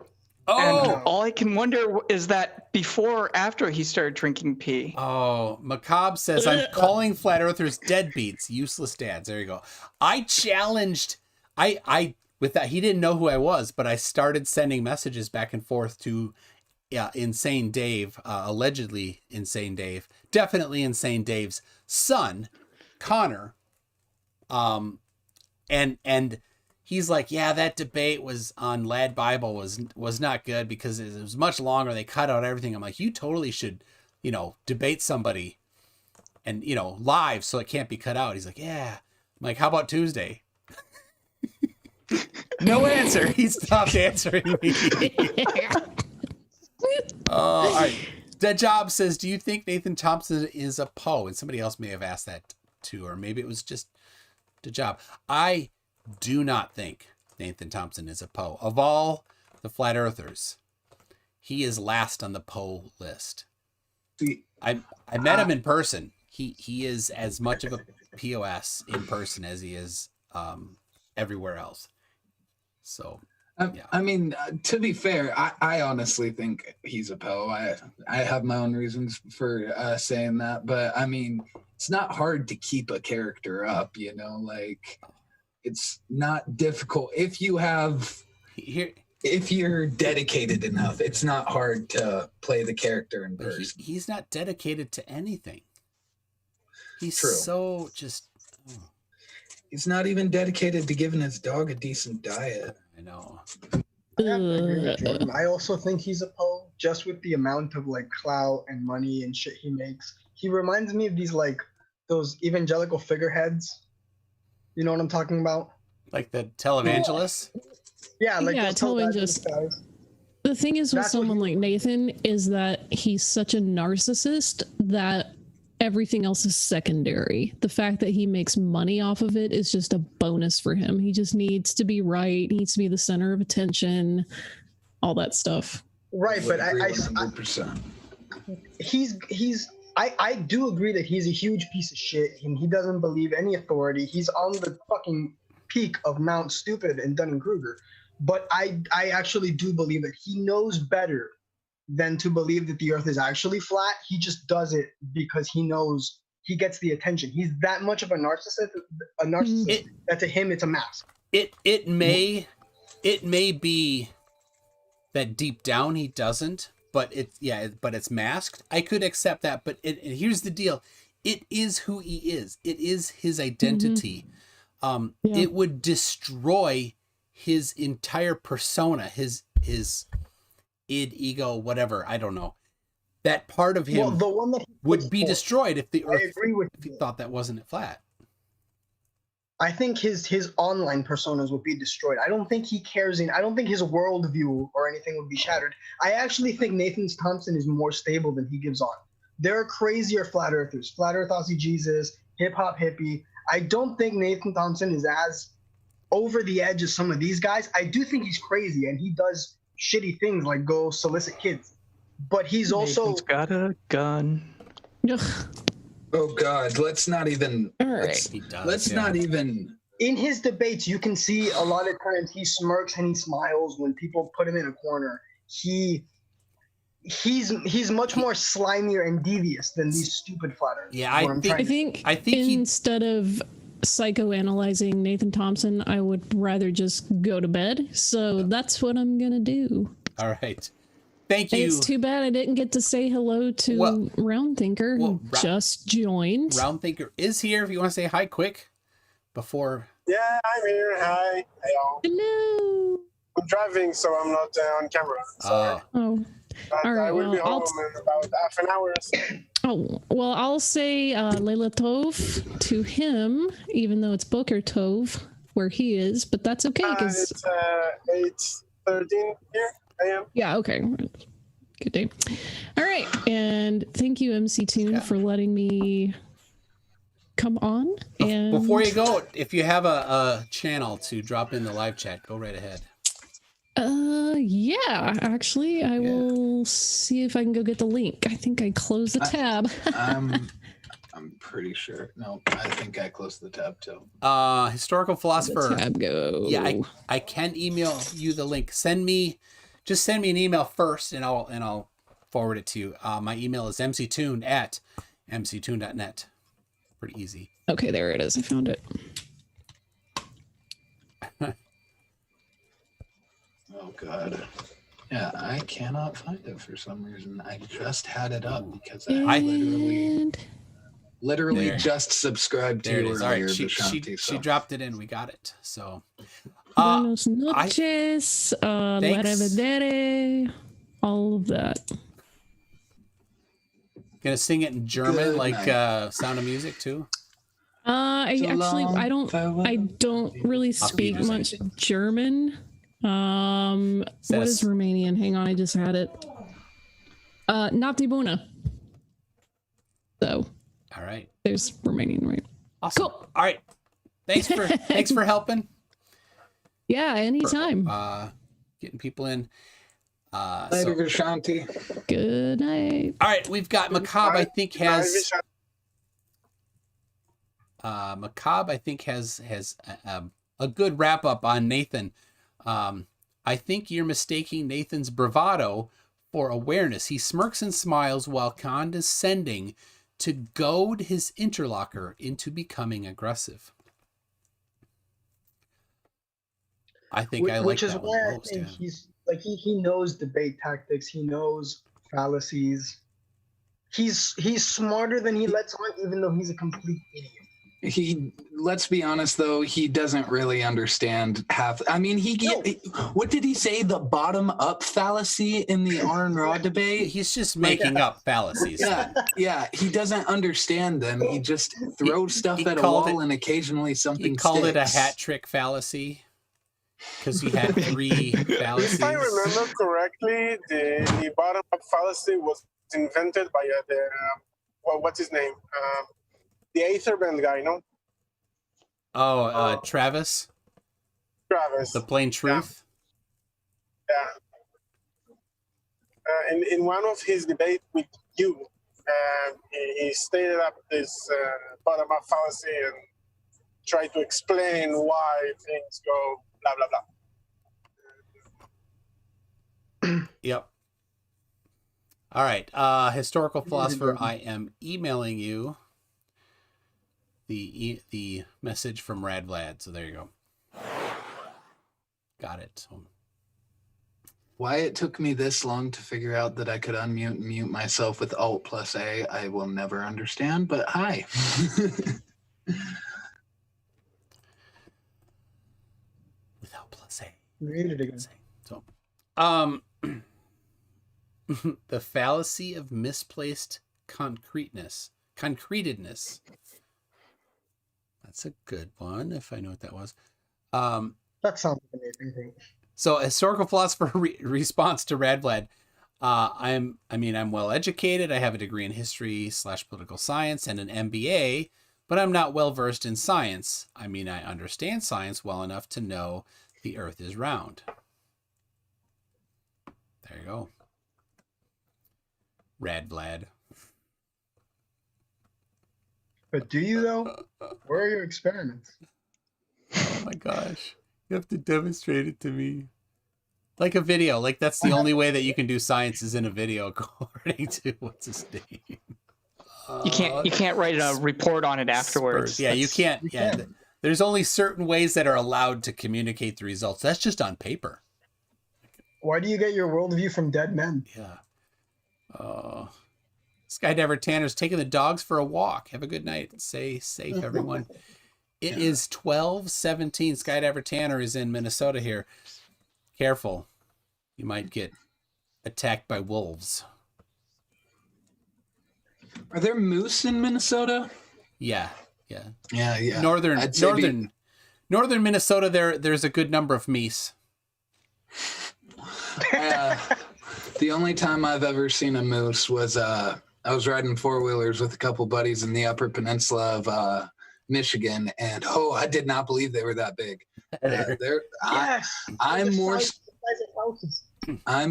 Oh. And all I can wonder is that before or after he started drinking pee. Oh, Macabre says, I'm calling flat earthers deadbeats, useless dads. There you go. I challenged, with that, he didn't know who I was, but I started sending messages back and forth to Insane Dave, allegedly Insane Dave, definitely Insane Dave's son, Connor. And he's like, yeah, that debate was on Lad Bible was not good because it was much longer. They cut out everything. I'm like, you totally should, debate somebody and, live so it can't be cut out. He's like, yeah. I'm like, how about Tuesday? No answer. He stopped answering me. All right. Dead Job says, do you think Nathan Thompson is a Poe? And somebody else may have asked that too, or maybe it was just Dead Job. I do not think Nathan Thompson is a Poe. Of all the flat earthers, he is last on the Poe list. I met him in person. He is as much of a POS in person as he is everywhere else. So, yeah. I mean, to be fair, I honestly think he's a Poe. I have my own reasons for saying that, but I mean, it's not hard to keep a character up, it's not difficult if you have if you're dedicated enough. It's not hard to play the character in person. He's not dedicated to anything. He's True. So just. He's not even dedicated to giving his dog a decent diet. I know. I have to agree with Jordan. I also think he's a Poe, just with the amount of clout and money and shit he makes. He reminds me of those evangelical figureheads. You know what I'm talking about? Like the televangelists? Yeah, those televangelists. guys. The thing is with That's what someone like Nathan is that he's such a narcissist that everything else is secondary. The fact that he makes money off of it is just a bonus for him. He just needs to be right. He needs to be the center of attention, all that stuff. Right, but I 100%. I do agree that he's a huge piece of shit and he doesn't believe any authority. He's on the fucking peak of Mount Stupid and Dunning-Kruger. But I actually do believe that he knows better than to believe that the earth is actually flat. He just does it because he knows he gets the attention. He's that much of a narcissist that to him it's a mask. It may be that deep down he doesn't, but it's masked. I could accept that, but here's the deal. It is who he is. It is his identity. It would destroy his entire persona, his id, ego, whatever. I don't know. That part of him the one that would be destroyed if the Earth, if he you. thought that wasn't flat. I think his online personas would be destroyed. I don't think he cares. I don't think his worldview or anything would be shattered. I actually think Nathan Thompson is more stable than he gives on. There are crazier flat earthers, flat earth Aussie Jesus, hip hop hippie. I don't think Nathan Thompson is as over the edge as some of these guys. I do think he's crazy and he does shitty things like go solicit kids. But he's also got a gun. Oh God, let's not even. All right. Let's not even. In his debates, you can see a lot of times he smirks and he smiles when people put him in a corner. He's much more slimier and devious than these stupid flat earthers. Yeah, I think instead of psychoanalyzing Nathan Thompson, I would rather just go to bed. So that's what I'm gonna do. All right. Thank you. It's too bad I didn't get to say hello to Round Thinker, who just joined. Round Thinker is here. If you want to say hi quick before. Yeah, I'm here. Hi. Hey, all. Hello. I'm driving, so I'm not on camera. Sorry. Oh. But All right. I will be Well, home in about half an hour. So. Oh, well, I'll say Leila Tov to him, even though it's Boker Tov where he is, but that's okay because it's 8:13 here. I am. Yeah, okay. Good day. All right. And thank you, MC Toon, for letting me come on. And before you go, if you have a channel to drop in the live chat, go right ahead. Yeah, actually, I will see if I can go get the link. I think I closed the tab. I'm pretty sure. No, I think I closed the tab too. Historical philosopher. The tab go. Yeah, I can email you the link. Just send me an email first, and I'll forward it to you. My email is mctoon@mctoon.net. Pretty easy. Okay, there it is. I found it. Oh God. Yeah, I cannot find it for some reason. I just had it up because I literally just subscribed to you earlier. All right, she dropped it in. We got it. So. Buenos noches, la revedere, all of that. Gonna sing it in German, like Sound of Music too. I don't really speak much German. What is Romanian? Hang on, I just had it. Noapte bună. So. All right. There's Romanian, right? Awesome. Cool. All right. Thanks for helping. Yeah, anytime. Getting people in. Later, Vishanti. Good night. All right, we've got Macabre. I think has a good wrap up on Nathan. I think you're mistaking Nathan's bravado for awareness. He smirks and smiles while condescending to goad his interlocutor into becoming aggressive. I think I like which is that why one I most, think yeah. he's like he knows debate tactics. He knows fallacies. He's smarter than he lets on, even though he's a complete idiot. Let's be honest though, he doesn't really understand half. I mean, what did he say? The bottom up fallacy in the Arn Raw debate? He's just making up fallacies. Yeah, he doesn't understand them. He just throws stuff at a wall and occasionally something He called it a sticks. hat trick fallacy because he had 3 fallacies. If I remember correctly, the bottom up fallacy was invented by what's his name? The Aetherbend guy, no? Oh, Travis? Travis. The Plain Truth? Yeah. In one of his debates with you, he stated up this bottom-up fallacy and tried to explain why things go blah, blah, blah. Yep. All right. Historical philosopher, I am emailing you the message from Rad Vlad. So there you go. Got it. Why it took me this long to figure out that I could unmute and mute myself with Alt+A, I will never understand, but hi. With Alt+A. Read it again. So, the fallacy of misplaced concretedness. That's a good one, if I know what that was. That sounds like an amazing. So, a historical philosopher response to Radvlad. I'm well educated. I have a degree in history / political science and an MBA, but I'm not well versed in science. I mean, I understand science well enough to know the Earth is round. There you go. Radvlad. But do you though? Where are your experiments? Oh my gosh. You have to demonstrate it to me. Like a video. Like that's the only way that you can do science is in a video, according to what's his name. You can't write a report on it afterwards. Spurs. Yeah, you can't. Yeah, there's only certain ways that are allowed to communicate the results. That's just on paper. Why do you get your worldview from dead men? Yeah. Skydiver Tanner's taking the dogs for a walk. Have a good night. Stay safe, everyone. It is 12:17. Skydiver Tanner is in Minnesota here. Careful. You might get attacked by wolves. Are there moose in Minnesota? Yeah. Northern Minnesota, there's a good number of meese. The only time I've ever seen a moose was I was riding four-wheelers with a couple buddies in the Upper Peninsula of Michigan, and I did not believe they were that big. I'm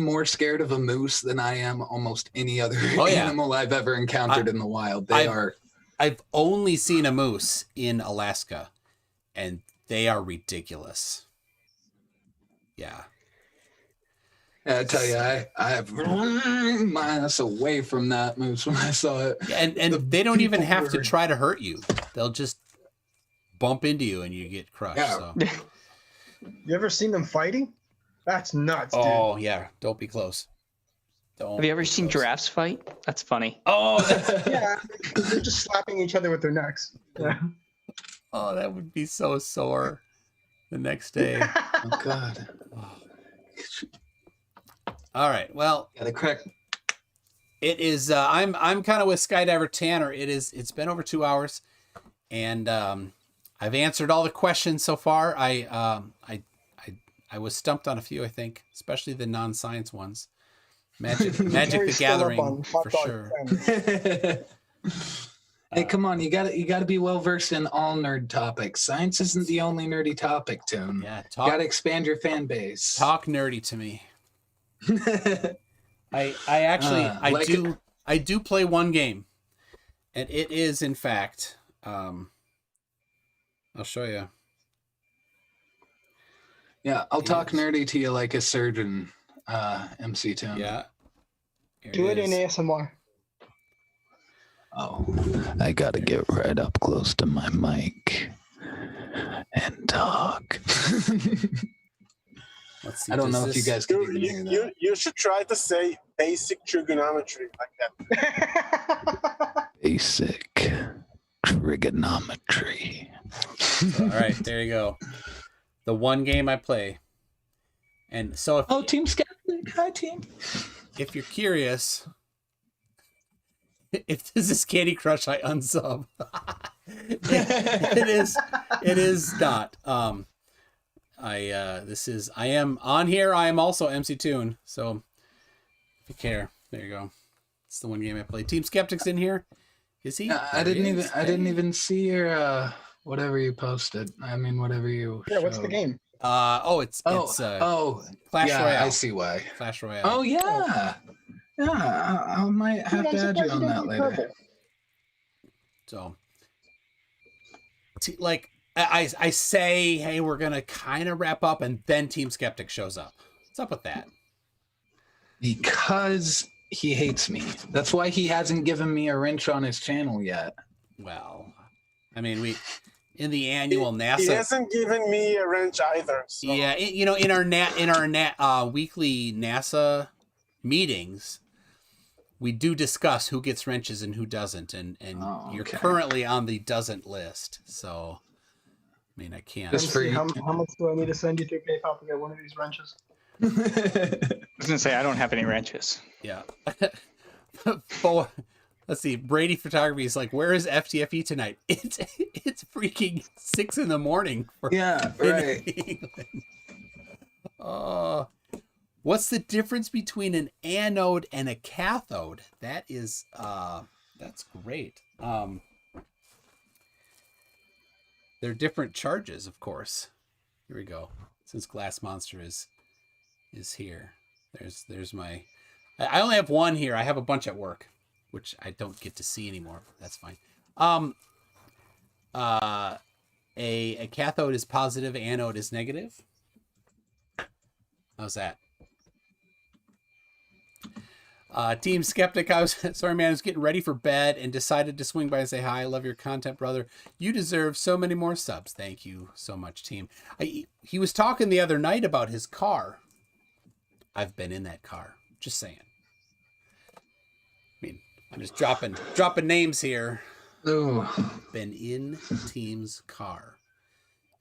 more scared of a moose than I am almost any other animal I've ever encountered in the wild. I've only seen a moose in Alaska, and they are ridiculous. Yeah. I tell you, I have run my ass away from that moose when I saw it. And they don't even have to try to hurt you. They'll just bump into you and you get crushed. Yeah. So. You ever seen them fighting? That's nuts, dude. Oh, yeah. Don't be close. Have you ever seen giraffes fight? That's funny. Oh, yeah. They're just slapping each other with their necks. Yeah. Oh, that would be so sore the next day. Oh, God. All right. Well, got it correct. It is. I'm kind of with Skydiver Tanner. It's been over 2 hours, and I've answered all the questions so far. I was stumped on a few, I think, especially the non-science ones. Magic the Gathering for sure. Hey, come on! You got to be well versed in all nerd topics. Science isn't the only nerdy topic, Toon. Yeah, got to expand your fan base. Talk nerdy to me. I do play one game, and it is in fact I'll show you. Yeah, I'll talk nerdy to you like a surgeon, MC Toon. Yeah. Do it in ASMR. Oh, I gotta get right up close to my mic and talk. Let's see, I don't know if you guys can even hear that. You should try to say basic trigonometry like that. Basic trigonometry. All right, there you go. The one game I play. And so if Team Skeptic, hi team. If you're curious, if this is Candy Crush, I unsub. It is not. I am on here. I am also MC Toon. So if you care, there you go. It's the one game I play. Team Skeptic's in here. Is he? I didn't even see your whatever you posted. I mean, whatever you. Yeah. Showed. What's the game? It's Clash Royale. I see why. Clash Royale. Oh yeah. Yeah, I might have to add you on that later. So, I say, hey, we're gonna kind of wrap up, and then Team Skeptic shows up. What's up with that? Because he hates me. That's why he hasn't given me a wrench on his channel yet. Well, I mean, in the annual NASA. He hasn't given me a wrench either. So. Yeah, in our weekly NASA meetings, we do discuss who gets wrenches and who doesn't, and you're currently on the doesn't list. So, I mean, I can't. How much do I need to send you to PayPal to get one of these wrenches? I was gonna say I don't have any wrenches. Yeah. Let's see. Brady Photography is like, where is FTFE tonight? It's freaking 6 a.m. Right. What's the difference between an anode and a cathode? That is that's great. They're different charges, of course. Here we go. Since Glass Monster is here. There's my. I only have one here. I have a bunch at work, which I don't get to see anymore. That's fine. A cathode is positive, anode is negative. How's that? Team Skeptic, I was getting ready for bed and decided to swing by and say hi. I love your content, brother. You deserve so many more subs. Thank you so much, team. He was talking the other night about his car. I've been in that car. Just saying. I mean, I'm just dropping names here. Ooh. Been in Team's car.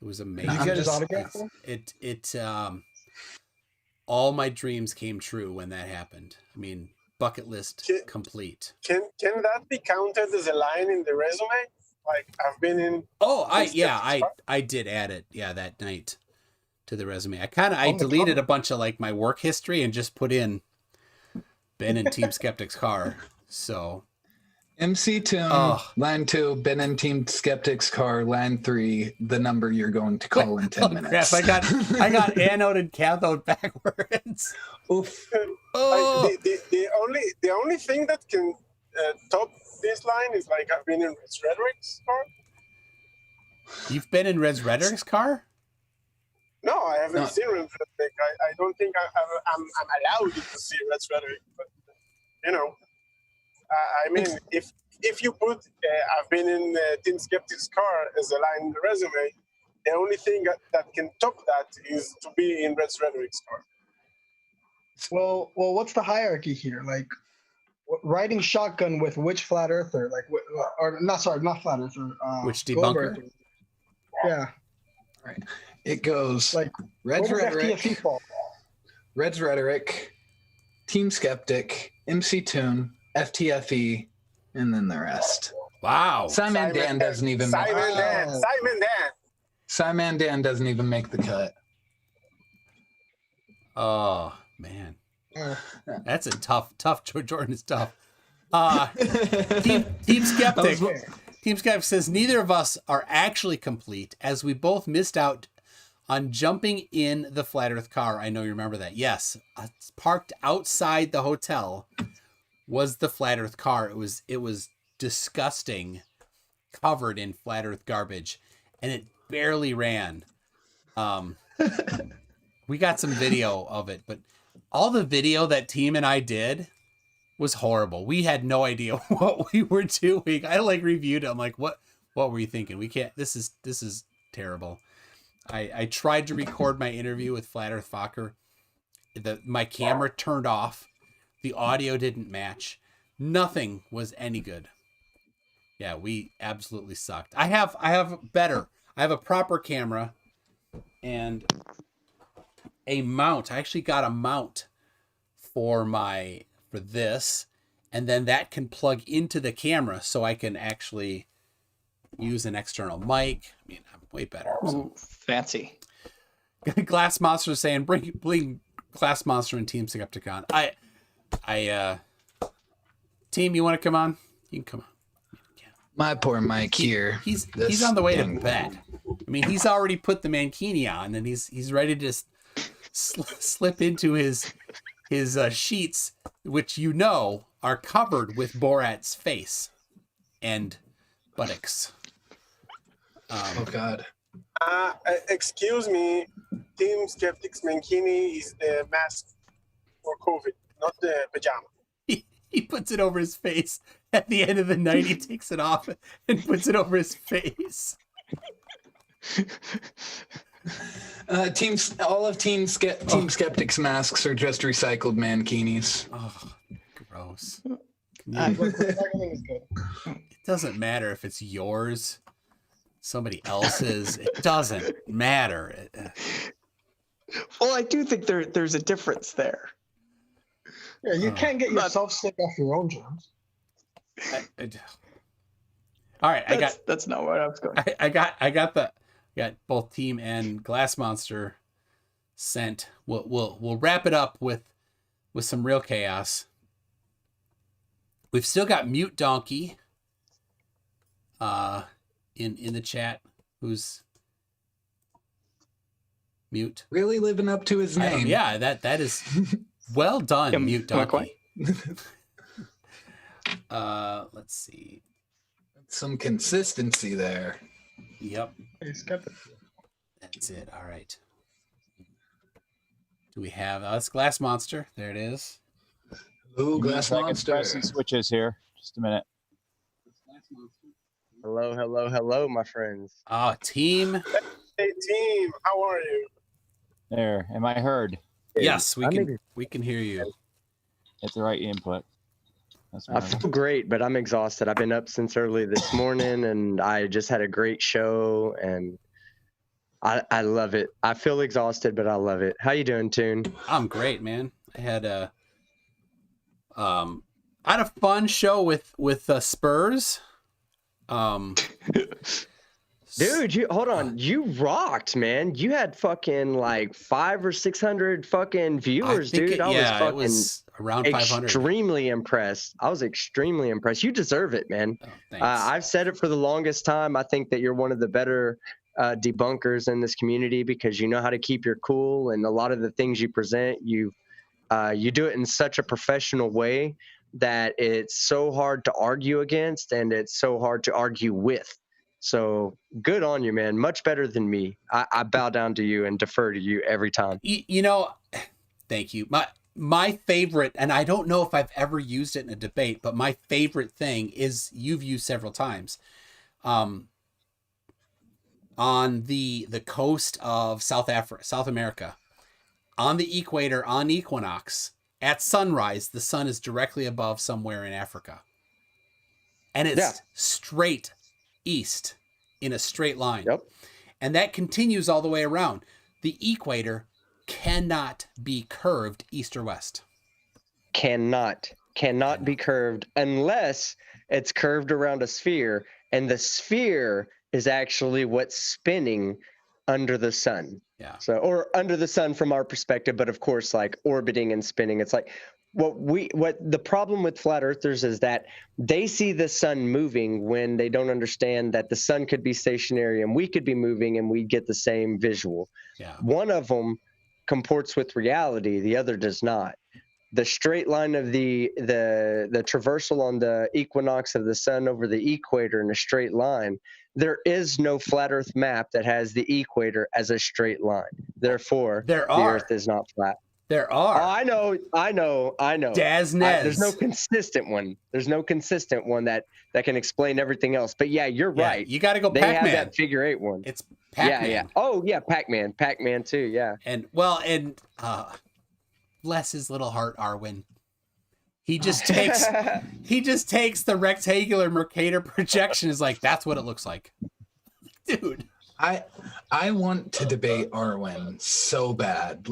It was amazing. You get his autograph? All my dreams came true when that happened. I mean, bucket list complete. Can that be counted as a line in the resume? Like, I've been in. Oh, I did add it. Yeah, that night to the resume. I deleted a bunch of like my work history and just put in been in Team Skeptic's car. So MC Toon, line 2, been in Team Skeptic's car, line 3, the number you're going to call in 10 minutes. Crap, I got anode and cathode backwards. Oof. Oh. The only thing that can top this line is like I've been in Res Rhetoric's car. You've been in Res Rhetoric's car? No, I haven't seen Res Rhetoric. I don't think I'm allowed to see Res Rhetoric, but you know. I mean, if you put I've been in Team Skeptic's car as a line in the resume, the only thing that can top that is to be in Res Rhetoric's car. Well, what's the hierarchy here? Like, riding shotgun with which flat earther? Like, not flat earther. Which debunker? Yeah. Right. It goes like Red Rhetoric, Team Skeptic, MC Toon, FTFE, and then the rest. Wow. Simon Dan doesn't even make the cut. Simon Dan doesn't even make the cut. Oh, man. That's a tough. Jordan is tough. Team Skeptic. Team Skeptic says neither of us are actually complete as we both missed out on jumping in the flat earth car. I know you remember that. Yes. Parked outside the hotel was the flat earth car. It was disgusting, covered in flat earth garbage, and it barely ran. We got some video of it, but all the video that Team and I did was horrible. We had no idea what we were doing. I like reviewed it. I'm like, what were you thinking? We can't, this is terrible. I tried to record my interview with Flat Earth Fokker. My camera turned off. The audio didn't match. Nothing was any good. Yeah, we absolutely sucked. I have better. I have a proper camera and a mount. I actually got a mount for this, and then that can plug into the camera so I can actually use an external mic. I mean, I'm way better. So. Fancy. Glass Monster is saying bring Glass Monster and Team Skeptic on. Team, you want to come on? You can come on. My poor Mike here. He's on the way to bed. I mean, he's already put the mankini on, and he's ready to slip into his sheets, which you know are covered with Borat's face and buttocks. Oh God. Excuse me, Team Skeptic's mankini is the mask for COVID, not the pajama. He puts it over his face. At the end of the night, he takes it off and puts it over his face. All of Team Skeptic's masks are just recycled mankinis. Oh, gross. It It doesn't matter if it's yours, somebody else's. It doesn't matter. Well, I do think there's a difference there. Yeah, you can't get yourself sick off your own germs. All right, that's not what I was going. I got both Team and Glass Monster sent. We'll wrap it up with some real chaos. We've still got Mute Donkey in the chat, who's mute. Really living up to his name. Yeah, that is well done, Mute Donkey. Let's see. Some consistency there. Yep. That's it. All right. Do we have that's Glass Monster? There it is. Ooh, Glass Monster. Switches here. Just a minute. Hello, my friends. Team. Hey, team. How are you? There. Am I heard? Yes, we can hear you. Hit the right input. I feel great, but I'm exhausted. I've been up since early this morning, and I just had a great show, and I love it. I feel exhausted, but I love it. How you doing, Toon? I'm great, man. I had a fun show with Spurs. Dude, hold on. You rocked, man. You had fucking like 500 or 600 fucking viewers, dude. I was around 500. Extremely impressed. I was extremely impressed. You deserve it, man. Oh, thanks. I've said it for the longest time. I think that you're one of the better debunkers in this community because you know how to keep your cool, and a lot of the things you present, you do it in such a professional way that it's so hard to argue against, and it's so hard to argue with. So good on you, man. Much better than me. I bow down to you and defer to you every time. Thank you. My favorite, and I don't know if I've ever used it in a debate, but my favorite thing is you've used several times. On the coast of South America, on the equator, on equinox, at sunrise, the sun is directly above somewhere in Africa. And it's straight east in a straight line. Yep. And that continues all the way around. The equator cannot be curved east or west. Cannot be curved unless it's curved around a sphere, and the sphere is actually what's spinning under the sun. Yeah. So, or under the sun from our perspective, but of course, like orbiting and spinning, it's like what the problem with flat earthers is that they see the sun moving when they don't understand that the sun could be stationary and we could be moving and we get the same visual. Yeah. One of them comports with reality, the other does not. The straight line of the traversal on the equinox of the sun over the equator in a straight line, there is no flat earth map that has the equator as a straight line. Therefore, the earth is not flat. There are. Oh, I know. Daznez. There's no consistent one. There's no consistent one that can explain everything else. But yeah, you're right. You got to go They Pac-Man. have that figure 8 one. It's Pac-Man. Yeah. Oh yeah, Pac-Man. Pac-Man too. Yeah. And bless his little heart, Arwen. He just takes the rectangular Mercator projection. Is like, that's what it looks like, dude. I want to debate Arwen so bad.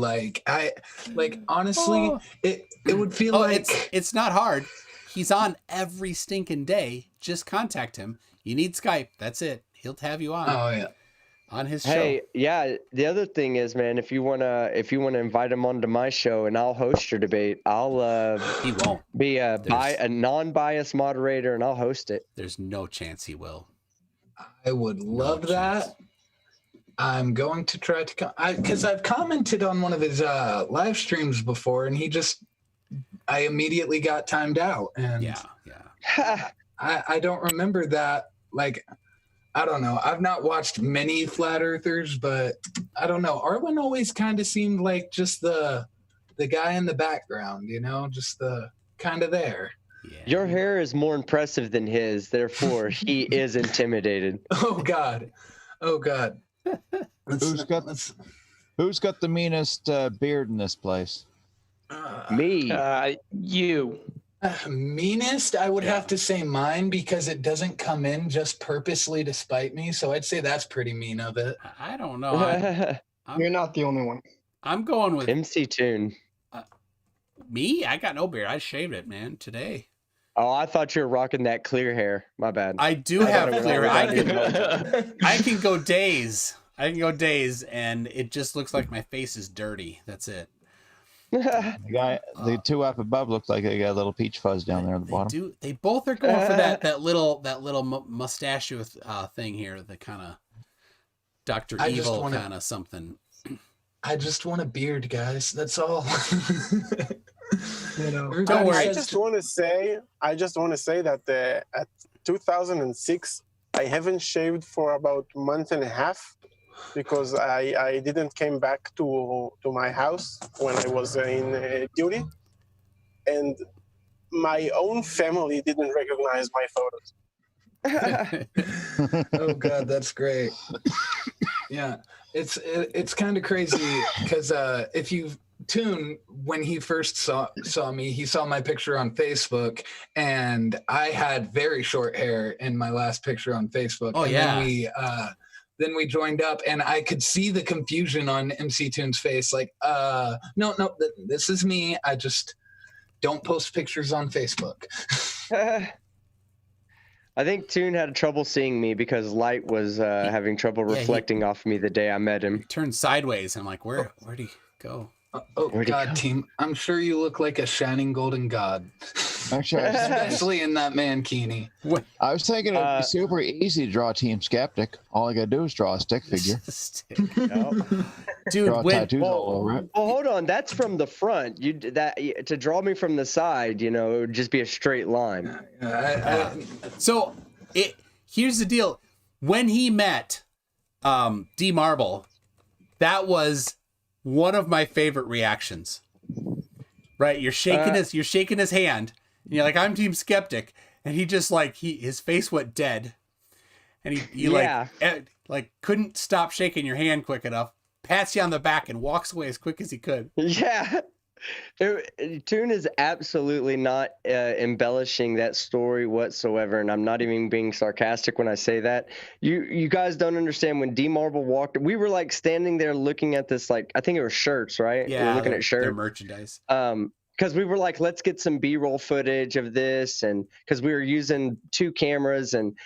Honestly, it would feel like it's not hard. He's on every stinking day. Just contact him. You need Skype. That's it. He'll have you on. Oh yeah. On his show. Hey, yeah. The other thing is, man, if you wanna invite him onto my show and I'll host your debate, I'll he won't be a non-biased moderator and I'll host it. There's no chance he will. I would love that. I'm going to try to because I've commented on one of his live streams before, and I immediately got timed out, and I don't remember that. Like, I don't know. I've not watched many flat earthers, but I don't know. Arwen always kind of seemed like just the guy in the background, just the kind of there. Yeah. Your hair is more impressive than his, therefore he is intimidated. Oh God. Who's got the meanest beard in this place? Me. You. Meanest, I would have to say mine because it doesn't come in just purposely to spite me. So I'd say that's pretty mean of it. I don't know. You're not the only one. I'm going with MC Toon. Me? I got no beard. I shaved it, man, today. Oh, I thought you were rocking that clear hair. My bad. I do have clear hair. I can go days. And it just looks like my face is dirty. That's it. The two up above look like they got a little peach fuzz down there at the bottom. They both are going for that little mustachio thing here, the kind of Dr. Evil kind of something. I just want a beard, guys. That's all. Don't worry. I just want to say that at 2006, I haven't shaved for about a month and a half because I didn't came back to my house when I was in duty, and my own family didn't recognize my photos. Oh God, that's great. Yeah, it's kind of crazy because if you Toon, when he first saw me, he saw my picture on Facebook, and I had very short hair in my last picture on Facebook. Oh, and yeah. Then we joined up, and I could see the confusion on MC Toon's face. Like, no, this is me. I just don't post pictures on Facebook. I think Toon had trouble seeing me because light was having trouble reflecting off me the day I met him. He turned sideways. I'm like, where'd he go? Oh God, team! I'm sure you look like a shining golden god. Actually, especially in that mankini. I was thinking it'd be super easy to draw Team Skeptic. All I gotta do is draw a stick figure. Dude, draw tattoos all over it. Well, hold on. That's from the front. To draw me from the side, it would just be a straight line. So here's the deal. When he met D Marble, that was one of my favorite reactions. Right? You're shaking his hand, and you're like, I'm Team Skeptic, and he just his face went dead, and he couldn't stop shaking your hand quick enough, pats you on the back, and walks away as quick as he could. Yeah. Toon is absolutely not embellishing that story whatsoever, and I'm not even being sarcastic when I say that. You guys don't understand. When D Marble walked, we were standing there looking at this, I think it was shirts, right? Yeah, we were looking at shirts, their merchandise. Because we were like, let's get some B-roll footage of this, and because we were using 2 cameras, and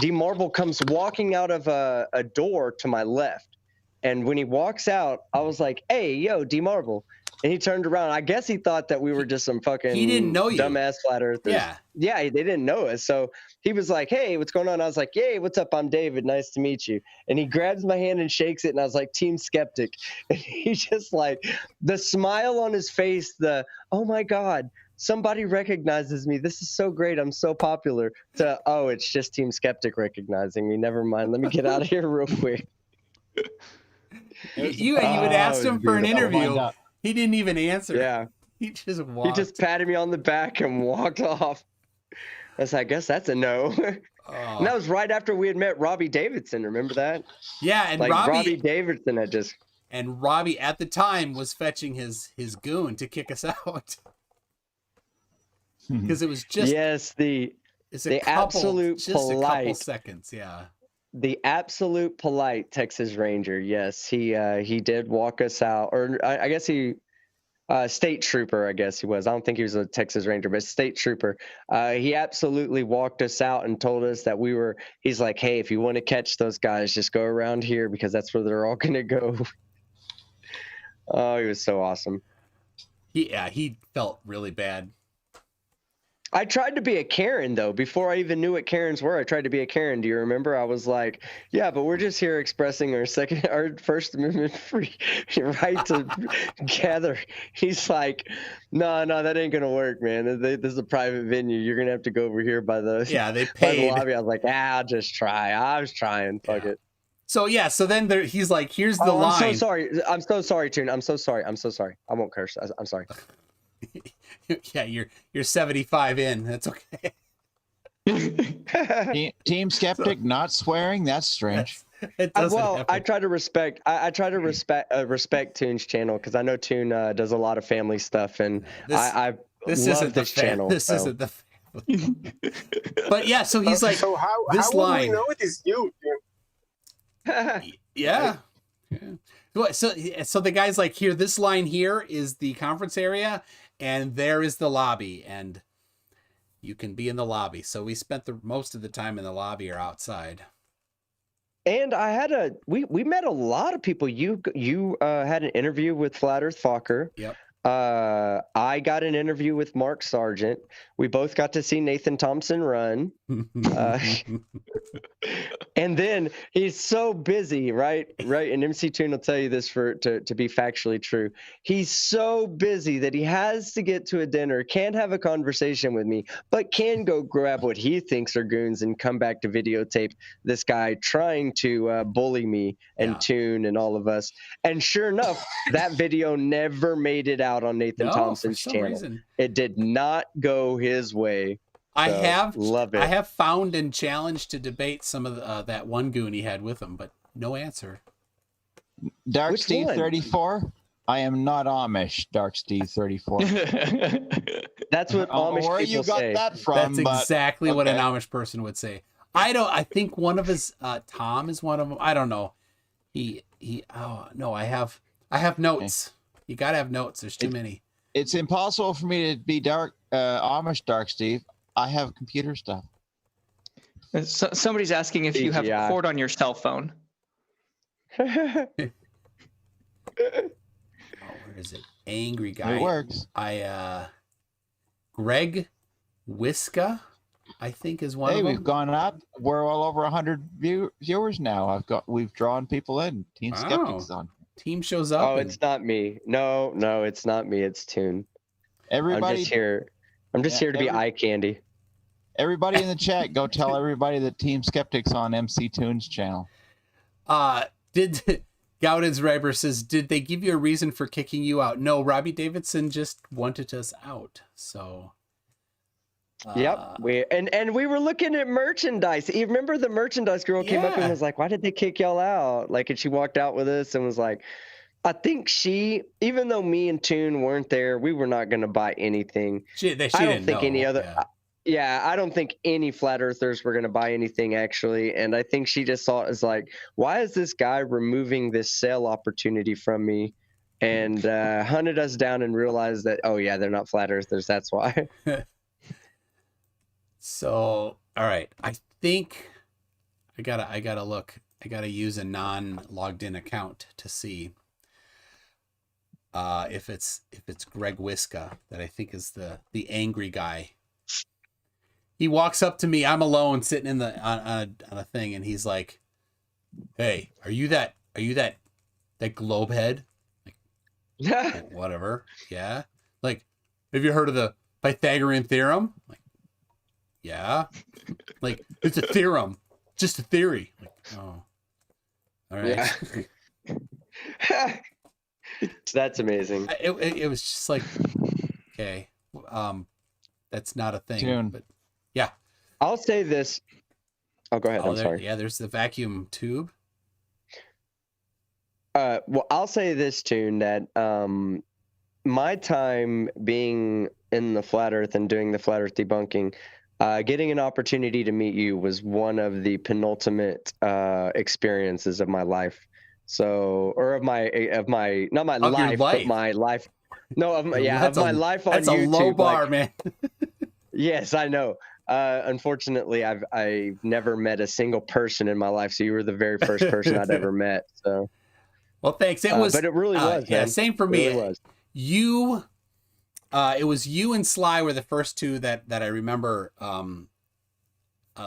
D Marble comes walking out of a door to my left, and when he walks out, I was like, "Hey, yo, D Marble." And he turned around. I guess he thought that we were just some fucking he didn't know you. Dumbass flat earthers. Yeah, they didn't know us. So he was like, "Hey, what's going on?" I was like, "Hey, what's up? I'm David. Nice to meet you." And he grabs my hand and shakes it, and I was like, "Team Skeptic." And he just the smile on his face, oh my God, somebody recognizes me. This is so great. I'm so popular. Oh, it's just Team Skeptic recognizing me. Never mind. Let me get out of here real quick. You had asked him for an interview. He didn't even answer. Yeah. He just walked. He just patted me on the back and walked off. I guess that's a no. And that was right after we had met Robbie Davidson. Remember that? Yeah, and Robbie Davidson had just... And Robbie, at the time, was fetching his goon to kick us out. Because it was just... Yes, the absolute polite... a couple seconds, yeah. The absolute polite Texas Ranger, yes. He did walk us out, or I guess he, state trooper, I guess he was. I don't think he was a Texas Ranger, but state trooper. He absolutely walked us out and told us that he's like, "Hey, if you want to catch those guys, just go around here because that's where they're all going to go." Oh, he was so awesome. He felt really bad. I tried to be a Karen, though. Before I even knew what Karens were, I tried to be a Karen. Do you remember? I was like, yeah, but we're just here expressing our First Amendment free right to gather. He's like, no, that ain't going to work, man. This is a private venue. You're going to have to go over here by the, they paid. By the lobby. I was like, I'll just try. I was trying. Fuck it. So, so then he's like, here's the line. I'm so sorry, Toon. I'm so sorry. I won't curse. I'm sorry. Yeah, you're 75 in. That's okay. Team Skeptic not swearing? That's strange. I try to respect. I try to respect Toon's channel because I know Toon does a lot of family stuff, and I love this channel. This isn't the family. But yeah, so he's like, so how this would line. we know it is you? Yeah. So the guy's like, here, this line here is the conference area, and there is the lobby, and you can be in the lobby. So we spent the most of the time in the lobby or outside. And we met a lot of people. You had an interview with Flat Earth Fokker. Yep. I got an interview with Mark Sargent. We both got to see Nathan Thompson run. And then he's so busy, right? And MC Toon will tell you this to be factually true. He's so busy that he has to get to a dinner, can't have a conversation with me, but can go grab what he thinks are goons and come back to videotape this guy trying to bully me and Toon and all of us. And sure enough, that video never made it out on Nathan Thompson's channel. It did not go his way. I have love it. I have found and challenged to debate some of that one goon he had with him, but no answer. Dark Steve 34. I am not Amish. Dark Steve 34. That's what Amish where people you got say. that from. That's exactly what an Amish person would say. I think one of his Tom is one of them. I don't know. Oh no, I have notes. You gotta have notes. There's too many. It's impossible for me to be Amish Dark Steve. I have computer stuff. Somebody's asking if you have a cord on your cell phone. Where is it? Angry guy. It works. Greg Wiska, I think is one of them. Hey, we've gone up. We're well over 100 viewers now. We've drawn people in. Team Skeptic's on. Team shows up. Oh, it's not me. No, it's not me. It's Toon. Everybody, I'm just here to be eye candy. Everybody in the chat, go tell everybody that Team Skeptic's on MC Toon's channel. Did Gowden's Riber says, did they give you a reason for kicking you out? No, Robbie Davidson just wanted us out. So yep. We were looking at merchandise. You remember the merchandise girl came up and was like, why did they kick y'all out? Like, and she walked out with us and was like, I think even though me and Toon weren't there, we were not going to buy anything. I don't think any other. Yeah, I don't think any flat earthers were going to buy anything, actually. And I think she just saw it as like, why is this guy removing this sale opportunity from me? And hunted us down and realized that, oh, yeah, they're not flat earthers. That's why. So, all right. I think I gotta look. I gotta use a non-logged in account to see if it's Greg Wiska that I think is the angry guy. He walks up to me. I'm alone, sitting in on a thing, and he's like, "Hey, are you that globe head?" Like, whatever. Yeah. Like, have you heard of the Pythagorean theorem? Like, yeah. Like, it's a theorem, just a theory. Like, oh, all right. Yeah. That's amazing. It was just like, okay, that's not a thing. Toon. But yeah, I'll say this. Oh, go ahead. I'm sorry. Yeah, there's the vacuum tube. Well, I'll say this, Toon, that my time being in the flat earth and doing the flat earth debunking, getting an opportunity to meet you was one of the penultimate experiences of my life. So, or of my not my life, but my life. No, of my life on YouTube. That's a low bar, man. Yes, I know. Unfortunately, I've never met a single person in my life, so you were the very first person I'd ever met. So, well, thanks. It was, but it really was. Yeah, man. same for me. It really was. It was you and Sly were the first two that I remember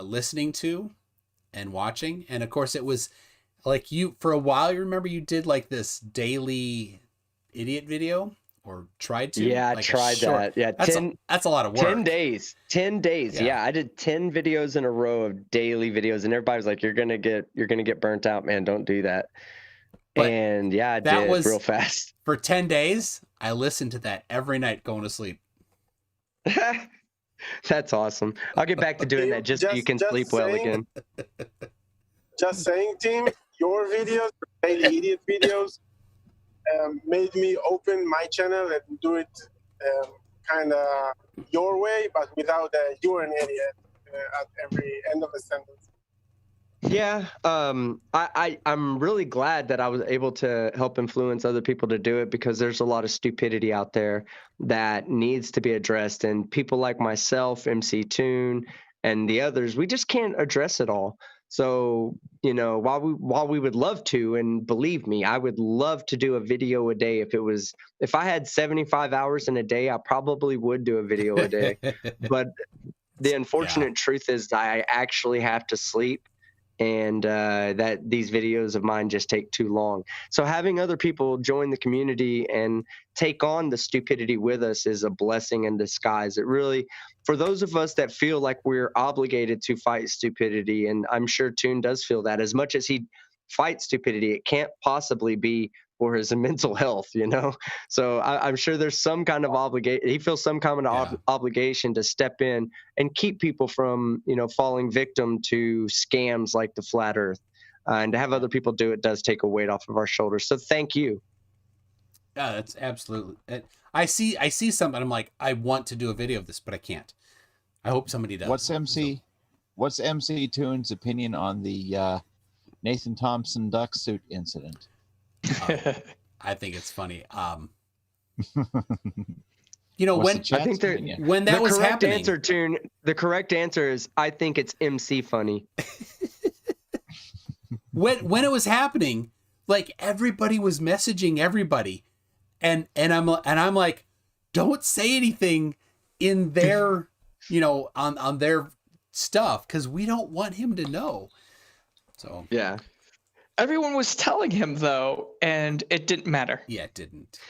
listening to and watching, and of course, it was like you for a while. You remember you did like this daily idiot video. Or tried to? Yeah, like I tried that. Yeah, that's a lot of work. 10 days. 10 days. Yeah, I did 10 videos in a row of daily videos, and everybody was like, "You're gonna get burnt out, man. Don't do that." But and yeah, I did was, real fast. For 10 days, I listened to that every night going to sleep. That's awesome. I'll get back to doing that just so you can sleep well again. Just saying, team. your videos, Daily Idiot videos, made me open my channel and do it kind of your way, but without "you're an idiot" at every end of the sentence. Yeah, I'm really glad that I was able to help influence other people to do it, because there's a lot of stupidity out there that needs to be addressed, and people like myself, MC Toon, and the others, we just can't address it all. So, you know, while we would love to, and believe me, I would love to do a video a day. If I had 75 hours in a day, I probably would do a video a day. But the unfortunate truth is I actually have to sleep, and that these videos of mine just take too long. So having other people join the community and take on the stupidity with us is a blessing in disguise. It really, for those of us that feel like we're obligated to fight stupidity, and I'm sure Toon does feel that, as much as he fights stupidity, it can't possibly be for his mental health, you know? So I'm sure there's some kind of obligation. He feels some kind of obligation to step in and keep people from, you know, falling victim to scams like the flat earth. And to have other people do it does take a weight off of our shoulders. So thank you. Yeah, that's absolutely. I see something. I'm like, I want to do a video of this, but I can't. I hope somebody does. What's MC Toon's opinion on the Nathan Thompson duck suit incident? I think it's funny. You know, What's when that was happening, the correct answer is I think it's MC funny. when it was happening, like everybody was messaging everybody, and I'm like, don't say anything in their, you know, on their stuff, because we don't want him to know. So yeah. Everyone was telling him though, and it didn't matter. Yeah, it didn't.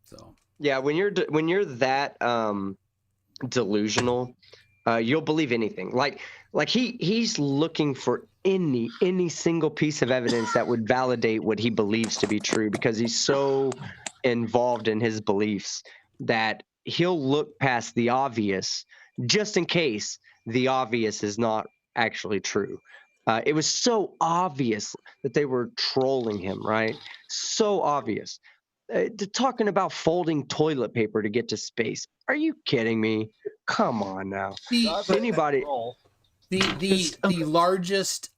So yeah, when you're that delusional, you'll believe anything. Like he's looking for any single piece of evidence that would validate what he believes to be true, because he's so involved in his beliefs that he'll look past the obvious just in case the obvious is not actually true. It was so obvious that they were trolling him, right? So obvious. Talking about folding toilet paper to get to space. Are you kidding me? Come on now. Anybody? The largest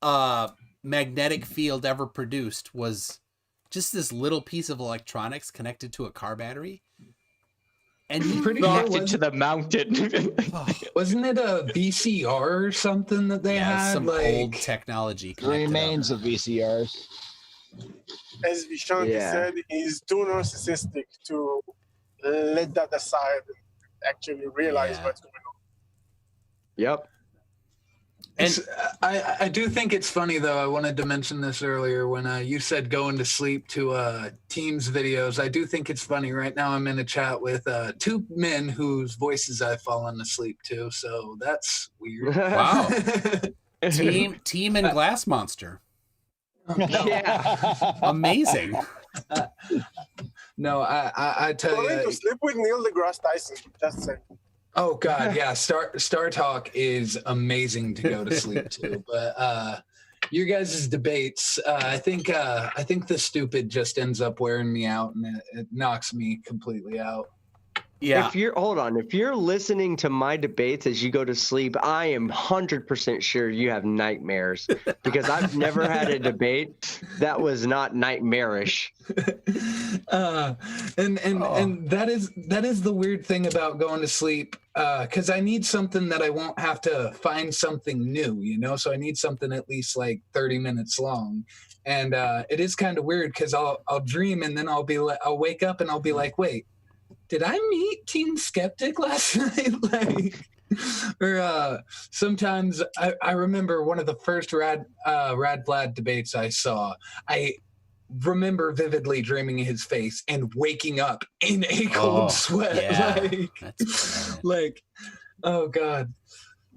magnetic field ever produced was just this little piece of electronics connected to a car battery. And he connected to the mountain. Wasn't it a VCR or something that they had? Some old technology. The remains of VCRs. As Vishanti said, he's too narcissistic to let that aside and actually realize what's going on. Yep. And I do think it's funny, though. I wanted to mention this earlier when you said going to sleep to Teams videos. I do think it's funny. Right now I'm in a chat with two men whose voices I've fallen asleep to, so that's weird. Wow. Team and Glass Monster. Yeah. Amazing. No, I tell you. To sleep with Neil deGrasse Tyson, just saying. Oh God, yeah. Star Talk is amazing to go to sleep to, but your guys' debates, I think the stupid just ends up wearing me out, and it knocks me completely out. Yeah. If you're listening to my debates as you go to sleep, I am 100% sure you have nightmares, because I've never had a debate that was not nightmarish. And that is the weird thing about going to sleep, because I need something that I won't have to find something new, you know. So I need something at least like 30 minutes long, and it is kind of weird because I'll dream, and then I'll wake up and I'll be like, wait, did I meet Team Skeptic last night? Or sometimes I remember one of the first Rad Vlad debates I saw. I remember vividly dreaming his face and waking up in a cold sweat. Yeah. Like, oh God.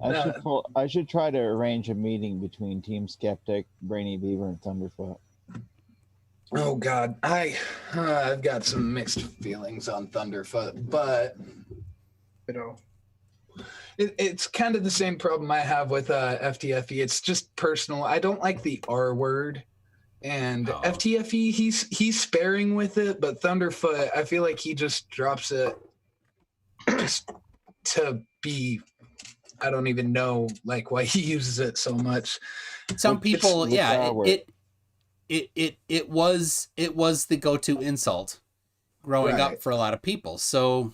I should try to arrange a meeting between Team Skeptic, Brainy Beaver, and Thunderfoot. Oh God, I've got some mixed feelings on Thunderfoot, but you know, It's kind of the same problem I have with FTFE. It's just personal. I don't like the R word. And FTFE, he's sparing with it, but Thunderfoot, I feel like he just drops it just to be, I don't even know like why he uses it so much. Some people, it was the go-to insult growing up for a lot of people. So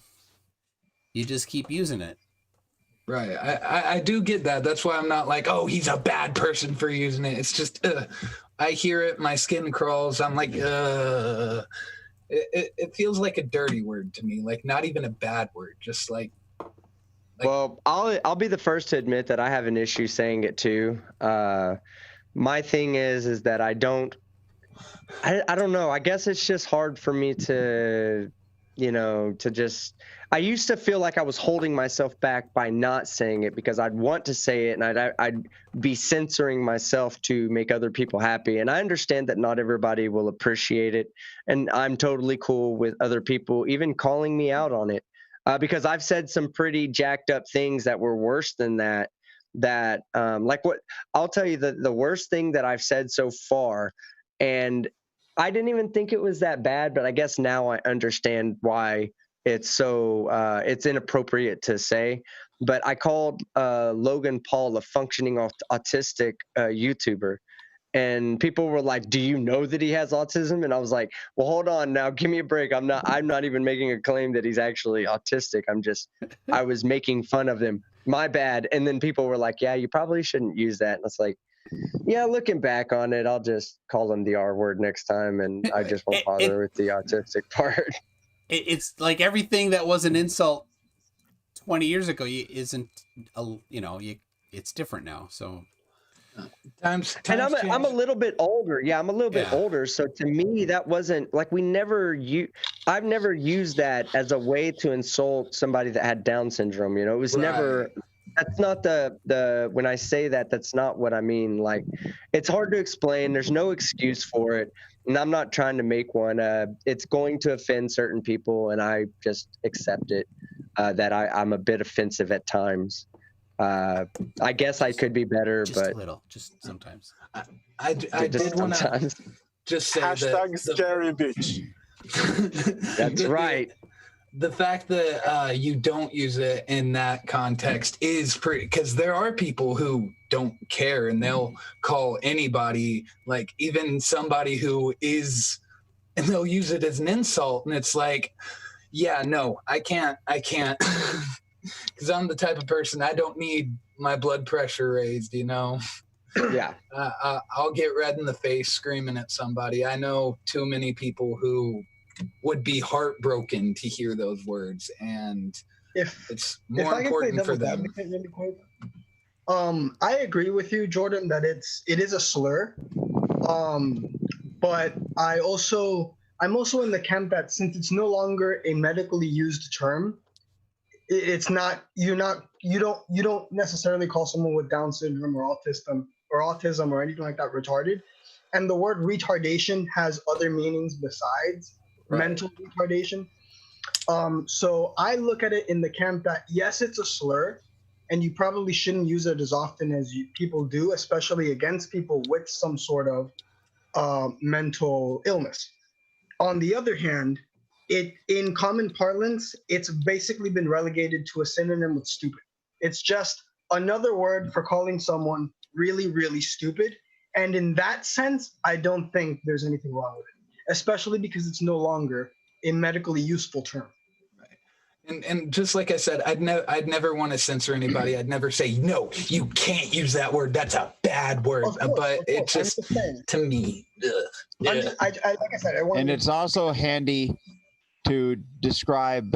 you just keep using it. Right. I do get that. That's why I'm not like, oh, he's a bad person for using it. It's just, I hear it, my skin crawls. I'm like, it feels like a dirty word to me. Like not even a bad word, just like. Well, I'll be the first to admit that I have an issue saying it too. My thing is that I don't know. I guess it's just hard for me to, I used to feel like I was holding myself back by not saying it because I'd want to say it and I'd be censoring myself to make other people happy. And I understand that not everybody will appreciate it. And I'm totally cool with other people even calling me out on it because I've said some pretty jacked up things that were worse than that. Like what I'll tell you, the worst thing that I've said so far, and I didn't even think it was that bad, but I guess now I understand why it's so it's inappropriate to say. But I called Logan Paul a functioning autistic YouTuber, and people were like, "Do you know that he has autism?" And I was like, "Well, hold on now, give me a break. I'm not even making a claim that he's actually autistic. I was making fun of him. My bad." And then people were like, "Yeah, you probably shouldn't use that." And it's like, yeah, looking back on it, I'll just call him the R word next time, and I just won't bother with the autistic part. It's like everything that was an insult 20 years ago isn't, it's different now. So times and I'm a little bit older. Yeah, I'm a little bit older. So to me, that wasn't like I've never used that as a way to insult somebody that had Down syndrome. It was never. That's not the when I say that, that's not what I mean. Like, it's hard to explain. There's no excuse for it. And I'm not trying to make one. It's going to offend certain people, and I just accept it, that I'm a bit offensive at times. I guess I could be better, just but a little, just sometimes. I did want to just say hashtag scary bitch. That's right. The fact that you don't use it in that context is pretty, because there are people who don't care and they'll call anybody, like even somebody who is, and they'll use it as an insult. And it's like, yeah, no, I can't. Because I'm the type of person, I don't need my blood pressure raised, Yeah. I'll get red in the face screaming at somebody. I know too many people who would be heartbroken to hear those words, and it's more important for them. Really quick. I agree with you, Jordan, that it is a slur. But I'm also in the camp that since it's no longer a medically used term, it's not you don't necessarily call someone with Down syndrome or autism or anything like that retarded. And the word retardation has other meanings besides mental retardation. So I look at it in the camp that yes, it's a slur, and you probably shouldn't use it as often as people do, especially against people with some sort of mental illness. On the other hand, in common parlance, it's basically been relegated to a synonym with stupid. It's just another word for calling someone really, really stupid. And in that sense, I don't think there's anything wrong with it, especially because it's no longer a medically useful term. And just like I said, I'd never want to censor anybody. I'd never say, no, you can't use that word. That's a bad word. But it just, to me, like I said, and it's also handy to describe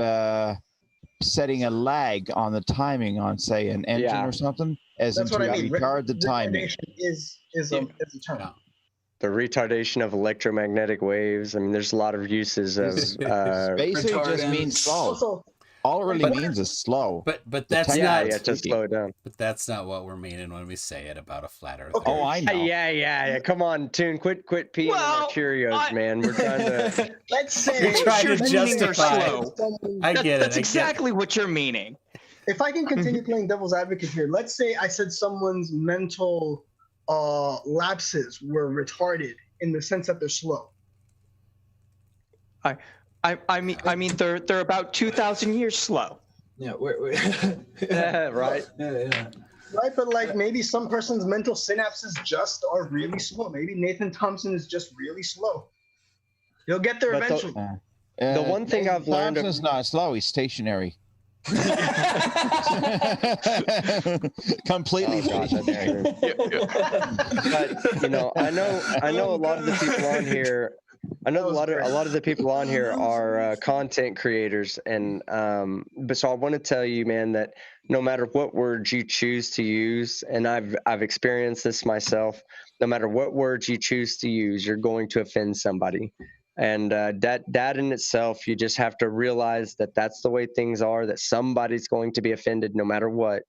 setting a lag on the timing on, say, an engine or something, as into retard the timing. Is a term. Yeah. The retardation of electromagnetic waves. I mean, there's a lot of uses of basically just means slow. All it really means is slow. But that's not just slow it down. But that's not what we're meaning when we say it about a flat Earth. Oh, I know. Yeah. Come on, Toon. Quit peeing in our Cheerios, man. We're trying to. Let's say you're trying to justify. I get it. That's exactly what you're meaning. if I can continue playing devil's advocate here, let's say I said someone's mental lapses were retarded in the sense that they're slow. I mean they're about 2,000 years slow. Yeah, right. Yeah. Right, but like maybe some person's mental synapses just are really slow. Maybe Nathan Thompson is just really slow. He'll get there eventually. The one thing I've learned, Thompson's not slow; he's stationary. Completely stationary. But I know a lot of the people on here. I know a lot of the people on here are content creators, and but so I want to tell you, man, that no matter what words you choose to use, and I've experienced this myself, no matter what words you choose to use, you're going to offend somebody, and that in itself, you just have to realize that that's the way things are. That somebody's going to be offended no matter what,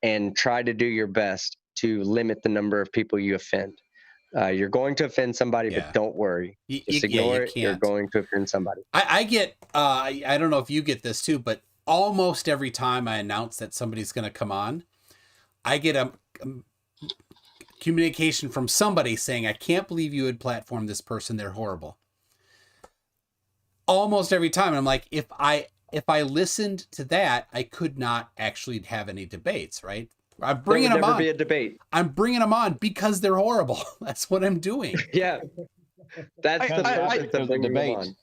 and try to do your best to limit the number of people you offend. You're going to offend somebody, but don't worry. Just ignore it. You're going to offend somebody. I get, I don't know if you get this too, but almost every time I announce that somebody's going to come on, I get a communication from somebody saying, I can't believe you would platform this person. They're horrible. Almost every time. And I'm like, if I listened to that, I could not actually have any debates, right? I'm bringing them on. There would never be a debate. I'm bringing them on because they're horrible. That's what I'm doing. Yeah. That's the purpose of bringing them on.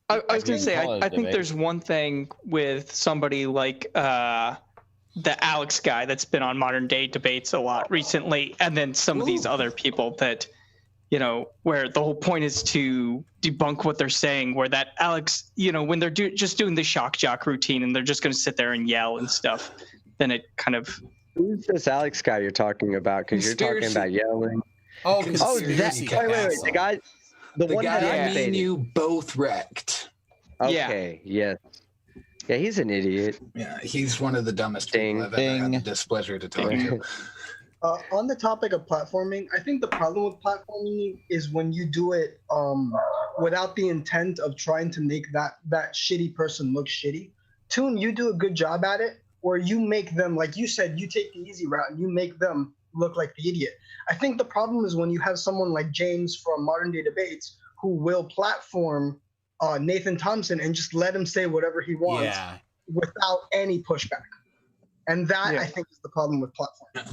I was going to say, I think there's one thing with somebody like the Alex guy that's been on Modern Day Debates a lot recently, and then some of these other people that, where the whole point is to debunk what they're saying, where that Alex, when they're just doing the shock jock routine and they're just going to sit there and yell and stuff, then it kind of... Who's this Alex guy you're talking about? Because you're talking about yelling. Oh, wait, the guy, the one guy that me and you both wrecked. Okay, yeah, he's an idiot. Yeah, he's one of the dumbest people I've ever had the displeasure to talk to. On the topic of platforming, I think the problem with platforming is when you do it without the intent of trying to make that shitty person look shitty. Toon, you do a good job at it. Or you make them, like you said, you take the easy route and you make them look like the idiot. I think the problem is when you have someone like James from Modern Day Debates who will platform Nathan Thompson and just let him say whatever he wants without any pushback. And that, I think, is the problem with platforming.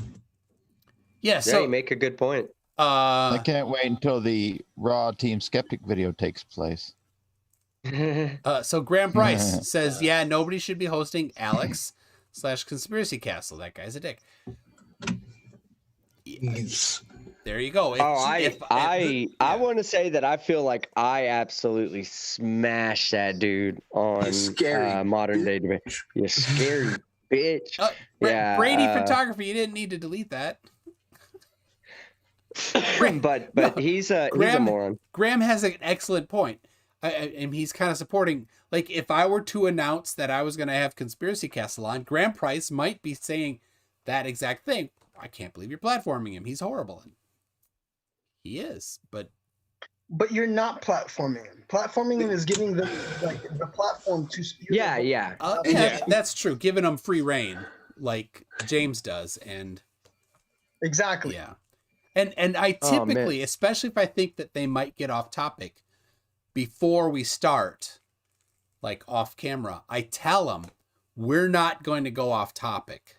Yeah, so you make a good point. I can't wait until the Raw Team Skeptic video takes place. So Graham Price says, nobody should be hosting Alex/Conspiracy Castle. That guy's a dick. There you go. I want to say that I feel like I absolutely smashed that dude on Modern Day Debate. You scary bitch. Brady Photography. You didn't need to delete that. But he's a moron. Graham has an excellent point. And he's kind of supporting, like, if I were to announce that I was going to have Conspiracy Castle on, Graham Price might be saying that exact thing. I can't believe you're platforming him. He's horrible. And he is, but you're not platforming him. Platforming him is giving them the platform to spew. Yeah, that's true. Giving them free reign, like James does, and exactly. Yeah, and I typically, especially if I think that they might get off topic. Before we start, like off camera, I tell them we're not going to go off topic.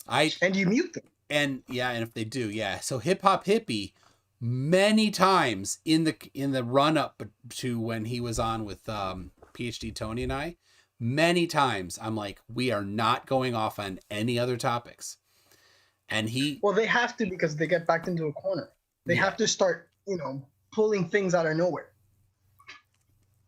And you mute them. And if they do, So Hip Hop Hippie, many times in the run up to when he was on with PhD Tony and I, many times I'm like, we are not going off on any other topics. And they have to, because they get backed into a corner. They have to start, pulling things out of nowhere.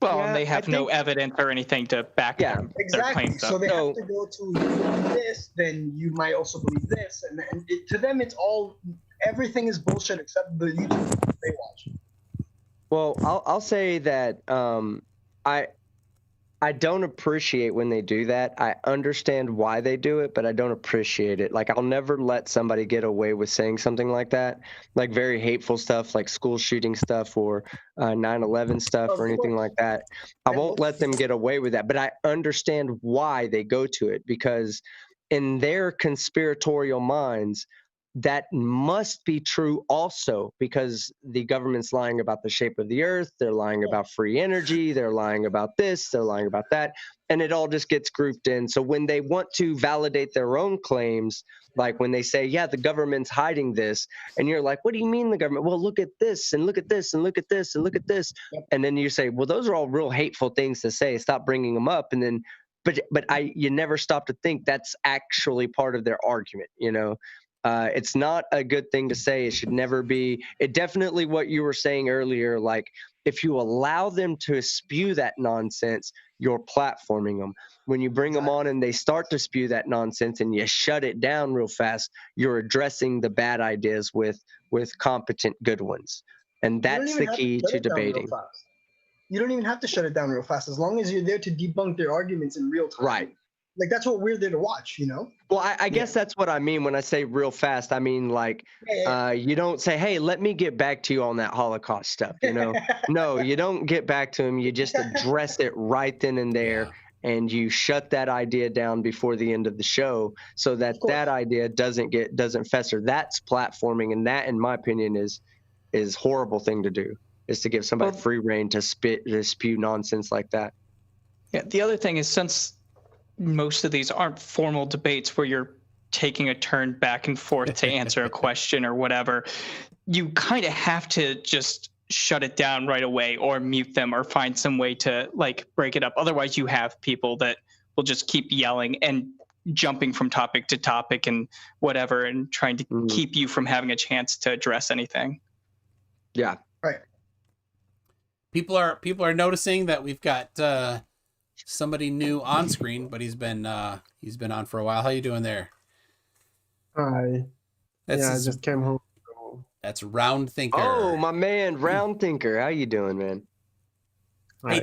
Well, and they have no evidence or anything to back their claims up. So they have to go to, you believe this, then you might also believe this, and to them it's all, everything is bullshit except the YouTube they watch. Well, I'll say that I I don't appreciate when they do that. I understand why they do it, but I don't appreciate it. Like, I'll never let somebody get away with saying something like that, like very hateful stuff, like school shooting stuff or 9/11 stuff or anything like that. I won't let them get away with that, but I understand why they go to it, because in their conspiratorial minds, that must be true also, because the government's lying about the shape of the earth, they're lying about free energy, they're lying about this, they're lying about that, and it all just gets grouped in. So when they want to validate their own claims, like when they say, yeah, the government's hiding this, and you're like, what do you mean the government? Well, look at this, and look at this, and look at this, and look at this. And then you say, well, those are all real hateful things to say, stop bringing them up. And then but you never stop to think that's actually part of their argument, you know. It's not a good thing to say. It should never be. It definitely, what you were saying earlier, like if you allow them to spew that nonsense, you're platforming them. When you bring them on and they start to spew that nonsense and you shut it down real fast, you're addressing the bad ideas with competent good ones. And that's the key to debating. You don't even have to shut it down real fast, as long as you're there to debunk their arguments in real time. Right. Like, that's what we're there to watch, you know? Well, I guess that's what I mean when I say real fast. I mean, like, you don't say, hey, let me get back to you on that Holocaust stuff, you know? No, you don't get back to him. You just address it right then and there, and you shut that idea down before the end of the show so that that idea doesn't fester. That's platforming, and that, in my opinion, is horrible thing to do, is to give somebody free reign to spew nonsense like that. Yeah, the other thing is, since most of these aren't formal debates where you're taking a turn back and forth to answer a question or whatever, you kind of have to just shut it down right away or mute them or find some way to like break it up. Otherwise, you have people that will just keep yelling and jumping from topic to topic and whatever and trying to keep you from having a chance to address anything. Yeah. Right. People are noticing that we've got somebody new on screen, but he's been on for a while. How you doing there? Hi. I just came home. That's Round Thinker. Oh, my man, Round Thinker. How you doing, man?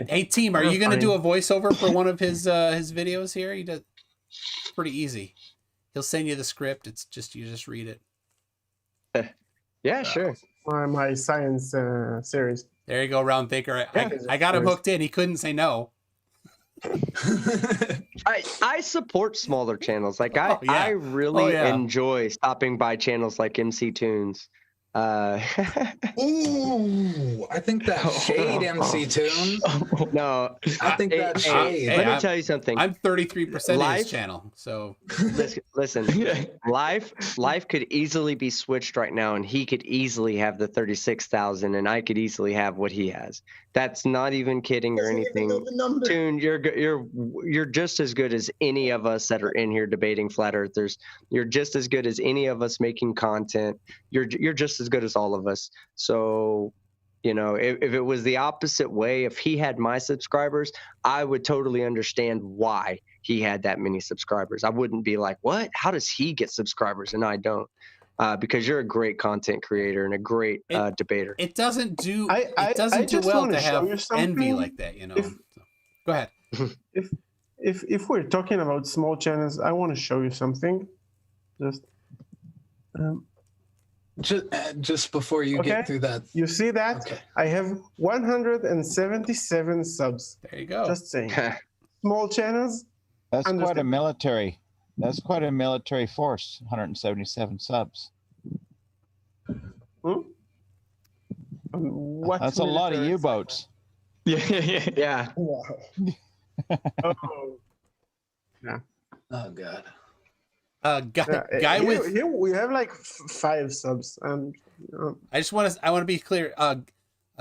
Hey, team, are you going to do a voiceover for one of his videos here? He does. It's pretty easy. He'll send you the script. It's just you just read it. Yeah, sure. My science series. There you go, Round Thinker. I got him hooked in. He couldn't say no. I support smaller channels. Like I really enjoy stopping by channels like MC Tunes. Ooh, I think that shade MC Toon. No, I think that shade. Let me tell you something. I'm 33% of his channel, so listen. Life could easily be switched right now, and he could easily have the 36,000, and I could easily have what he has. That's not even kidding or anything. Toon, you're just as good as any of us that are in here debating flat earthers. You're just as good as any of us making content. You're just as good as all of us. So, you know, if it was the opposite way, if he had my subscribers, I would totally understand why he had that many subscribers. I wouldn't be like, what? How does he get subscribers and I don't? Because you're a great content creator and a great debater. It doesn't do well to have envy like that, you know. Go ahead. If we're talking about small channels, I want to show you something. Just before you get through that. You see that? Okay. I have 177 subs. There you go. Just saying. Small channels. That's quite a military. That's quite a military force. 177 subs. That's a lot of U-boats. Yeah. Wow. Yeah. Oh God. Guy with here we have like 5 subs. I want to be clear. A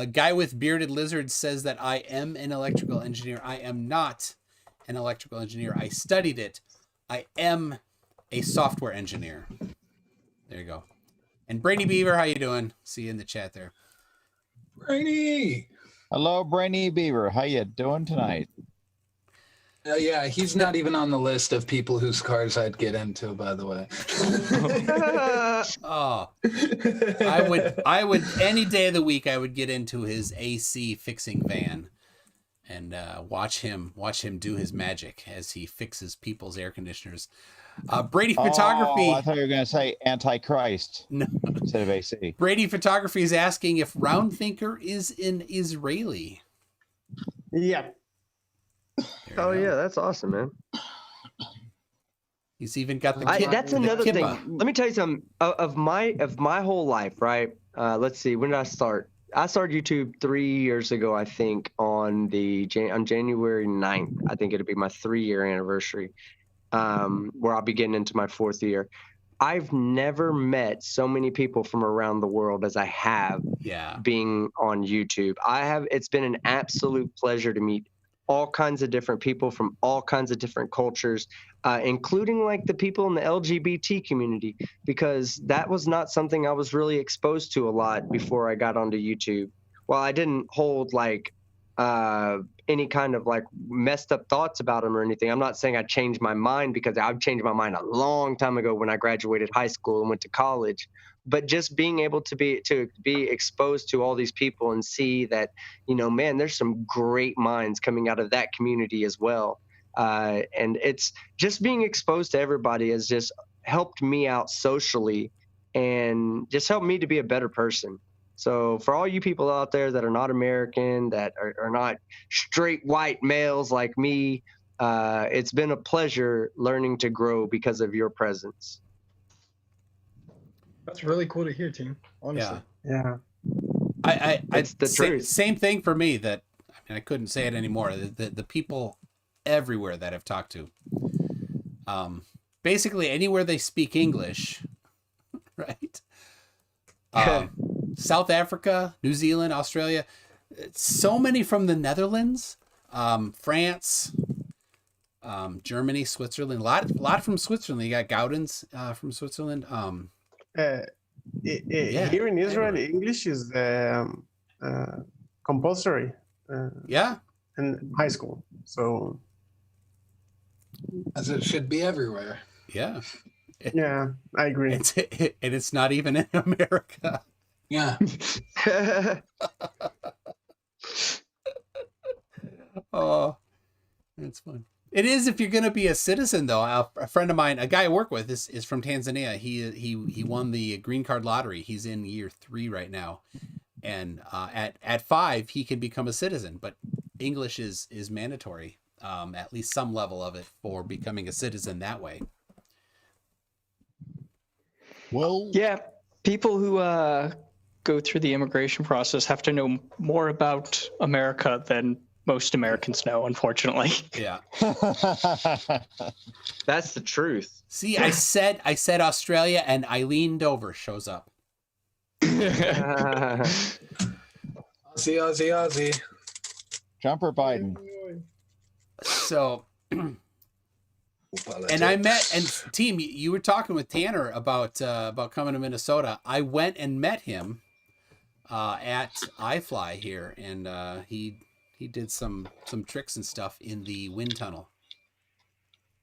guy with bearded lizard says that I am an electrical engineer. I am not an electrical engineer. I studied it. I am a software engineer. There you go. And Brainy Beaver, how you doing? See you in the chat there. Brainy. Hello, Brainy Beaver. How you doing tonight? Yeah, he's not even on the list of people whose cars I'd get into, by the way. Oh, I would any day of the week I would get into his AC fixing van, and watch him do his magic as he fixes people's air conditioners. Brady Photography. Oh, I thought you were going to say Antichrist instead of AC. Brady Photography is asking if Round Thinker is an Israeli. Yeah. Oh yeah, that's awesome, man. He's even got the that's another thing. Let me tell you something. Of my whole life, right? Let's see. When did I start? I started YouTube 3 years ago, I think, on January 9th. I think it'll be my 3-year anniversary, where I'll be getting into my 4th year. I've never met so many people from around the world as I have being on YouTube. It's been an absolute pleasure to meet all kinds of different people from all kinds of different cultures, including like the people in the LGBT community, because that was not something I was really exposed to a lot before I got onto YouTube. Well, I didn't hold like any kind of like messed up thoughts about them or anything. I'm not saying I changed my mind, because I've changed my mind a long time ago when I graduated high school and went to college. But just being able to be exposed to all these people and see that, you know, man, there's some great minds coming out of that community as well. And it's just being exposed to everybody has just helped me out socially and just helped me to be a better person. So for all you people out there that are not American, that are not straight white males like me, it's been a pleasure learning to grow because of your presence. That's really cool to hear, team. Honestly. Yeah. It's the truth. Same thing for me. That I couldn't say it anymore. The people everywhere that I've talked to, basically anywhere they speak English, right? South Africa, New Zealand, Australia, so many from the Netherlands, France, Germany, Switzerland. A lot from Switzerland. You got Gaudens from Switzerland. Here in Israel, English is compulsory. In high school, so as it should be everywhere. Yeah. Yeah, I agree. And it's not even in America. Yeah. Oh, that's fun. It is if you're going to be a citizen, though. A friend of mine, a guy I work with, is from Tanzania. He won the green card lottery. He's in year 3 right now, and at 5 he can become a citizen. But English is mandatory, at least some level of it, for becoming a citizen that way. Well, yeah, people who go through the immigration process have to know more about America than most Americans know, unfortunately. Yeah. That's the truth. See, I said Australia, and Eileen Dover shows up. Aussie. Jumper Biden. So, and I met, and team, you were talking with Tanner about coming to Minnesota. I went and met him at iFly here, and he did some tricks and stuff in the wind tunnel.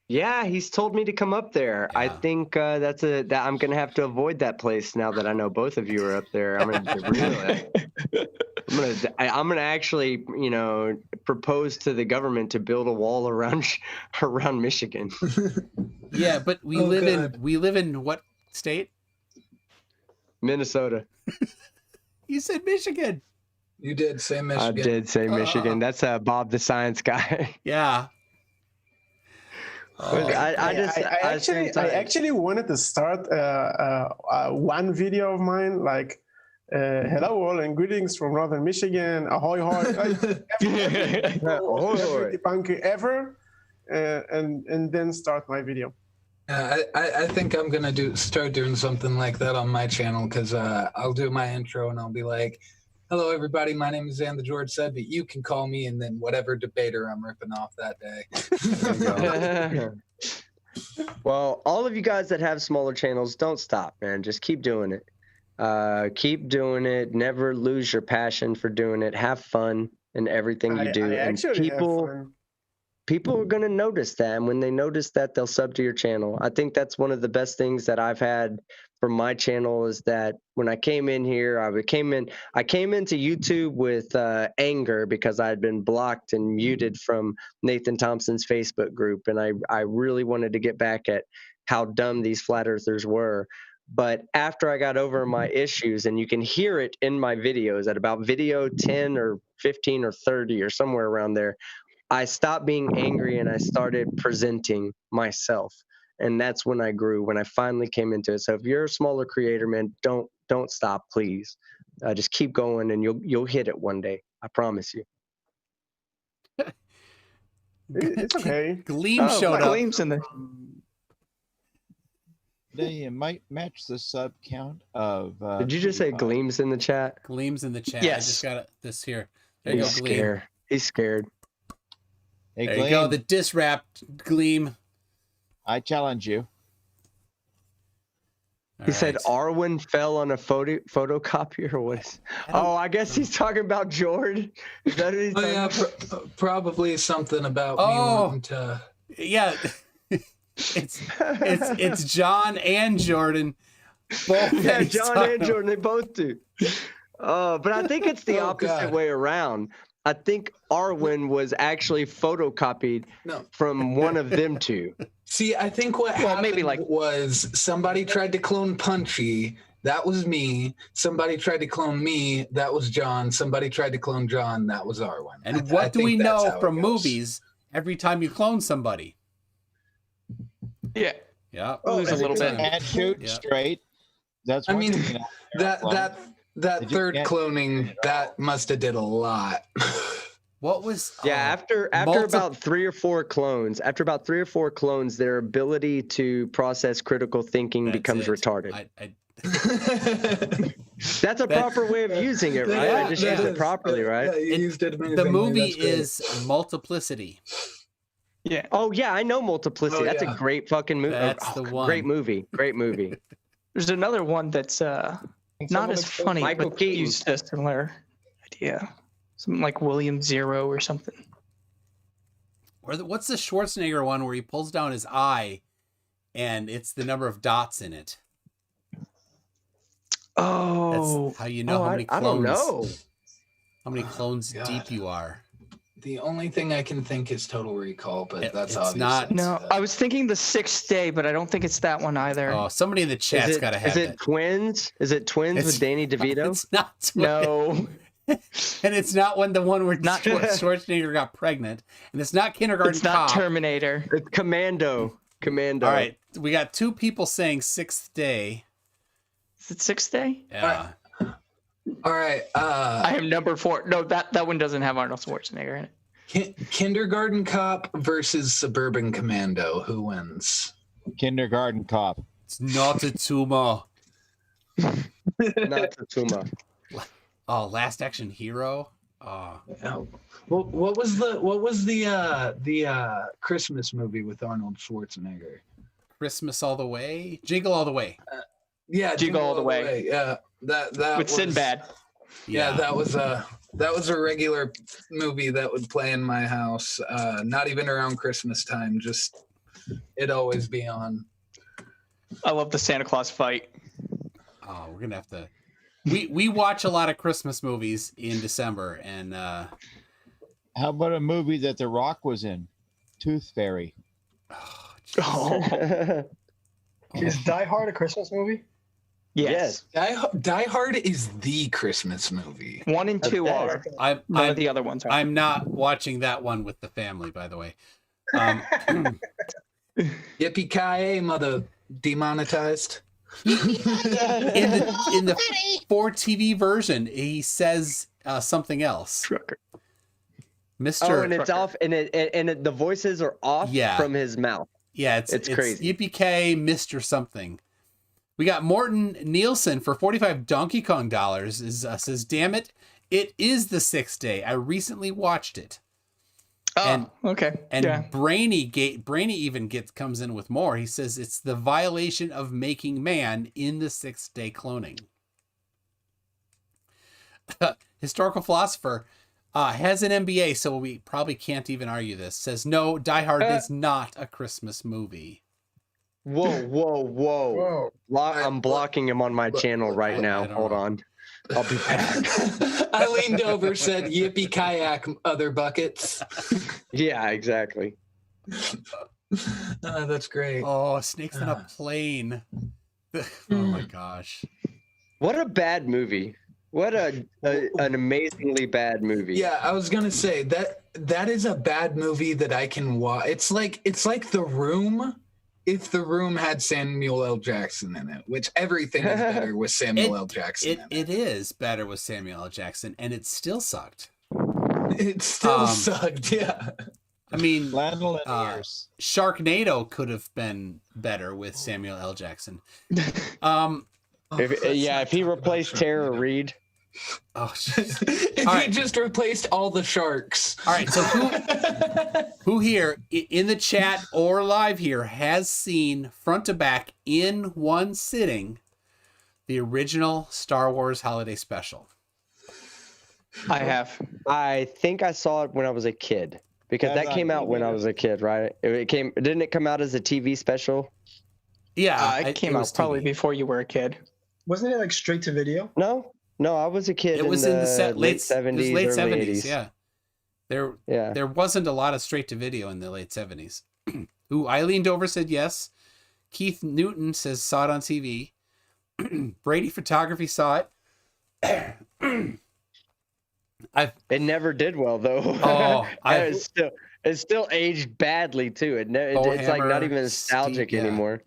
Yeah, he's told me to come up there. Yeah. I think that I'm gonna have to avoid that place now that I know both of you are up there. I'm gonna actually, propose to the government to build a wall around Michigan. Yeah, but we live in what state? Minnesota. You said Michigan. You did say Michigan. I did say Michigan. That's Bob the Science Guy. Yeah. I actually wanted to start one video of mine, like, hello all and greetings from Northern Michigan. Ahoy, hoy. Every debunker ever, and then start my video. I think I'm gonna start doing something like that on my channel, because I'll do my intro and I'll be like, hello everybody, my name is Zan the George said, but you can call me, and then whatever debater I'm ripping off that day. Well, all of you guys that have smaller channels, don't stop, man. Just keep doing it. Keep doing it. Never lose your passion for doing it. Have fun in everything you do. I actually have fun. people are going to notice that. And when they notice that, they'll sub to your channel. I think that's one of the best things that I've had from my channel is that when I came in here, I came into YouTube with anger because I had been blocked and muted from Nathan Thompson's Facebook group. And I really wanted to get back at how dumb these flat earthers were. But after I got over my issues, and you can hear it in my videos at about video 10 or 15 or 30 or somewhere around there, I stopped being angry and I started presenting myself. And that's when I grew, when I finally came into it. So if you're a smaller creator, man, don't stop, please. Just keep going and you'll hit it one day. I promise you. It's okay. Gleam showed up. Gleam's in there. They might match the sub count of. Did you just say Gleam's in the chat? Gleam's in the chat. Yes. I just got this here. There you go, Gleam. Scared. He's scared. Hey, There you go, the diswrapped Gleam. I challenge you. He said Arwen fell on a photocopier. Or what? I guess he's talking about Jordan. Is that what he's talking about? Probably something about me wanting to. Yeah. It's John and Jordan. Both yeah, John and Jordan, they both do. But I think it's the opposite way around. I think Arwen was actually photocopied from one of them two. See, I think what happened was somebody tried to clone Punchy. That was me. Somebody tried to clone me. That was John. Somebody tried to clone John. That was Arwen. And what do we know from movies every time you clone somebody? Yeah. Yeah. Lose a little bit. And shoot straight. That's. I mean, that third cloning that must have did a lot. What was? After about 3 or 4 clones, their ability to process critical thinking becomes retarded. That's a proper way of using it, right? I just used it properly, right? Yeah, you used it amazingly. The movie is Multiplicity. Yeah. Oh yeah, I know Multiplicity. That's a great fucking movie. That's the one. Great movie. Great movie. There's another one that's not as funny, Michael but Keaton. used a similar idea. Something like William Zero or something. Or what's the Schwarzenegger one where he pulls down his eye, and it's the number of dots in it? Oh, that's how you know how many clones. I don't know. How many clones deep you are. The only thing I can think is Total Recall, but that's it's obviously not. No, I was thinking The Sixth Day, but I don't think it's that one either. Oh, somebody in the chat's got to have it. Is it Twins? Is it Twins with Danny DeVito? It's not Twins. No. And it's not the one where Schwarzenegger got pregnant. And it's not Kindergarten It's not Cop. Terminator. It's Commando. All right. We got 2 people saying Sixth Day. Is it Sixth Day? Yeah. All right. I am number 4. No, that one doesn't have Arnold Schwarzenegger in it. Kindergarten Cop versus Suburban Commando. Who wins? Kindergarten Cop. It's not a tumor. Not a tumor. Oh, Last Action Hero. Oh. Well, what was the Christmas movie with Arnold Schwarzenegger? Christmas All the Way. Jingle All the Way. Yeah, Jingle All the Way. Yeah, that with Sinbad. Yeah, that was a regular movie that would play in my house. Not even around Christmas time. Just it'd always be on. I love the Santa Claus fight. Oh, we're gonna have to. We watch a lot of Christmas movies in December, and how about a movie that The Rock was in, Tooth Fairy? Is Die Hard a Christmas movie? Yes. Die Hard is the Christmas movie. 1 and 2 are. None of the other ones are. I'm not watching that one with the family, by the way. Yippee-ki-yay, mother demonetized. In the 4TV version, he says something else. Mr. Oh, and it's off, and the voices are off from his mouth. Yeah, it's crazy. Yippee-ki, Mr. something. We got Morton Nielsen for $45 Donkey Kong dollars. Says, "Damn it, it is the 6th day. I recently watched it." Oh, okay. And yeah. Brainy even comes in with more. He says it's the violation of making man in the 6th day cloning. Historical philosopher. Has an MBA, so we probably can't even argue this. Says no, Die Hard is not a Christmas movie. Whoa. I'm blocking him on my channel right now. Hold on. I'll be back. I leaned over, said, yippee kayak, other buckets. Yeah, exactly. That's great. Oh, Snakes on a Plane. Oh my gosh. What a bad movie. What an amazingly bad movie. Yeah, I was gonna say that is a bad movie that I can watch. It's like The Room if The Room had Samuel L. Jackson in it, which everything is better with Samuel L. Jackson in it. It is better with Samuel L. Jackson, and it still sucked. It still sucked, yeah. I mean, Sharknado could have been better with Samuel L. Jackson. If he replaced Tara Reid. Oh, if he just replaced all the sharks. All right, so who here in the chat or live here has seen front to back in one sitting the original Star Wars Holiday Special? I have. I think I saw it when I was a kid because that came out when I was a kid, right? Didn't it come out as a TV special? Yeah, it came out probably before you were a kid. Wasn't it like straight to video? No, I was a kid. It was in the late 70s, late early 70s. 80s. Yeah. There wasn't a lot of straight to video in the late 70s. Ooh, I leaned over, said yes. Keith Newton says saw it on TV. Brady Photography saw it. It never did well though. Oh, it's still aged badly too. It's like not even nostalgic anymore.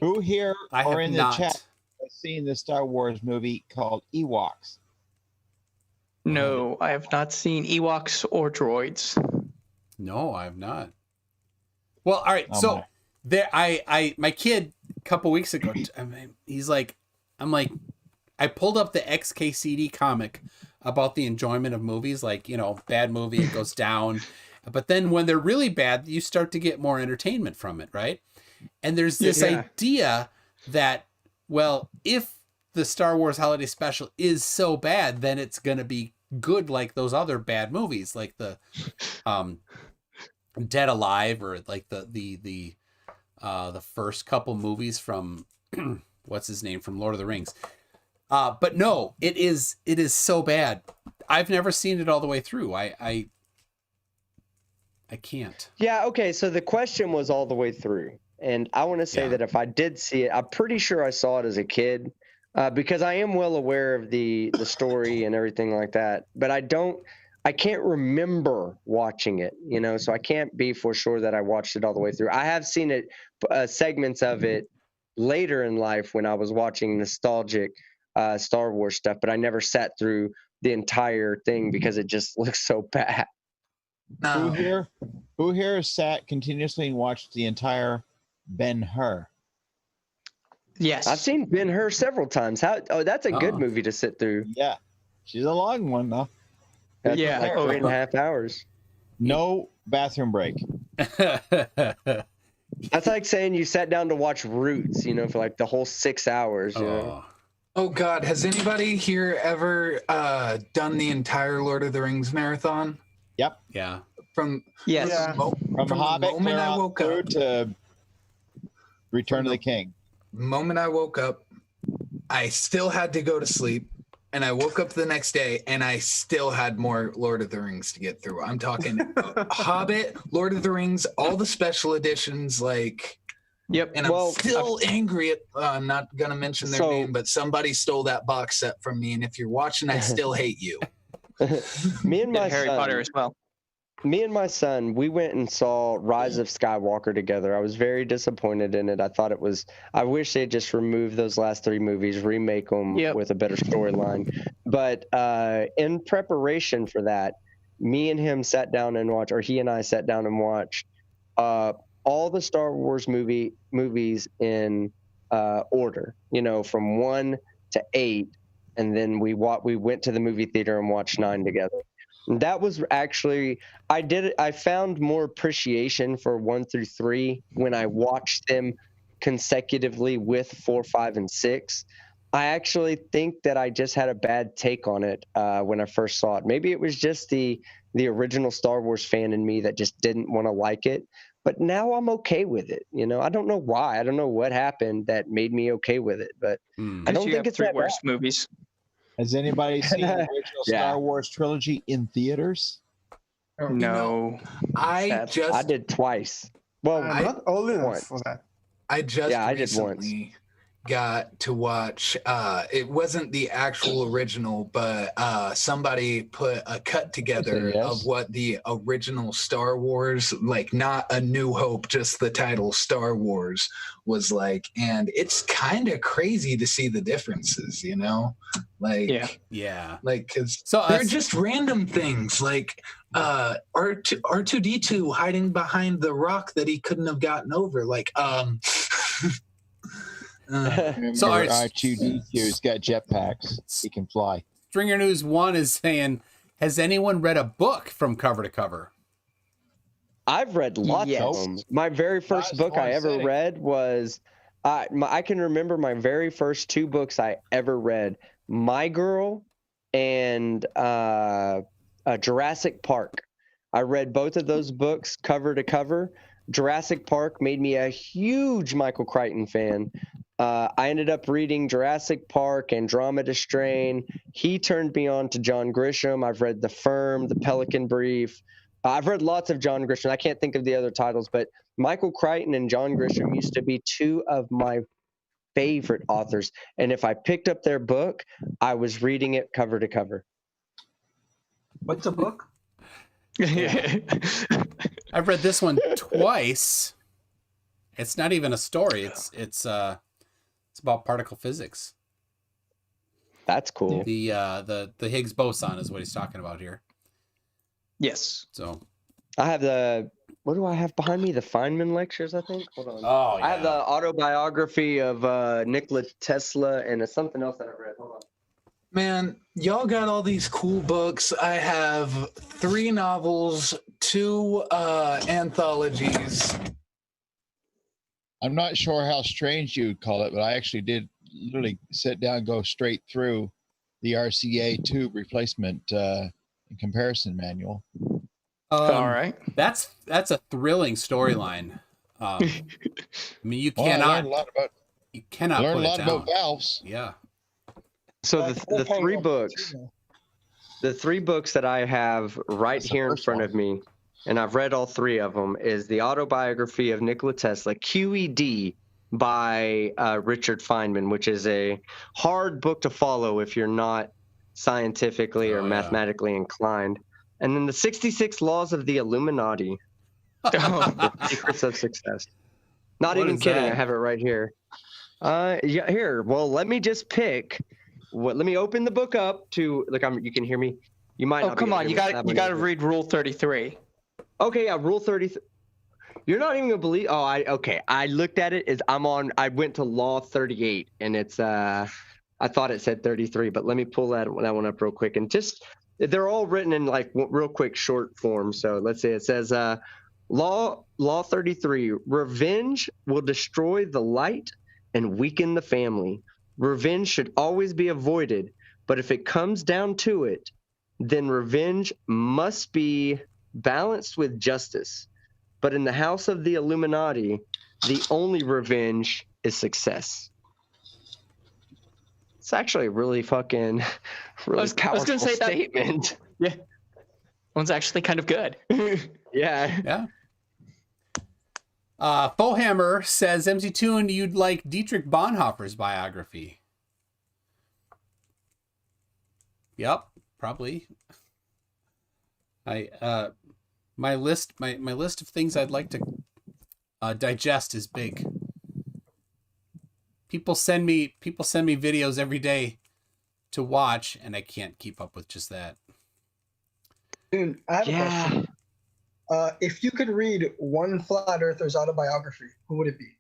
Who here or in the not. chat has seen the Star Wars movie called Ewoks? No, I have not seen Ewoks or droids. No, I have not. Well, all right. So there, my kid a couple weeks ago, he's like, I pulled up the XKCD comic about the enjoyment of movies, like, bad movie, it goes down. But then when they're really bad, you start to get more entertainment from it, right? And there's this idea that, well, if the Star Wars Holiday Special is so bad, then it's going to be good like those other bad movies, like the Dead Alive, or like the first couple movies from what's his name from Lord of the Rings. But no, it is so bad. I've never seen it all the way through. I can't. Yeah, okay, so the question was all the way through. And I want to say that if I did see it, I'm pretty sure I saw it as a kid, because I am well aware of the story and everything like that. But I can't remember watching it, so I can't be for sure that I watched it all the way through. I have seen it, segments of it later in life when I was watching nostalgic Star Wars stuff, but I never sat through the entire thing because it just looks so bad. Who here sat continuously and watched the entire Ben-Hur? Yes, I've seen Ben-Hur several times. That's a good movie to sit through. Yeah, she's a long one though. That's like 3.5 hours. No bathroom break. That's like saying you sat down to watch Roots, for like the whole 6 hours. Oh God, has anybody here ever done the entire Lord of the Rings marathon? Yep. Yeah. From Hobbit the moment I woke up to Return of the King. Moment I woke up, I still had to go to sleep, and I woke up the next day, and I still had more Lord of the Rings to get through. I'm talking Hobbit, Lord of the Rings, all the special editions, like. Yep. And I'm still angry at. I'm not gonna mention their name, but somebody stole that box set from me, and if you're watching, I still hate you. Me and my Harry Potter as well. Me and my son, we went and saw Rise of Skywalker together. I was very disappointed in it. I wish they'd just remove those last 3 movies, remake them with a better storyline. But in preparation for that, me and him sat down and watched, or he and I sat down and watched all the Star Wars movies in order, from 1 to 8. And then we went to the movie theater and watched 9 together. And that was actually, I found more appreciation for 1 through 3 when I watched them consecutively with 4, 5, and 6. I actually think that I just had a bad take on it when I first saw it. Maybe it was just the original Star Wars fan in me that just didn't want to like it. But now I'm okay with it. You know, I don't know why. I don't know what happened that made me okay with it. But I don't think it's three that worst bad. movies. Has anybody seen the original Star Wars trilogy in theaters? No. I did twice. Well, I'm not old enough for that. I just I did recently got to watch it wasn't the actual original, but somebody put a cut together of what the original Star Wars, like not A New Hope, just the title Star Wars was like, and it's kind of crazy to see the differences, you know? Like like because they're just random things like R2D2 hiding behind the rock that he couldn't have gotten over, like so R2D2's got jetpacks. He can fly. Stringer News 1 is saying, has anyone read a book from cover to cover? I've read lots of them. My very first book I ever read was, I can remember my very first two books I ever read, My Girl and Jurassic Park. I read both of those books cover to cover. Jurassic Park made me a huge Michael Crichton fan. I ended up reading Jurassic Park, Andromeda Strain. He turned me on to John Grisham. I've read The Firm, The Pelican Brief. I've read lots of John Grisham. I can't think of the other titles, but Michael Crichton and John Grisham used to be two of my favorite authors. And if I picked up their book, I was reading it cover to cover. What's a book? I've read this one twice. It's not even a story. It's about particle physics. That's cool. The Higgs boson is what he's talking about here. Yes. So I have what do I have behind me? The Feynman lectures, I think. Hold on. Oh, yeah. I have the autobiography of Nikola Tesla and something else that I read. Hold on. Man, y'all got all these cool books. I have 3 novels, 2 anthologies. I'm not sure how strange you would call it, but I actually did literally sit down and go straight through the RCA tube replacement comparison manual. All right. That's a thrilling storyline. I mean, you cannot learn a lot about valves. Yeah. So the 3 books, the 3 books that I have right here in front of me, and I've read all 3 of them, is the autobiography of Nikola Tesla, QED, by Richard Feynman, which is a hard book to follow if you're not scientifically or mathematically inclined. And then the 66 Laws of the Illuminati, The Secrets of Success. Not what even kidding, I have it right here. Here, well, let me just pick. Let me open the book up to look. You can hear me. You might. Oh, come on! You got to read Rule 33. Okay, yeah, Rule 33. You're not even gonna believe. Oh, I looked at it. I went to Law 38, and it's. I thought it said 33, but let me pull that one up real quick. And just they're all written in like real quick short form. So let's say it says, Law 33: revenge will destroy the light and weaken the family. Revenge should always be avoided, but if it comes down to it, then revenge must be balanced with justice. But in the house of the Illuminati, the only revenge is success. It's actually a really fucking, really powerful I was gonna say statement. Yeah, one's actually kind of good. Yeah. Fohammer says, MC Toon, you'd like Dietrich Bonhoeffer's biography. Yep, probably. My list of things I'd like to digest is big. People send me videos every day to watch, and I can't keep up with just that. Dude, I have a question. If you could read one flat earther's autobiography, who would it be?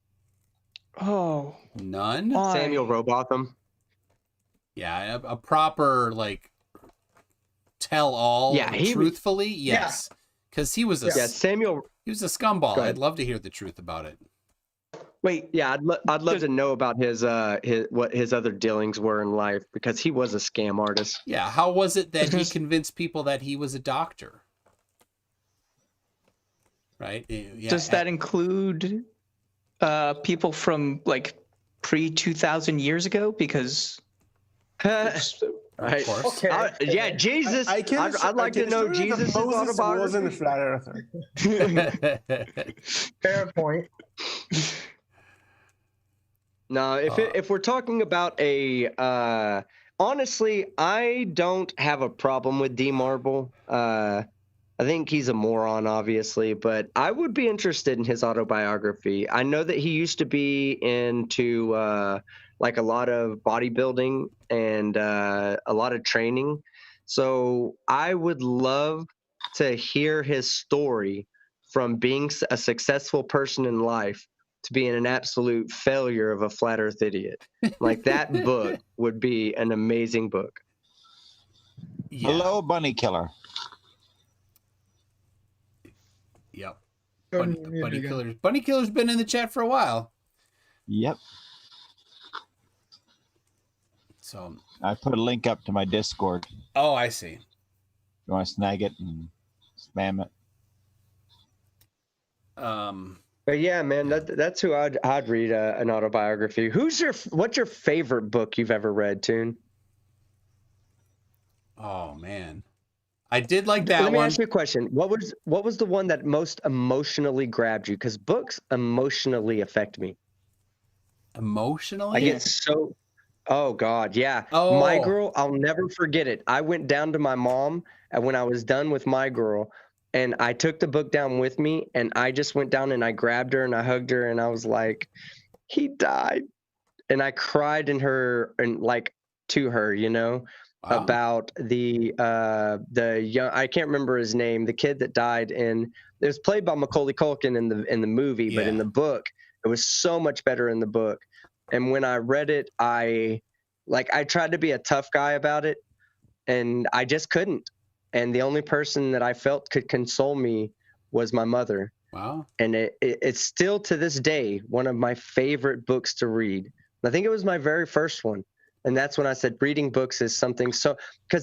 Oh, none. Samuel Rowbotham. Yeah, a proper like tell all. Yeah, truthfully, yes, because he was a Samuel. He was a scumball. I'd love to hear the truth about it. Wait, yeah, I'd love to know about his what his other dealings were in life, because he was a scam artist. Yeah, how was it that he convinced people that he was a doctor? Right? Yeah. Does that include people from like pre-2000 years ago? Because Right. Okay. Yeah, Jesus. I'd like to know Jesus' Moses autobiography. wasn't a flat earther. Fair point. No, if we're talking about a honestly, I don't have a problem with D Marble. I think he's a moron, obviously, but I would be interested in his autobiography. I know that he used to be into like a lot of bodybuilding and a lot of training. So I would love to hear his story from being a successful person in life to being an absolute failure of a flat earth idiot. Like, that book would be an amazing book. Yeah. Hello, Bunny Killer. Yep. Bunny Killer's been in the chat for a while. Yep. So I put a link up to my Discord. Oh, I see. You want to snag it and spam it? But yeah, man, that's who I'd read an autobiography. What's your favorite book you've ever read, Toon? Oh man, I did like that one. Let me ask you a question. What was the one that most emotionally grabbed you? Because books emotionally affect me. Emotionally? I get so. Oh God, yeah. Oh. My Girl, I'll never forget it. I went down to my mom, and when I was done with My Girl, and I took the book down with me, and I just went down and I grabbed her and I hugged her, and I was like, he died, and I cried in her and like to her, you know. Wow. About the young, I can't remember his name, the kid that died, and it was played by Macaulay Culkin in the movie, yeah. But in the book, it was so much better in the book. And when I read it, I tried to be a tough guy about it, and I just couldn't. And the only person that I felt could console me was my mother. Wow. And it's still to this day one of my favorite books to read. I think it was my very first one. And that's when I said reading books is something because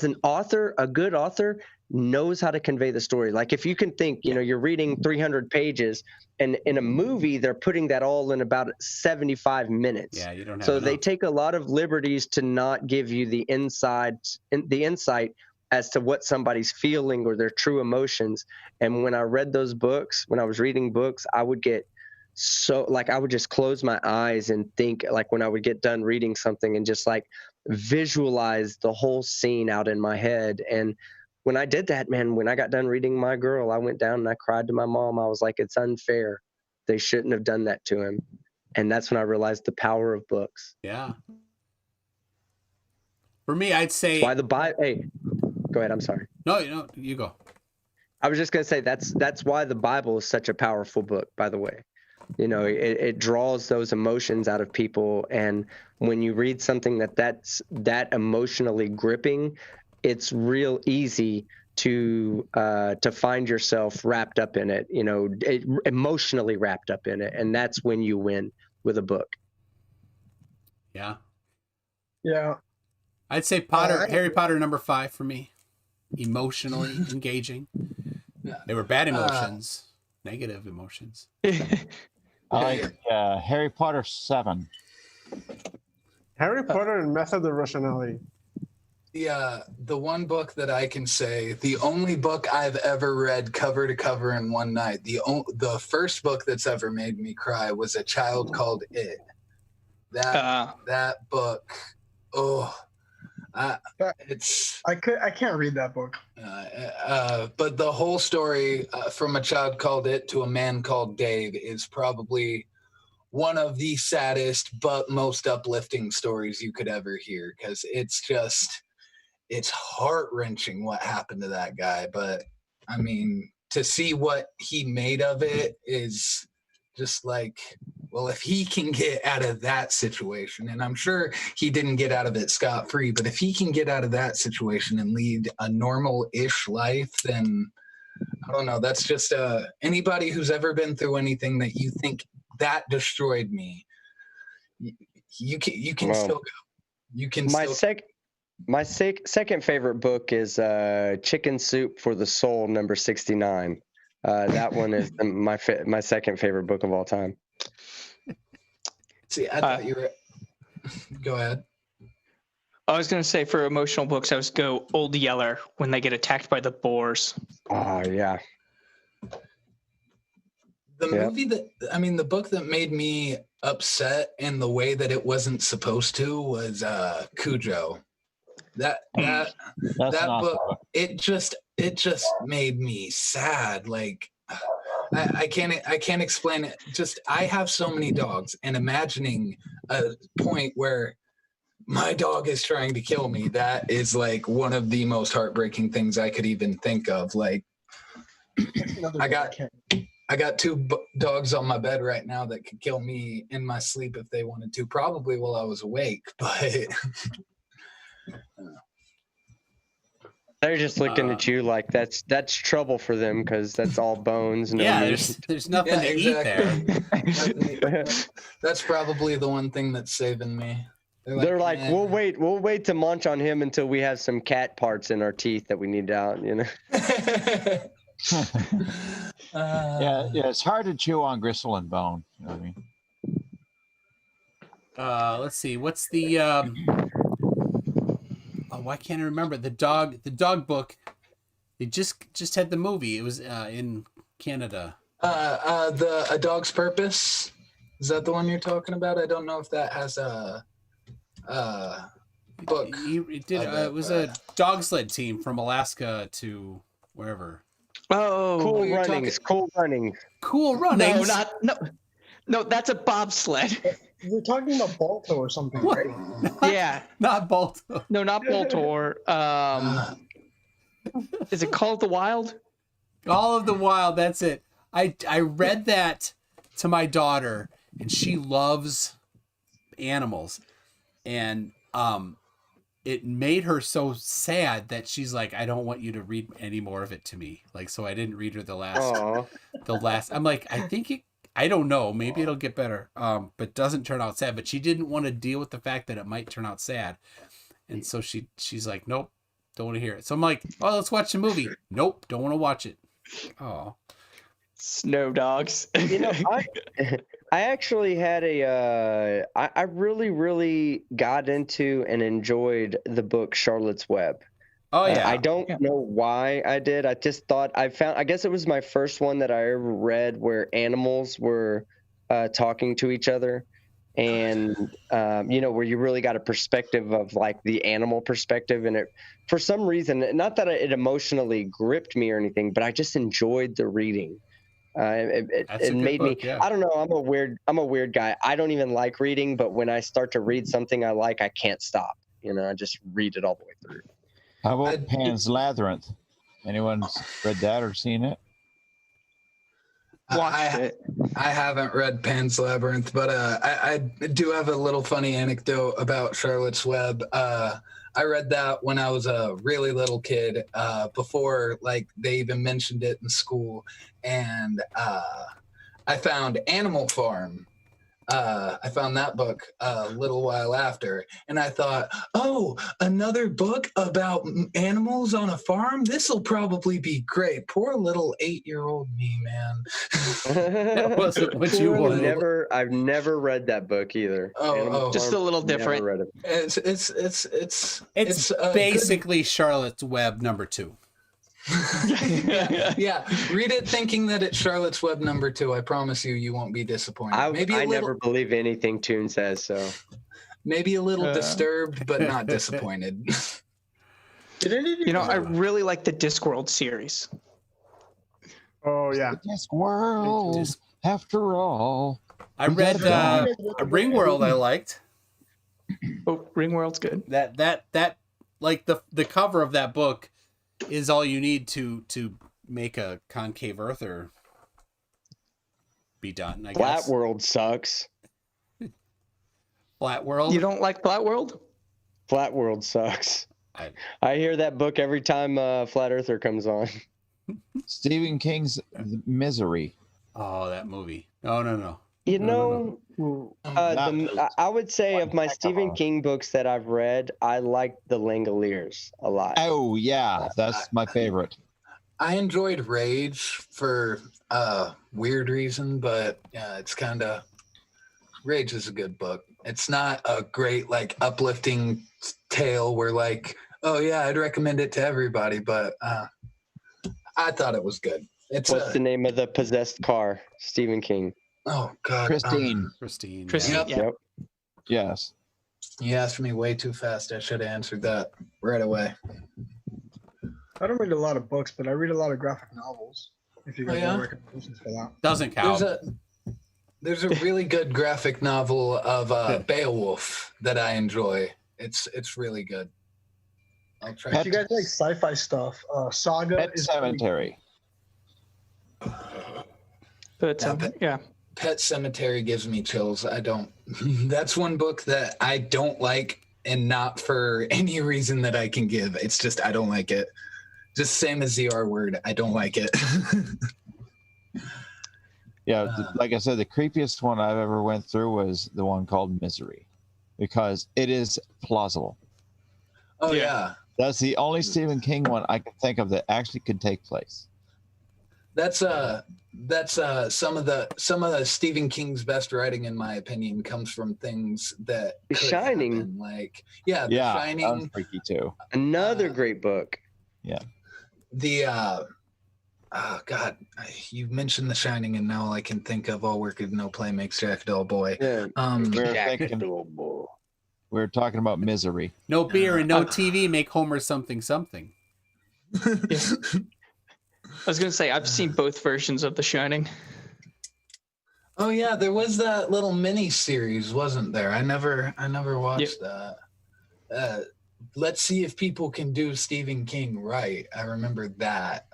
a good author knows how to convey the story. Like, if you can think, you're reading 300 pages, and in a movie, they're putting that all in about 75 minutes. Yeah, you don't have So enough. They take a lot of liberties to not give you the insight as to what somebody's feeling or their true emotions. And when I read those books, when I was reading books, I would get I would just close my eyes and think, like, when I would get done reading something and just like visualize the whole scene out in my head. And when I did that, man, when I got done reading My Girl, I went down and I cried to my mom. I was like, it's unfair. They shouldn't have done that to him. And that's when I realized the power of books. Yeah. For me, I'd say why the Bible. Hey, go ahead. I'm sorry. No, you go. I was just going to say that's why the Bible is such a powerful book, by the way. It draws those emotions out of people, and when you read something that's that emotionally gripping, it's real easy to find yourself wrapped up in it, emotionally wrapped up in it, and that's when you win with a book. Yeah. Yeah. I'd say Harry Potter #5 for me. Emotionally engaging. They were bad emotions, negative emotions. I like Harry Potter 7. Harry Potter and Method of Rationality. The one book that I can say, the only book I've ever read cover to cover in one night, the first book that's ever made me cry was A Child Called It. That book, I can't read that book. But the whole story from A Child Called It to A Man Called Dave is probably one of the saddest but most uplifting stories you could ever hear, because it's heart-wrenching what happened to that guy. But I mean, to see what he made of it is just like, well, if he can get out of that situation, and I'm sure he didn't get out of it scot-free, but if he can get out of that situation and lead a normal-ish life, then I don't know. That's just anybody who's ever been through anything that you think that destroyed me. You can still go. You can my still. Second favorite book is Chicken Soup for the Soul, number 69. That one is my second favorite book of all time. See, I thought you were. Go ahead. I was going to say for emotional books, I was go Old Yeller when they get attacked by the boars. Oh, yeah. The movie the book that made me upset in the way that it wasn't supposed to was Cujo. That book, it just made me sad. Like I can't explain it. Just I have so many dogs, and imagining a point where my dog is trying to kill me, that is like one of the most heartbreaking things I could even think of. Like I got two dogs on my bed right now that could kill me in my sleep if they wanted to, probably while I was awake, but they're just looking at you like that's trouble for them because that's all bones. No meat. there's nothing to eat there. That's probably the one thing that's saving me. They're like, we'll wait to munch on him until we have some cat parts in our teeth that we need out, you know. Yeah, it's hard to chew on gristle and bone. You know what I mean? Let's see. What's the why can't I remember the dog book? They just had the movie. It was in Canada. A Dog's Purpose. Is that the one you're talking about? I don't know if that has a book. It was a dog sled team from Alaska to wherever. Oh, Cool Runnings. Cool Runnings. No, that's a bobsled. You're talking about Balto or something, right? Yeah, not Balto. No, not Baltor. Is it Call of the Wild? All of the Wild. That's it. I read that to my daughter, and she loves animals, and it made her so sad that she's like, I don't want you to read any more of it to me. Like, so I didn't read her the last. I'm like, I don't know. Maybe it'll get better. But doesn't turn out sad. But she didn't want to deal with the fact that it might turn out sad. And so she's like, nope, don't want to hear it. So I'm like, oh, let's watch the movie. Nope, don't want to watch it. Oh. Snow dogs. You know, I actually had I really, really got into and enjoyed the book Charlotte's Web. Oh, yeah. I don't know why I did. I just thought I guess it was my first one that I ever read where animals were talking to each other. And, where you really got a perspective of like the animal perspective. And it, for some reason, not that it emotionally gripped me or anything, but I just enjoyed the reading. It made me. Yeah. I don't know. I'm a weird guy. I don't even like reading, but when I start to read something I like, I can't stop. I just read it all the way through. How about Pan's Labyrinth? Anyone read that or seen it? I haven't read Pan's Labyrinth, but I do have a little funny anecdote about Charlotte's Web. I read that when I was a really little kid, before like they even mentioned it in school, and I found Animal Farm. I found that book a little while after, and I thought, oh, another book about animals on a farm? This will probably be great. Poor little 8-year-old me, man. That wasn't what you wanted. I've never read that book either. Just a little different. Never read it. It's basically Charlotte's Web #2. yeah. Read it thinking that it's Charlotte's Web #2. I promise you won't be disappointed. I never believe anything Toon says, so maybe a little disturbed, but not disappointed. I really like the Discworld series. Oh yeah, Discworld. After all, I read Ringworld. I liked. Oh, Ringworld's good. That like the cover of that book is all you need to make a concave earther be done, I guess. Flat World sucks. Flat World? You don't like Flat World? Flat World sucks. I hear that book every time Flat Earther comes on. Stephen King's Misery. Oh, that movie. No. You know, I would say of my Stephen King books that I've read, I like The Langoliers a lot. Oh yeah, that's my favorite. I enjoyed Rage for weird reason, but yeah, it's kind of Rage is a good book. It's not a great like uplifting tale where like, oh yeah, I'd recommend it to everybody, but I thought it was good. What's the name of the possessed car? Stephen King. Oh God, Christine. Christine. Yep. Yes. You asked me way too fast. I should have answered that right away. I don't read a lot of books, but I read a lot of graphic novels. If you guys want recommendations for that. Doesn't count. There's a really good graphic novel of Beowulf that I enjoy. It's really good. I'll try. If you guys like sci-fi stuff, Saga Pet is Cemetery. Yeah. Pet Cemetery gives me chills. I don't. That's one book that I don't like, and not for any reason that I can give. It's just I don't like it. Just same as the R word. I don't like it. Yeah, like I said, the creepiest one I've ever went through was the one called Misery, because it is plausible. Oh yeah. That's the only Stephen King one I can think of that actually could take place. That's some of the Stephen King's best writing, in my opinion, comes from things that The could Shining. happen. Like The Shining. That was freaky too. Another great book. Yeah. The oh God, you mentioned The Shining, and now all I can think of all work and no play makes Jack a dull boy. Yeah. We were talking about Misery. No beer and no TV make Homer something something. I was gonna say I've seen both versions of The Shining. Oh yeah, there was that little mini series, wasn't there? I never watched that. Let's see if people can do Stephen King right. I remember that.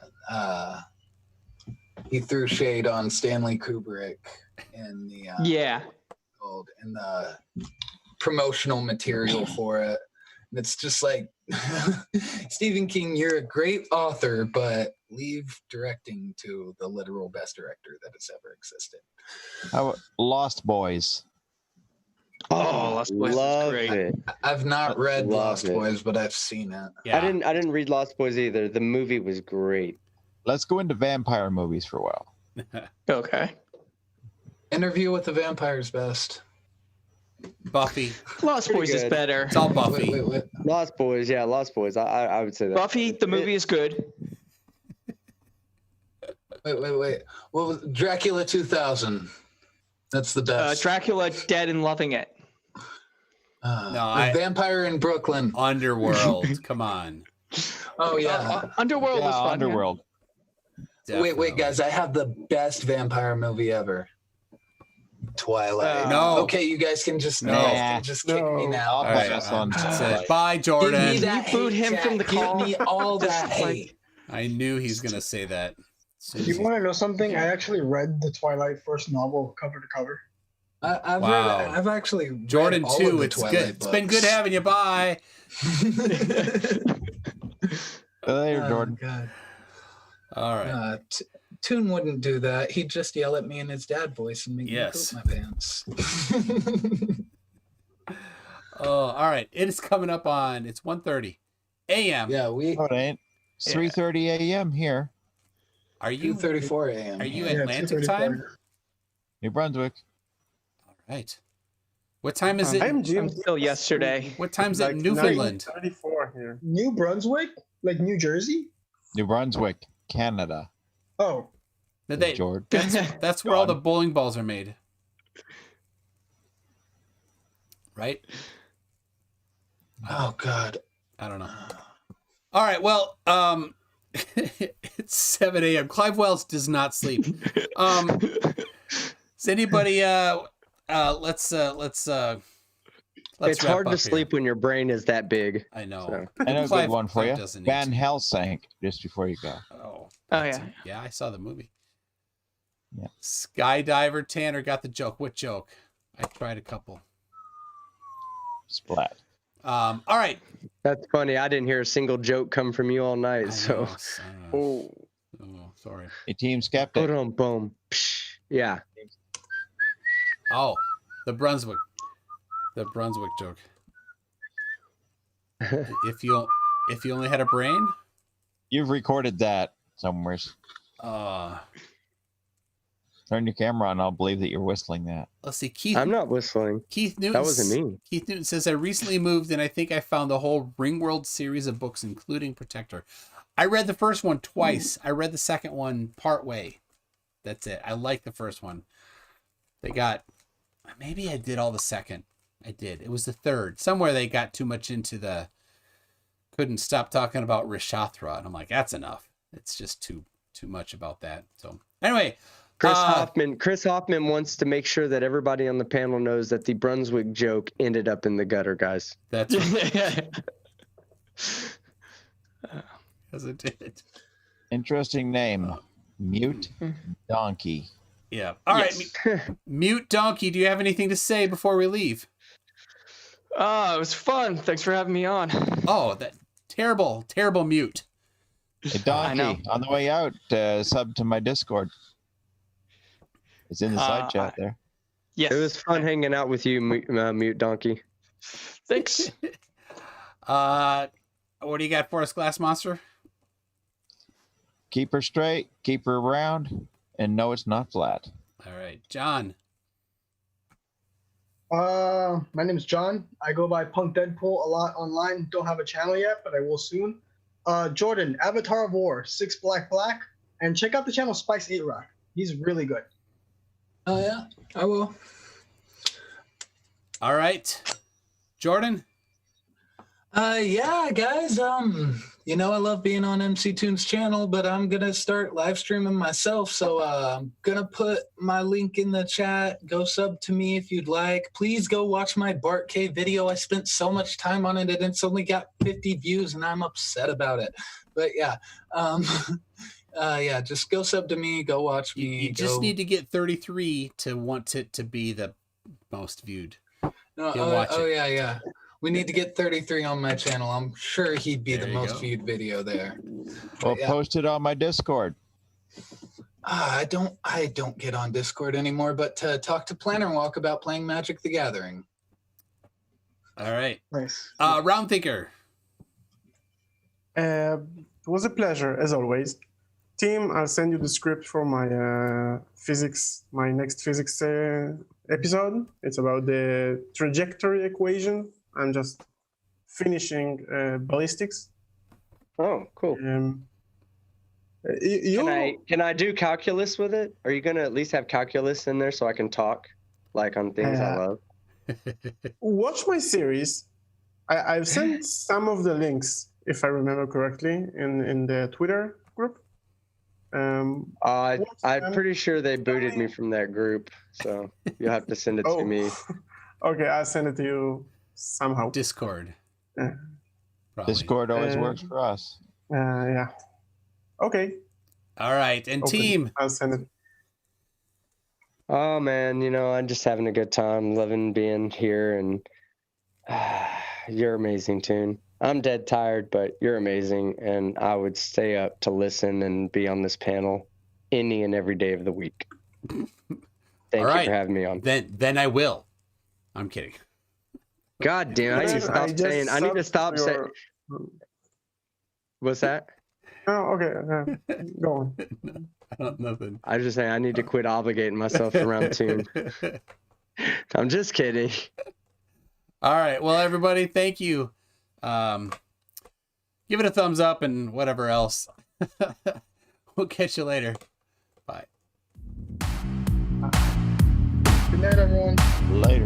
He threw shade on Stanley Kubrick in the in the promotional material for it. And it's just like, Stephen King, you're a great author, but leave directing to the literal best director that has ever existed. How about Lost Boys? Oh, Lost Boys is great. It. I've not read Lost Boys, but I've seen it. Yeah. I didn't read Lost Boys either. The movie was great. Let's go into vampire movies for a while. Okay. Interview with the Vampire's best. Buffy. Lost Boys is better. It's all Buffy. Wait. Lost Boys, yeah, Lost Boys. I would say that. Buffy, the movie is good. Wait. What was Dracula 2000? That's the best. Dracula Dead and Loving It. Vampire in Brooklyn. Underworld. Come on. Oh yeah. Underworld was fun. Underworld. Wait, guys! I have the best vampire movie ever. Twilight. No. Okay, you guys can just kick me now. All right, that's it. Bye, Jordan. Give me that boot him from the call. Give me all that hate. I knew he's gonna say that. You want to know something? I actually read the Twilight first novel cover to cover. I've actually read Jordan all too. of the It's Twilight good. It's been good having you. Bye. Later, Jordan. God. All right. Toon wouldn't do that. He'd just yell at me in his dad voice and make me poop my pants. Oh, all right. It is coming up on. It's 1:30 a.m. Yeah, No, it ain't. It's 3:30 a.m. here. Are you 2:34 a.m. Are you Atlantic time? New Brunswick. All right. What time is it? I'm still yesterday. What time is it in Newfoundland? 34 here. New Brunswick? Like New Jersey? New Brunswick, Canada. Oh. George. That's where all the bowling balls are made. Right? Oh God. I don't know. All right. Well, it's 7 a.m. Clive Wells does not sleep. Does anybody let's it's hard to here. sleep when your brain is that big. I know. So. I know a good one for you. doesn't need Van to. Helsing, just before you go. Oh yeah. Yeah, I saw the movie. Yeah. Skydiver Tanner got the joke. What joke? I tried a couple. Splat. All right. That's funny. I didn't hear a single joke come from you all night. Oh, sorry. A Team Skeptic. Boom. Yeah. Oh, the Brunswick joke. If you only had a brain. You've recorded that somewhere. Turn your camera on. I'll believe that you're whistling that. Let's see, Keith. I'm not whistling. Keith Newton. That wasn't me. Keith Newton says, I recently moved and I think I found the whole Ringworld series of books, including Protector. I read the first one twice. I read the second one part way. That's it. I like the first one. Maybe I did all the second. I did. It was the third. Somewhere they got too much into couldn't stop talking about Rishatra. And I'm like, that's enough. It's just too much about that. So anyway. Chris Hoffman wants to make sure that everybody on the panel knows that the Brunswick joke ended up in the gutter, guys. That's right. As it did. Interesting name. Mute Donkey. Yeah. All right. Mute Donkey, do you have anything to say before we leave? It was fun. Thanks for having me on. Oh, that terrible Mute. Hey, Donkey, on the way out, sub to my Discord. It's in the side chat there. Yes. It was fun hanging out with you, Mute Donkey. Thanks. What do you got for us, Glass Monster? Keep her straight, keep her round, and no, it's not flat. All right, John. My name is John. I go by Punk Deadpool a lot online. Don't have a channel yet, but I will soon. Jordan, Avatar of War, 6 Black, and check out the channel Spice 8 Rock. He's really good. Oh yeah, I will. All right, Jordan. Yeah, guys. I love being on MC Toon's channel, but I'm gonna start live streaming myself. So I'm gonna put my link in the chat. Go sub to me if you'd like. Please go watch my Bart K video. I spent so much time on it, and it's only got 50 views, and I'm upset about it. But yeah, yeah, just go sub to me. Go watch me. You just need to get 33 to want it to be the most viewed. Yeah. We need to get 33 on my channel. I'm sure he'd be the most viewed video there. Well, post it on my Discord. I don't get on Discord anymore, but talk to Planner Walk about playing Magic the Gathering. All right. Nice. Round Thinker. It was a pleasure, as always. Team, I'll send you the script for my next physics episode. It's about the trajectory equation. I'm just finishing ballistics. Oh, cool. Can I do calculus with it? Are you gonna at least have calculus in there so I can talk like on things I love? Watch my series. I've sent some of the links, if I remember correctly, in the Twitter group. I'm pretty sure they booted me from that group, so you'll have to send it to me. Okay, I'll send it to you somehow. Discord. Discord always works for us. Yeah. Okay. All right, and team. I'll send it. Oh man, I'm just having a good time, loving being here, and you're amazing, Toon. I'm dead tired, but you're amazing, and I would stay up to listen and be on this panel any and every day of the week. Thank you for having me on. Then I will. I'm kidding. God damn! I need to stop saying. I need to stop saying. What's that? Oh, okay. Go on. Nothing. I was just saying I need to quit obligating myself around Toon. I'm just kidding. All right. Well, everybody, thank you. Give it a thumbs up and whatever else. We'll catch you later. Bye. Good night, everyone. Later.